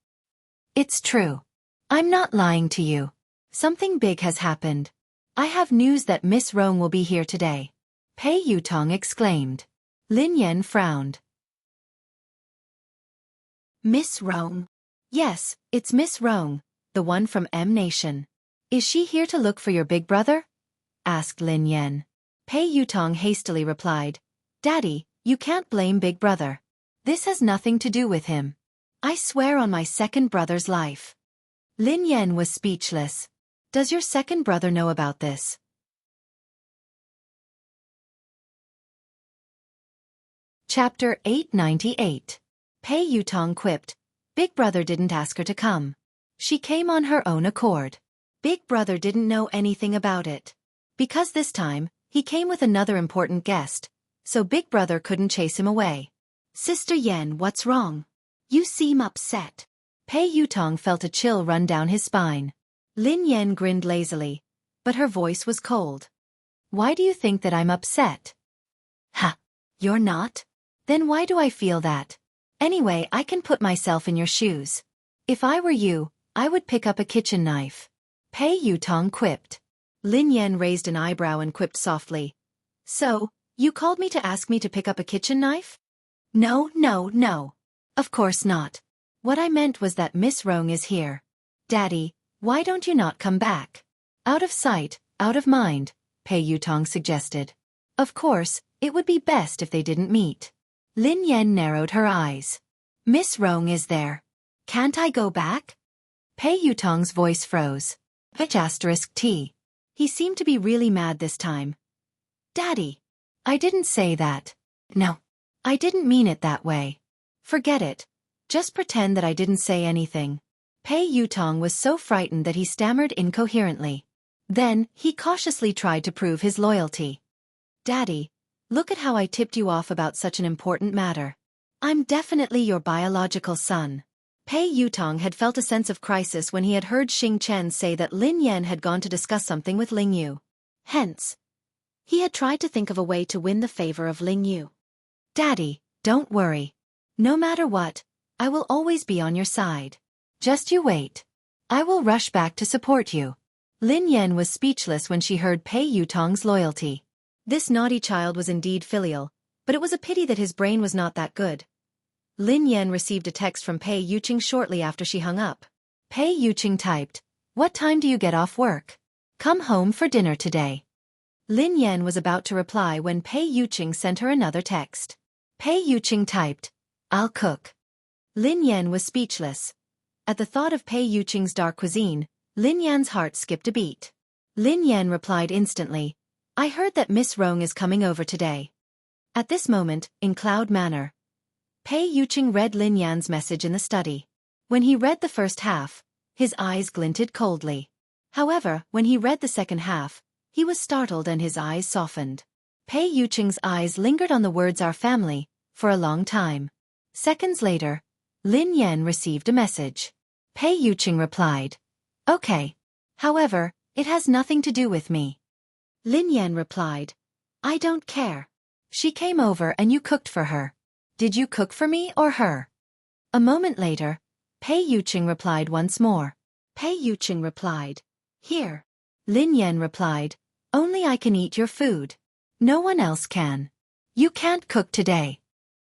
It's true. I'm not lying to you. Something big has happened. I have news that Miss Rong will be here today. Pei Yutong exclaimed. Lin Yan frowned. Miss Rong? Yes, it's Miss Rong, the one from M Nation. Is she here to look for your big brother? Asked Lin Yan. Pei Yutong hastily replied. Daddy, you can't blame Big Brother. This has nothing to do with him. I swear on my second brother's life. Lin Yan was speechless. Does your second brother know about this? Chapter 898. Pei Yutong quipped. Big Brother didn't ask her to come. She came on her own accord. Big Brother didn't know anything about it. Because this time, he came with another important guest, so Big Brother couldn't chase him away. Sister Yan, what's wrong? You seem upset. Pei Yutong felt a chill run down his spine. Lin Yan grinned lazily, but her voice was cold. Why do you think that I'm upset? Ha! You're not? Then why do I feel that? Anyway, I can put myself in your shoes. If I were you, I would pick up a kitchen knife. Pei Yutong quipped. Lin Yan raised an eyebrow and quipped softly. So, you called me to ask me to pick up a kitchen knife? No, no, no. Of course not. What I meant was that Miss Rong is here. Daddy, why don't you not come back? Out of sight, out of mind, Pei Yutong suggested. Of course, it would be best if they didn't meet. Lin Yan narrowed her eyes. Miss Rong is there. Can't I go back? Pei Yutong's voice froze. T. He seemed to be really mad this time. Daddy. I didn't say that. No. I didn't mean it that way. Forget it. Just pretend that I didn't say anything. Pei Yutong was so frightened that he stammered incoherently. Then, he cautiously tried to prove his loyalty. Daddy, look at how I tipped you off about such an important matter. I'm definitely your biological son. Pei Yutong had felt a sense of crisis when he had heard Xing Chen say that Lin Yan had gone to discuss something with Ling Yu. Hence, he had tried to think of a way to win the favor of Ling Yu. Daddy, don't worry. No matter what, I will always be on your side. Just you wait. I will rush back to support you. Lin Yan was speechless when she heard Pei Yutong's loyalty. This naughty child was indeed filial, but it was a pity that his brain was not that good. Lin Yan received a text from Pei Yuqing shortly after she hung up. Pei Yuqing typed, "What time do you get off work? Come home for dinner today." Lin Yan was about to reply when Pei Yuqing sent her another text. Pei Yuqing typed, "I'll cook." Lin Yan was speechless. At the thought of Pei Yuqing's dark cuisine, Lin Yan's heart skipped a beat. Lin Yan replied instantly, "I heard that Miss Rong is coming over today." At this moment, in Cloud Manor, Pei Yuqing read Lin Yan's message in the study. When he read the first half, his eyes glinted coldly. However, when he read the second half, he was startled and his eyes softened. Pei Yuqing's eyes lingered on the words "our family" for a long time. Seconds later, Lin Yan received a message. Pei Yuqing replied, "Okay. However, it has nothing to do with me." Lin Yan replied, "I don't care. She came over and you cooked for her. Did you cook for me or her?" A moment later, Pei Yuqing replied once more. Pei Yuqing replied, "Here." Lin Yan replied, "Only I can eat your food. No one else can. You can't cook today."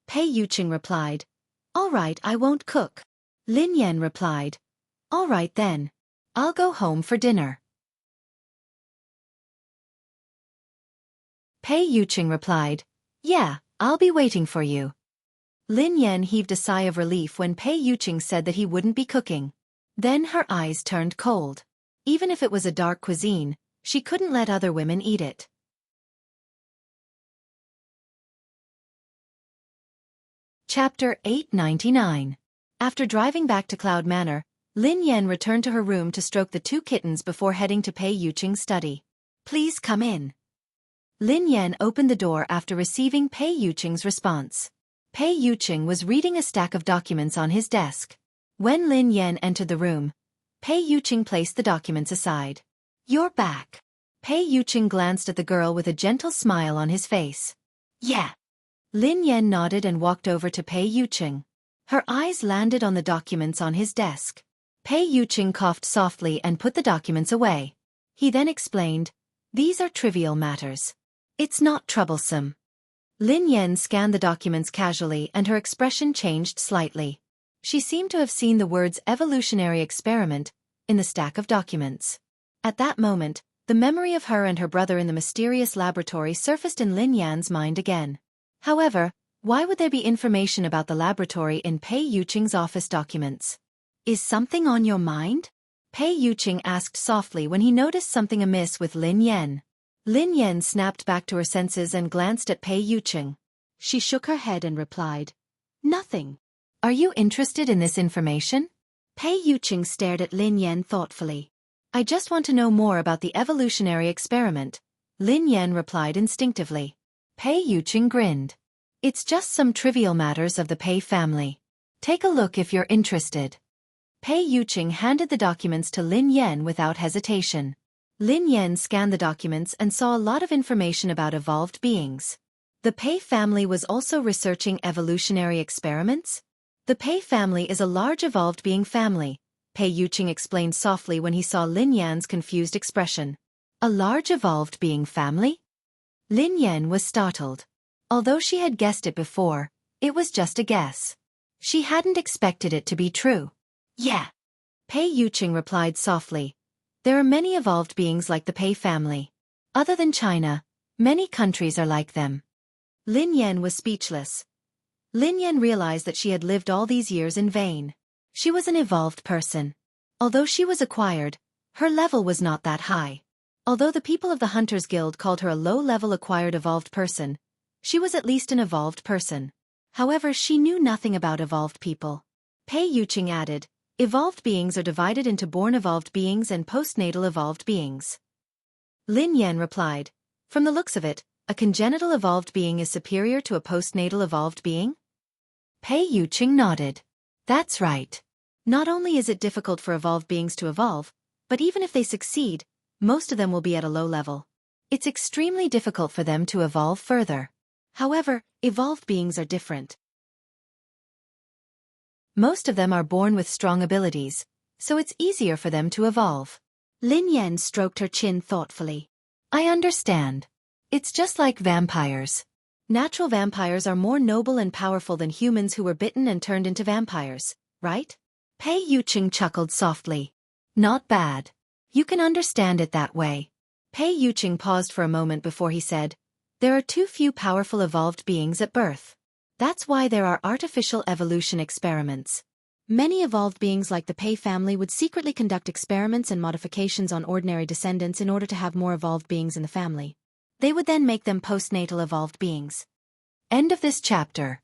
Pei Yuqing replied, "All right, I won't cook." Lin Yan replied, "All right then. I'll go home for dinner." Pei Yuqing replied, "Yeah, I'll be waiting for you." Lin Yan heaved a sigh of relief when Pei Yuqing said that he wouldn't be cooking. Then her eyes turned cold. Even if it was a dark cuisine, she couldn't let other women eat it. Chapter 899. After driving back to Cloud Manor, Lin Yan returned to her room to stroke the two kittens before heading to Pei Yuqing's study. "Please come in." Lin Yan opened the door after receiving Pei Yuqing's response. Pei Yuqing was reading a stack of documents on his desk. When Lin Yan entered the room, Pei Yuqing placed the documents aside. "You're back." Pei Yuqing glanced at the girl with a gentle smile on his face. "Yeah." Lin Yan nodded and walked over to Pei Yuqing. Her eyes landed on the documents on his desk. Pei Yuqing coughed softly and put the documents away. He then explained, "These are trivial matters. It's not troublesome." Lin Yan scanned the documents casually and her expression changed slightly. She seemed to have seen the words "evolutionary experiment" in the stack of documents. At that moment, the memory of her and her brother in the mysterious laboratory surfaced in Lin Yan's mind again. However, why would there be information about the laboratory in Pei Yuqing's office documents? "Is something on your mind?" Pei Yuqing asked softly when he noticed something amiss with Lin Yan. Lin Yan snapped back to her senses and glanced at Pei Yuqing. She shook her head and replied, "Nothing." "Are you interested in this information?" Pei Yuqing stared at Lin Yan thoughtfully. "I just want to know more about the evolutionary experiment," Lin Yan replied instinctively. Pei Yuqing grinned. "It's just some trivial matters of the Pei family. Take a look if you're interested." Pei Yuqing handed the documents to Lin Yan without hesitation. Lin Yan scanned the documents and saw a lot of information about evolved beings. The Pei family was also researching evolutionary experiments? The Pei family is a large evolved being family, Pei Yuqing explained softly when he saw Lin Yan's confused expression. A large evolved being family? Lin Yan was startled. Although she had guessed it before, it was just a guess. She hadn't expected it to be true. "Yeah." Pei Yuqing replied softly. "There are many evolved beings like the Pei family. Other than China, many countries are like them." Lin Yan was speechless. Lin Yan realized that she had lived all these years in vain. She was an evolved person. Although she was acquired, her level was not that high. Although the people of the Hunters Guild called her a low-level acquired evolved person, she was at least an evolved person. However, she knew nothing about evolved people. Pei Yuqing added, "Evolved beings are divided into born evolved beings and postnatal evolved beings." Lin Yan replied, "From the looks of it, a congenital evolved being is superior to a postnatal evolved being?" Pei Yuqing nodded. "That's right. Not only is it difficult for evolved beings to evolve, but even if they succeed, most of them will be at a low level. It's extremely difficult for them to evolve further. However, evolved beings are different. Most of them are born with strong abilities, so it's easier for them to evolve." Lin Yan stroked her chin thoughtfully. "I understand. It's just like vampires. Natural vampires are more noble and powerful than humans who were bitten and turned into vampires, right?" Pei Yuqing chuckled softly. "Not bad. You can understand it that way." Pei Yuqing paused for a moment before he said, "There are too few powerful evolved beings at birth. That's why there are artificial evolution experiments. Many evolved beings like the Pei family would secretly conduct experiments and modifications on ordinary descendants in order to have more evolved beings in the family. They would then make them postnatal evolved beings. End of this chapter.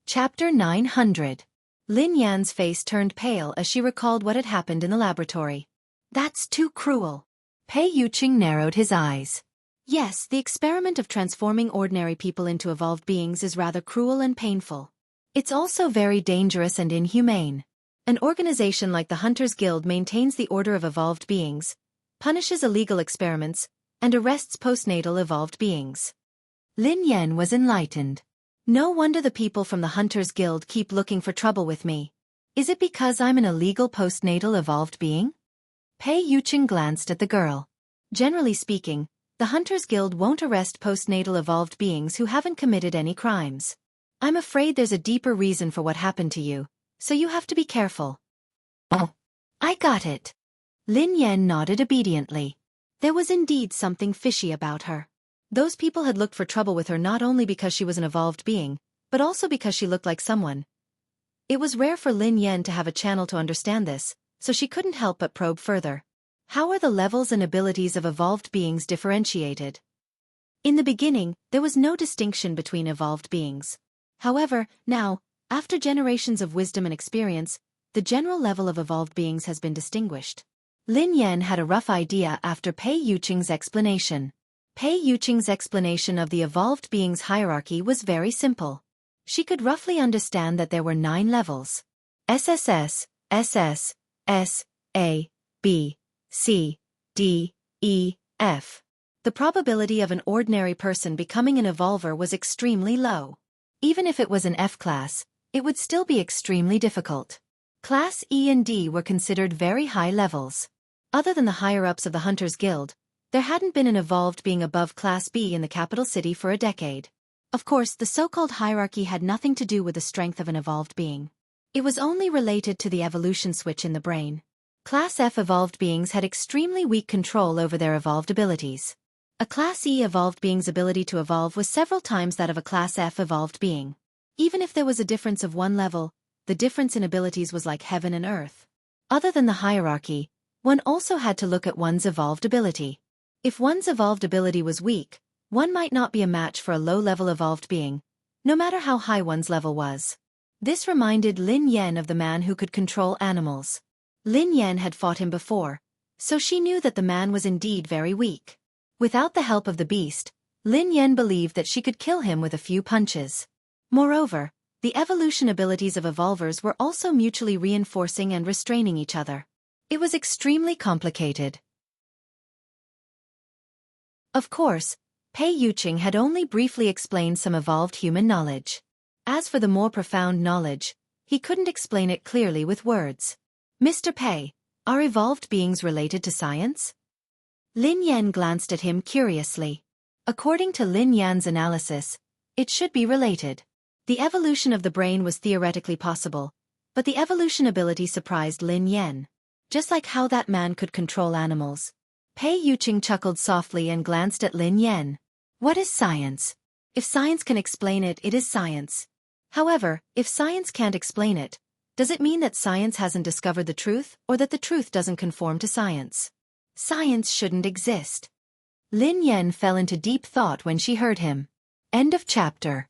Chapter 900. Lin Yan's face turned pale as she recalled what had happened in the laboratory. That's too cruel. Pei Yuqing narrowed his eyes. Yes, the experiment of transforming ordinary people into evolved beings is rather cruel and painful. It's also very dangerous and inhumane. An organization like the Hunters Guild maintains the order of evolved beings, punishes illegal experiments, and arrests postnatal evolved beings. Lin Yan was enlightened. No wonder the people from the Hunters Guild keep looking for trouble with me. Is it because I'm an illegal postnatal evolved being? Pei Yuqing glanced at the girl. Generally speaking, the Hunters Guild won't arrest postnatal evolved beings who haven't committed any crimes. I'm afraid there's a deeper reason for what happened to you, so you have to be careful. Oh, I got it. Lin Yan nodded obediently. There was indeed something fishy about her. Those people had looked for trouble with her not only because she was an evolved being, but also because she looked like someone. It was rare for Lin Yan to have a channel to understand this, so she couldn't help but probe further. How are the levels and abilities of evolved beings differentiated? In the beginning, there was no distinction between evolved beings. However, now, after generations of wisdom and experience, the general level of evolved beings has been distinguished. Lin Yan had a rough idea after Pei Yuqing's explanation. Pei Yuqing's explanation of the evolved beings' hierarchy was very simple. She could roughly understand that there were 9 levels. SSS, SS, S, A, B, C, D, E, F. The probability of an ordinary person becoming an evolver was extremely low. Even if it was an F class, it would still be extremely difficult. Class E and D were considered very high levels. Other than the higher-ups of the Hunters Guild, there hadn't been an evolved being above Class B in the capital city for a decade. Of course, the so-called hierarchy had nothing to do with the strength of an evolved being. It was only related to the evolution switch in the brain. Class F evolved beings had extremely weak control over their evolved abilities. A Class E evolved being's ability to evolve was several times that of a Class F evolved being. Even if there was a difference of 1 level, the difference in abilities was like heaven and earth. Other than the hierarchy, one also had to look at one's evolved ability. If one's evolved ability was weak, one might not be a match for a low-level evolved being, no matter how high one's level was. This reminded Lin Yan of the man who could control animals. Lin Yan had fought him before, so she knew that the man was indeed very weak. Without the help of the beast, Lin Yan believed that she could kill him with a few punches. Moreover, the evolution abilities of evolvers were also mutually reinforcing and restraining each other. It was extremely complicated. Of course, Pei Yuqing had only briefly explained some evolved human knowledge. As for the more profound knowledge, he couldn't explain it clearly with words. Mr. Pei, are evolved beings related to science? Lin Yan glanced at him curiously. According to Lin Yan's analysis, it should be related. The evolution of the brain was theoretically possible, but the evolution ability surprised Lin Yan. Just like how that man could control animals. Pei Yuqing chuckled softly and glanced at Lin Yan. What is science? If science can explain it, it is science. However, if science can't explain it, does it mean that science hasn't discovered the truth, or that the truth doesn't conform to science? Science shouldn't exist. Lin Yan fell into deep thought when she heard him. End of chapter.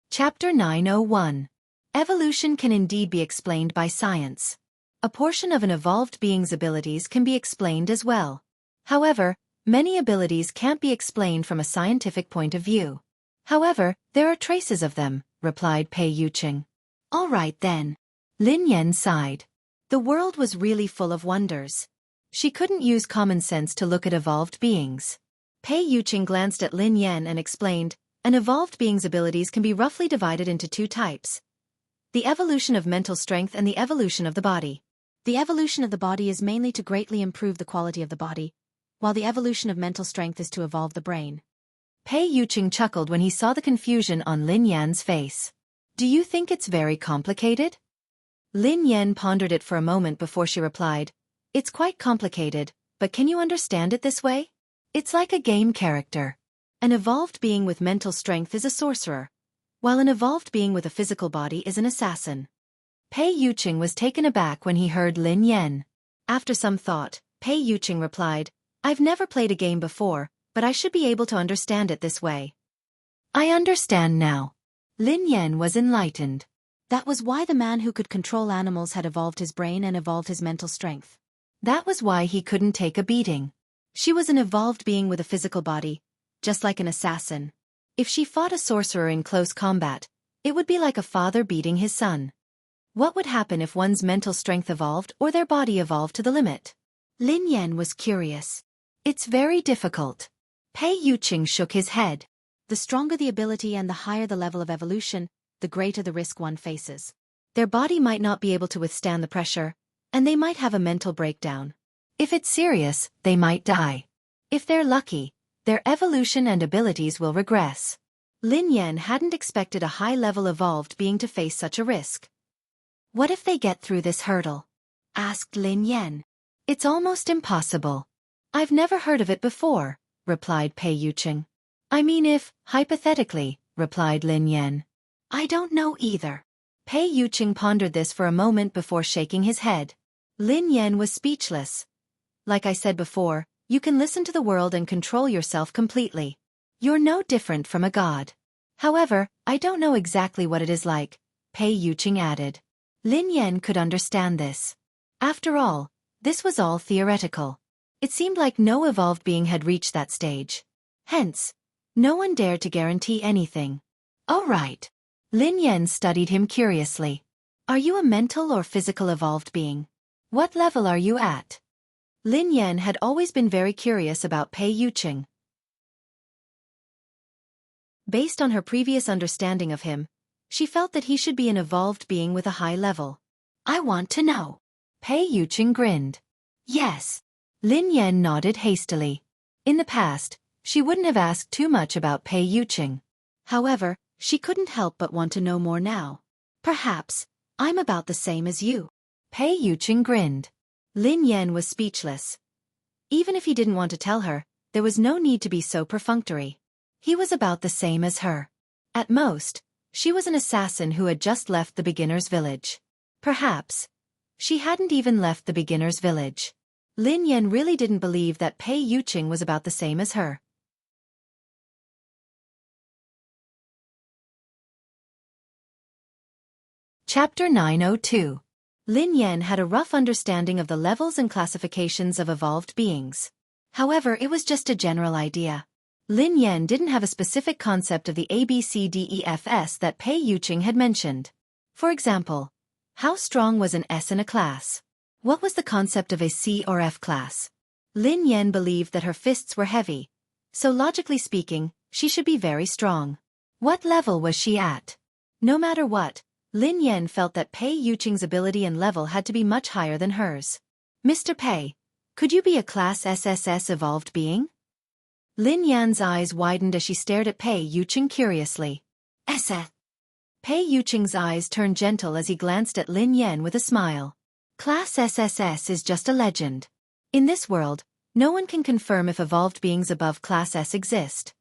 Chapter 901. Evolution can indeed be explained by science. A portion of an evolved being's abilities can be explained as well. However, many abilities can't be explained from a scientific point of view. However, there are traces of them, replied Pei Yuqing. All right then. Lin Yan sighed. The world was really full of wonders. She couldn't use common sense to look at evolved beings. Pei Yuqing glanced at Lin Yan and explained, an evolved being's abilities can be roughly divided into 2 types. The evolution of mental strength and the evolution of the body. The evolution of the body is mainly to greatly improve the quality of the body, while the evolution of mental strength is to evolve the brain. Pei Yuqing chuckled when he saw the confusion on Lin Yan's face. Do you think it's very complicated? Lin Yan pondered it for a moment before she replied, It's quite complicated, but can you understand it this way? It's like a game character. An evolved being with mental strength is a sorcerer, while an evolved being with a physical body is an assassin. Pei Yuqing was taken aback when he heard Lin Yan. After some thought, Pei Yuqing replied, I've never played a game before, but I should be able to understand it this way. I understand now. Lin Yan was enlightened. That was why the man who could control animals had evolved his brain and evolved his mental strength. That was why he couldn't take a beating. She was an evolved being with a physical body, just like an assassin. If she fought a sorcerer in close combat, it would be like a father beating his son. What would happen if one's mental strength evolved or their body evolved to the limit? Lin Yan was curious. It's very difficult. Pei Yuqing shook his head. The stronger the ability and the higher the level of evolution, the greater the risk one faces. Their body might not be able to withstand the pressure, and they might have a mental breakdown. If it's serious, they might die. If they're lucky, their evolution and abilities will regress. Lin Yan hadn't expected a high-level evolved being to face such a risk. What if they get through this hurdle? Asked Lin Yan. It's almost impossible. I've never heard of it before, replied Pei Yuqing. I mean if, hypothetically, replied Lin Yan. I don't know either. Pei Yuqing pondered this for a moment before shaking his head. Lin Yan was speechless. Like I said before, you can listen to the world and control yourself completely. You're no different from a god. However, I don't know exactly what it is like, Pei Yuqing added. Lin Yan could understand this. After all, this was all theoretical. It seemed like no evolved being had reached that stage. Hence, no one dared to guarantee anything. Oh right. Lin Yan studied him curiously. Are you a mental or physical evolved being? What level are you at? Lin Yan had always been very curious about Pei Yuqing. Based on her previous understanding of him, she felt that he should be an evolved being with a high level. I want to know. Pei Yuqing grinned. Yes. Lin Yan nodded hastily. In the past, she wouldn't have asked too much about Pei Yuqing. However, she couldn't help but want to know more now. Perhaps, I'm about the same as you. Pei Yuqing grinned. Lin Yan was speechless. Even if he didn't want to tell her, there was no need to be so perfunctory. He was about the same as her. At most, she was an assassin who had just left the beginner's village. Perhaps, she hadn't even left the beginner's village. Lin Yan really didn't believe that Pei Yuqing was about the same as her. Chapter 902. Lin Yan had a rough understanding of the levels and classifications of evolved beings. However, it was just a general idea. Lin Yan didn't have a specific concept of the ABCDEFS that Pei Yuqing had mentioned. For example, how strong was an S in a class? What was the concept of a C or F class? Lin Yan believed that her fists were heavy, so logically speaking, she should be very strong. What level was she at? No matter what, Lin Yan felt that Pei Yuqing's ability and level had to be much higher than hers. Mr. Pei, could you be a Class SSS evolved being? Lin Yan's eyes widened as she stared at Pei Yuqing curiously. SS. Pei Yuqing's eyes turned gentle as he glanced at Lin Yan with a smile. Class SSS is just a legend. In this world, no one can confirm if evolved beings above Class S exist.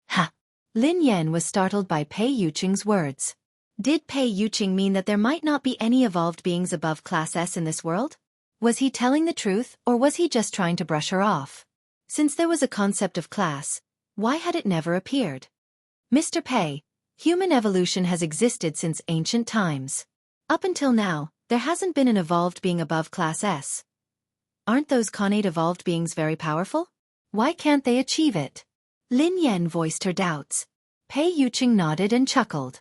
Ha! Lin Yan was startled by Pei Yuqing's words. Did Pei Yuqing mean that there might not be any evolved beings above Class S in this world? Was he telling the truth, or was he just trying to brush her off? Since there was a concept of class, why had it never appeared? Mr. Pei, human evolution has existed since ancient times. Up until now, there hasn't been an evolved being above Class S. Aren't those connate evolved beings very powerful? Why can't they achieve it? Lin Yan voiced her doubts. Pei Yuqing nodded and chuckled.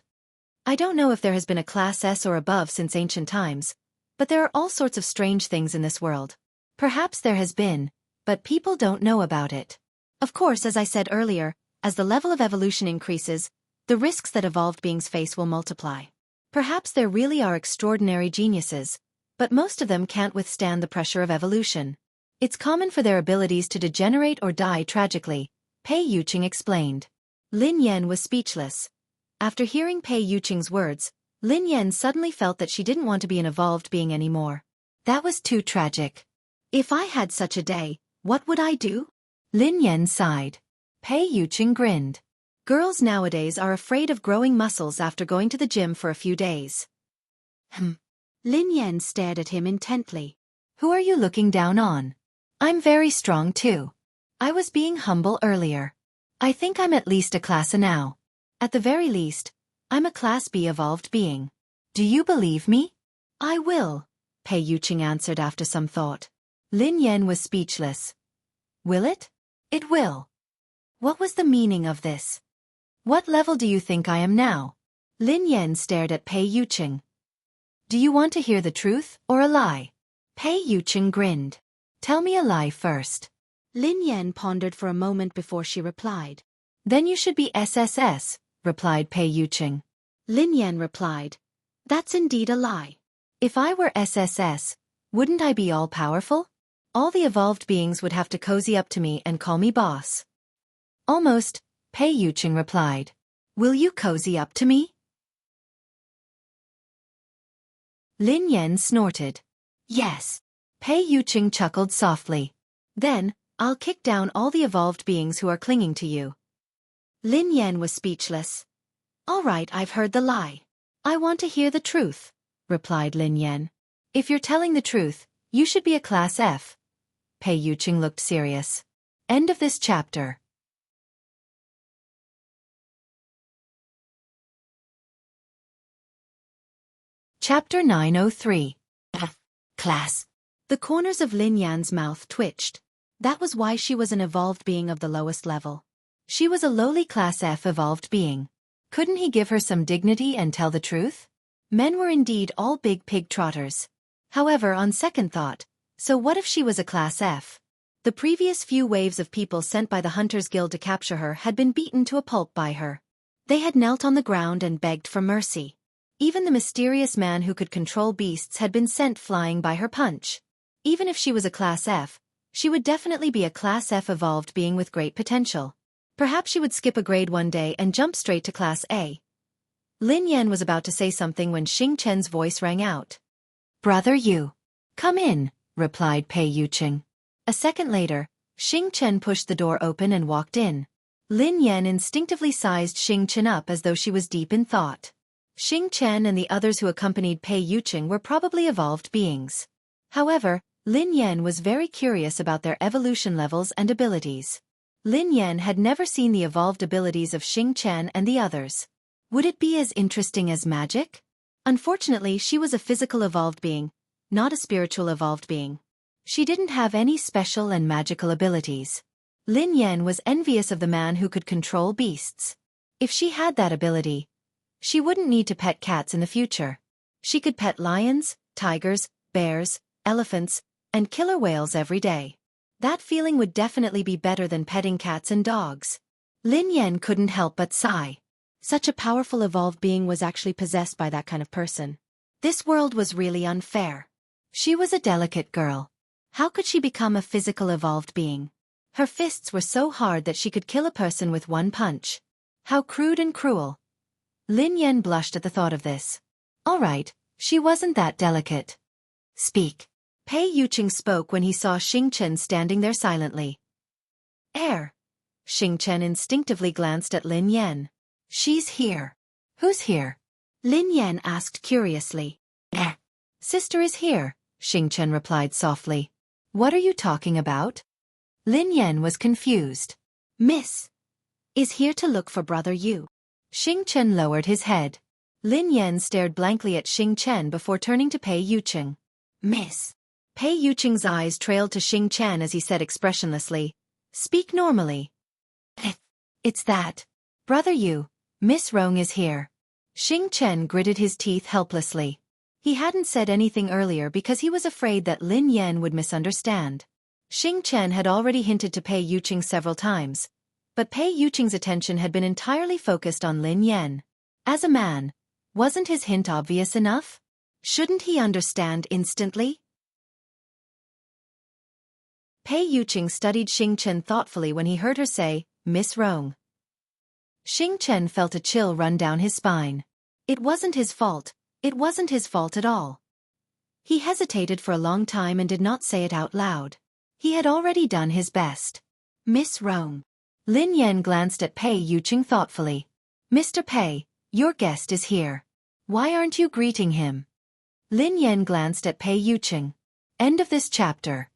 I don't know if there has been a Class S or above since ancient times, but there are all sorts of strange things in this world. Perhaps there has been, but people don't know about it. Of course, as I said earlier, as the level of evolution increases, the risks that evolved beings face will multiply. Perhaps there really are extraordinary geniuses, but most of them can't withstand the pressure of evolution. It's common for their abilities to degenerate or die tragically, Pei Yuqing explained. Lin Yan was speechless. After hearing Pei Yuqing's words, Lin Yan suddenly felt that she didn't want to be an evolved being anymore. That was too tragic. If I had such a day, what would I do? Lin Yan sighed. Pei Yuqing grinned. Girls nowadays are afraid of growing muscles after going to the gym for a few days. Lin Yan stared at him intently. Who are you looking down on? I'm very strong too. I was being humble earlier. I think I'm at least a class A now. At the very least, I'm a class B evolved being. Do you believe me? I will, Pei Yuqing answered after some thought. Lin Yan was speechless. Will it? It will. What was the meaning of this? What level do you think I am now? Lin Yan stared at Pei Yuqing. Do you want to hear the truth or a lie? Pei Yuqing grinned. Tell me a lie first. Lin Yan pondered for a moment before she replied. Then you should be SSS, replied Pei Yuqing. Lin Yan replied. That's indeed a lie. If I were SSS, wouldn't I be all-powerful? All the evolved beings would have to cozy up to me and call me boss. Almost, Pei Yuqing replied. Will you cozy up to me? Lin Yan snorted. Yes. Pei Yuqing chuckled softly. Then, I'll kick down all the evolved beings who are clinging to you. Lin Yan was speechless. All right, I've heard the lie. I want to hear the truth, replied Lin Yan. If you're telling the truth, you should be a class F. Pei Yuqing looked serious. End of this chapter. Chapter 903. Class. The corners of Lin Yan's mouth twitched. That was why she was an evolved being of the lowest level. She was a lowly class F evolved being. Couldn't he give her some dignity and tell the truth? Men were indeed all big pig trotters. However, on second thought, so what if she was a class F? The previous few waves of people sent by the Hunters Guild to capture her had been beaten to a pulp by her. They had knelt on the ground and begged for mercy. Even the mysterious man who could control beasts had been sent flying by her punch. Even if she was a class F, she would definitely be a class F evolved being with great potential. Perhaps she would skip a grade one day and jump straight to class A. Lin Yan was about to say something when Xing Chen's voice rang out. Brother Yu. Come in, replied Pei Yuqing. A second later, Xing Chen pushed the door open and walked in. Lin Yan instinctively sized Xing Chen up as though she was deep in thought. Xing Chen and the others who accompanied Pei Yuqing were probably evolved beings. However, Lin Yan was very curious about their evolution levels and abilities. Lin Yan had never seen the evolved abilities of Xing Chen and the others. Would it be as interesting as magic? Unfortunately, she was a physical evolved being, not a spiritual evolved being. She didn't have any special and magical abilities. Lin Yan was envious of the man who could control beasts. If she had that ability, she wouldn't need to pet cats in the future. She could pet lions, tigers, bears, elephants, and killer whales every day. That feeling would definitely be better than petting cats and dogs. Lin Yan couldn't help but sigh. Such a powerful evolved being was actually possessed by that kind of person. This world was really unfair. She was a delicate girl. How could she become a physical evolved being? Her fists were so hard that she could kill a person with one punch. How crude and cruel. Lin Yan blushed at the thought of this. All right, she wasn't that delicate. Speak. Pei Yuqing spoke when he saw Xing Chen standing there silently. Air. Xing Chen instinctively glanced at Lin Yan. She's here. Who's here? Lin Yan asked curiously. Sister is here, Xing Chen replied softly. What are you talking about? Lin Yan was confused. Miss is here to look for Brother Yu. Xing Chen lowered his head. Lin Yan stared blankly at Xing Chen before turning to Pei Yuqing. Miss. Pei Yuqing's eyes trailed to Xing Chen as he said expressionlessly, Speak normally. It's that. Brother Yu, Miss Rong is here. Xing Chen gritted his teeth helplessly. He hadn't said anything earlier because he was afraid that Lin Yan would misunderstand. Xing Chen had already hinted to Pei Yuqing several times, but Pei Yuqing's attention had been entirely focused on Lin Yan. As a man, wasn't his hint obvious enough? Shouldn't he understand instantly? Pei Yuqing studied Xing Chen thoughtfully when he heard her say, Miss Rong. Xing Chen felt a chill run down his spine. It wasn't his fault. It wasn't his fault at all. He hesitated for a long time and did not say it out loud. He had already done his best. Miss Rong. Lin Yan glanced at Pei Yuqing thoughtfully. Mr. Pei, your guest is here. Why aren't you greeting him? Lin Yan glanced at Pei Yuqing. End of this chapter.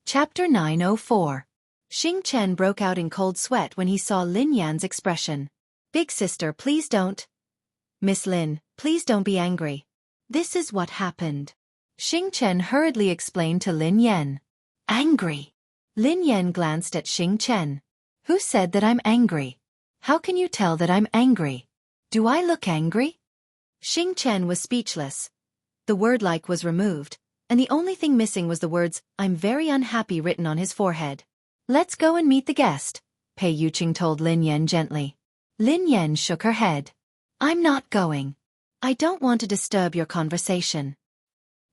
Chapter 904. Xing Chen broke out in cold sweat when he saw Lin Yan's expression. Big sister, please don't. Miss Lin, please don't be angry. This is what happened. Xing Chen hurriedly explained to Lin Yan. Angry? Lin Yan glanced at Xing Chen. Who said that I'm angry? How can you tell that I'm angry? Do I look angry? Xing Chen was speechless. The word like was removed, and the only thing missing was the words, I'm very unhappy written on his forehead. Let's go and meet the guest, Pei Yuqing told Lin Yan gently. Lin Yan shook her head. I'm not going. I don't want to disturb your conversation.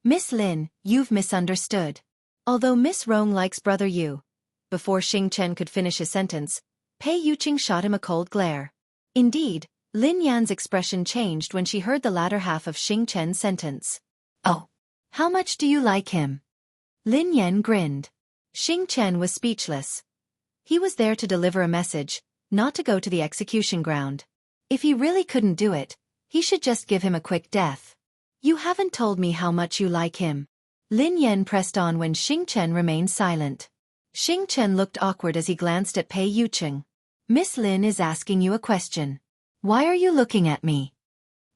Miss Lin, you've misunderstood. Although Miss Rong likes Brother Yu. Before Xing Chen could finish his sentence, Pei Yuqing shot him a cold glare. Indeed, Lin Yan's expression changed when she heard the latter half of Xing Chen's sentence. Oh, how much do you like him? Lin Yan grinned. Xing Chen was speechless. He was there to deliver a message, not to go to the execution ground. If he really couldn't do it, he should just give him a quick death. You haven't told me how much you like him. Lin Yan pressed on when Xing Chen remained silent. Xing Chen looked awkward as he glanced at Pei Yuqing. Miss Lin is asking you a question. Why are you looking at me?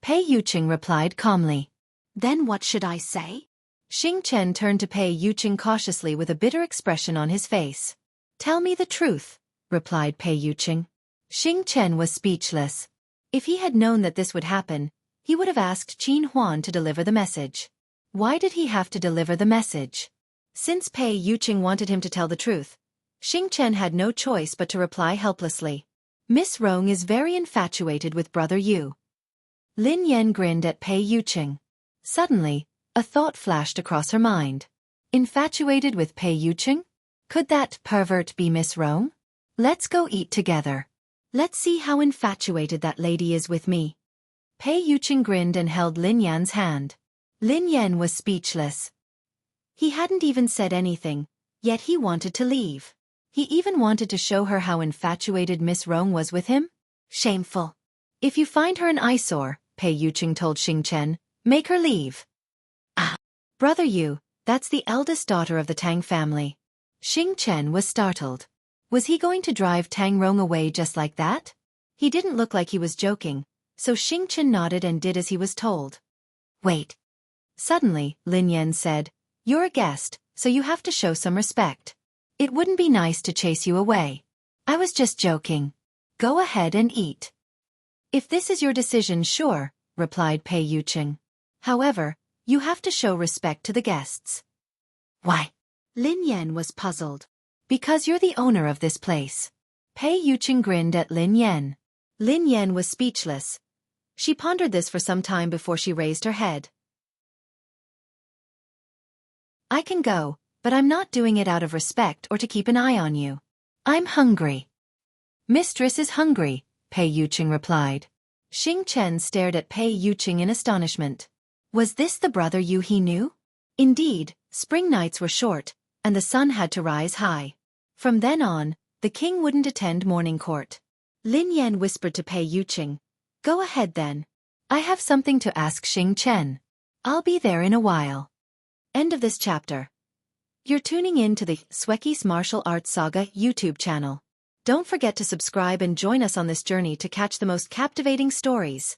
Pei Yuqing replied calmly. Then what should I say? Xing Chen turned to Pei Yuqing cautiously with a bitter expression on his face. Tell me the truth, replied Pei Yuqing. Xing Chen was speechless. If he had known that this would happen, he would have asked Qin Huan to deliver the message. Why did he have to deliver the message? Since Pei Yuqing wanted him to tell the truth, Xing Chen had no choice but to reply helplessly. Miss Rong is very infatuated with Brother Yu. Lin Yan grinned at Pei Yuqing. Suddenly, a thought flashed across her mind. Infatuated with Pei Yuqing? Could that pervert be Miss Rong? Let's go eat together. Let's see how infatuated that lady is with me. Pei Yuqing grinned and held Lin Yan's hand. Lin Yan was speechless. He hadn't even said anything, yet he wanted to leave. He even wanted to show her how infatuated Miss Rong was with him. Shameful. If you find her an eyesore, Pei Yuqing told Xing Chen, make her leave. Ah, Brother Yu, that's the eldest daughter of the Tang family. Xing Chen was startled. Was he going to drive Tang Rong away just like that? He didn't look like he was joking, so Xing Chen nodded and did as he was told. Wait. Suddenly, Lin Yan said, You're a guest, so you have to show some respect. It wouldn't be nice to chase you away. I was just joking. Go ahead and eat. If this is your decision, sure, replied Pei Yuqing. However, you have to show respect to the guests. Why? Lin Yan was puzzled. Because you're the owner of this place. Pei Yuqing grinned at Lin Yan. Lin Yan was speechless. She pondered this for some time before she raised her head. I can go, but I'm not doing it out of respect or to keep an eye on you. I'm hungry. Mistress is hungry, Pei Yuqing replied. Xing Chen stared at Pei Yuqing in astonishment. Was this the Brother Yu he knew? Indeed, spring nights were short, and the sun had to rise high. From then on, the king wouldn't attend morning court. Lin Yan whispered to Pei Yuqing. Go ahead then. I have something to ask Xing Chen. I'll be there in a while. End of this chapter. You're tuning in to the Xueqi's Martial Arts Saga YouTube channel. Don't forget to subscribe and join us on this journey to catch the most captivating stories.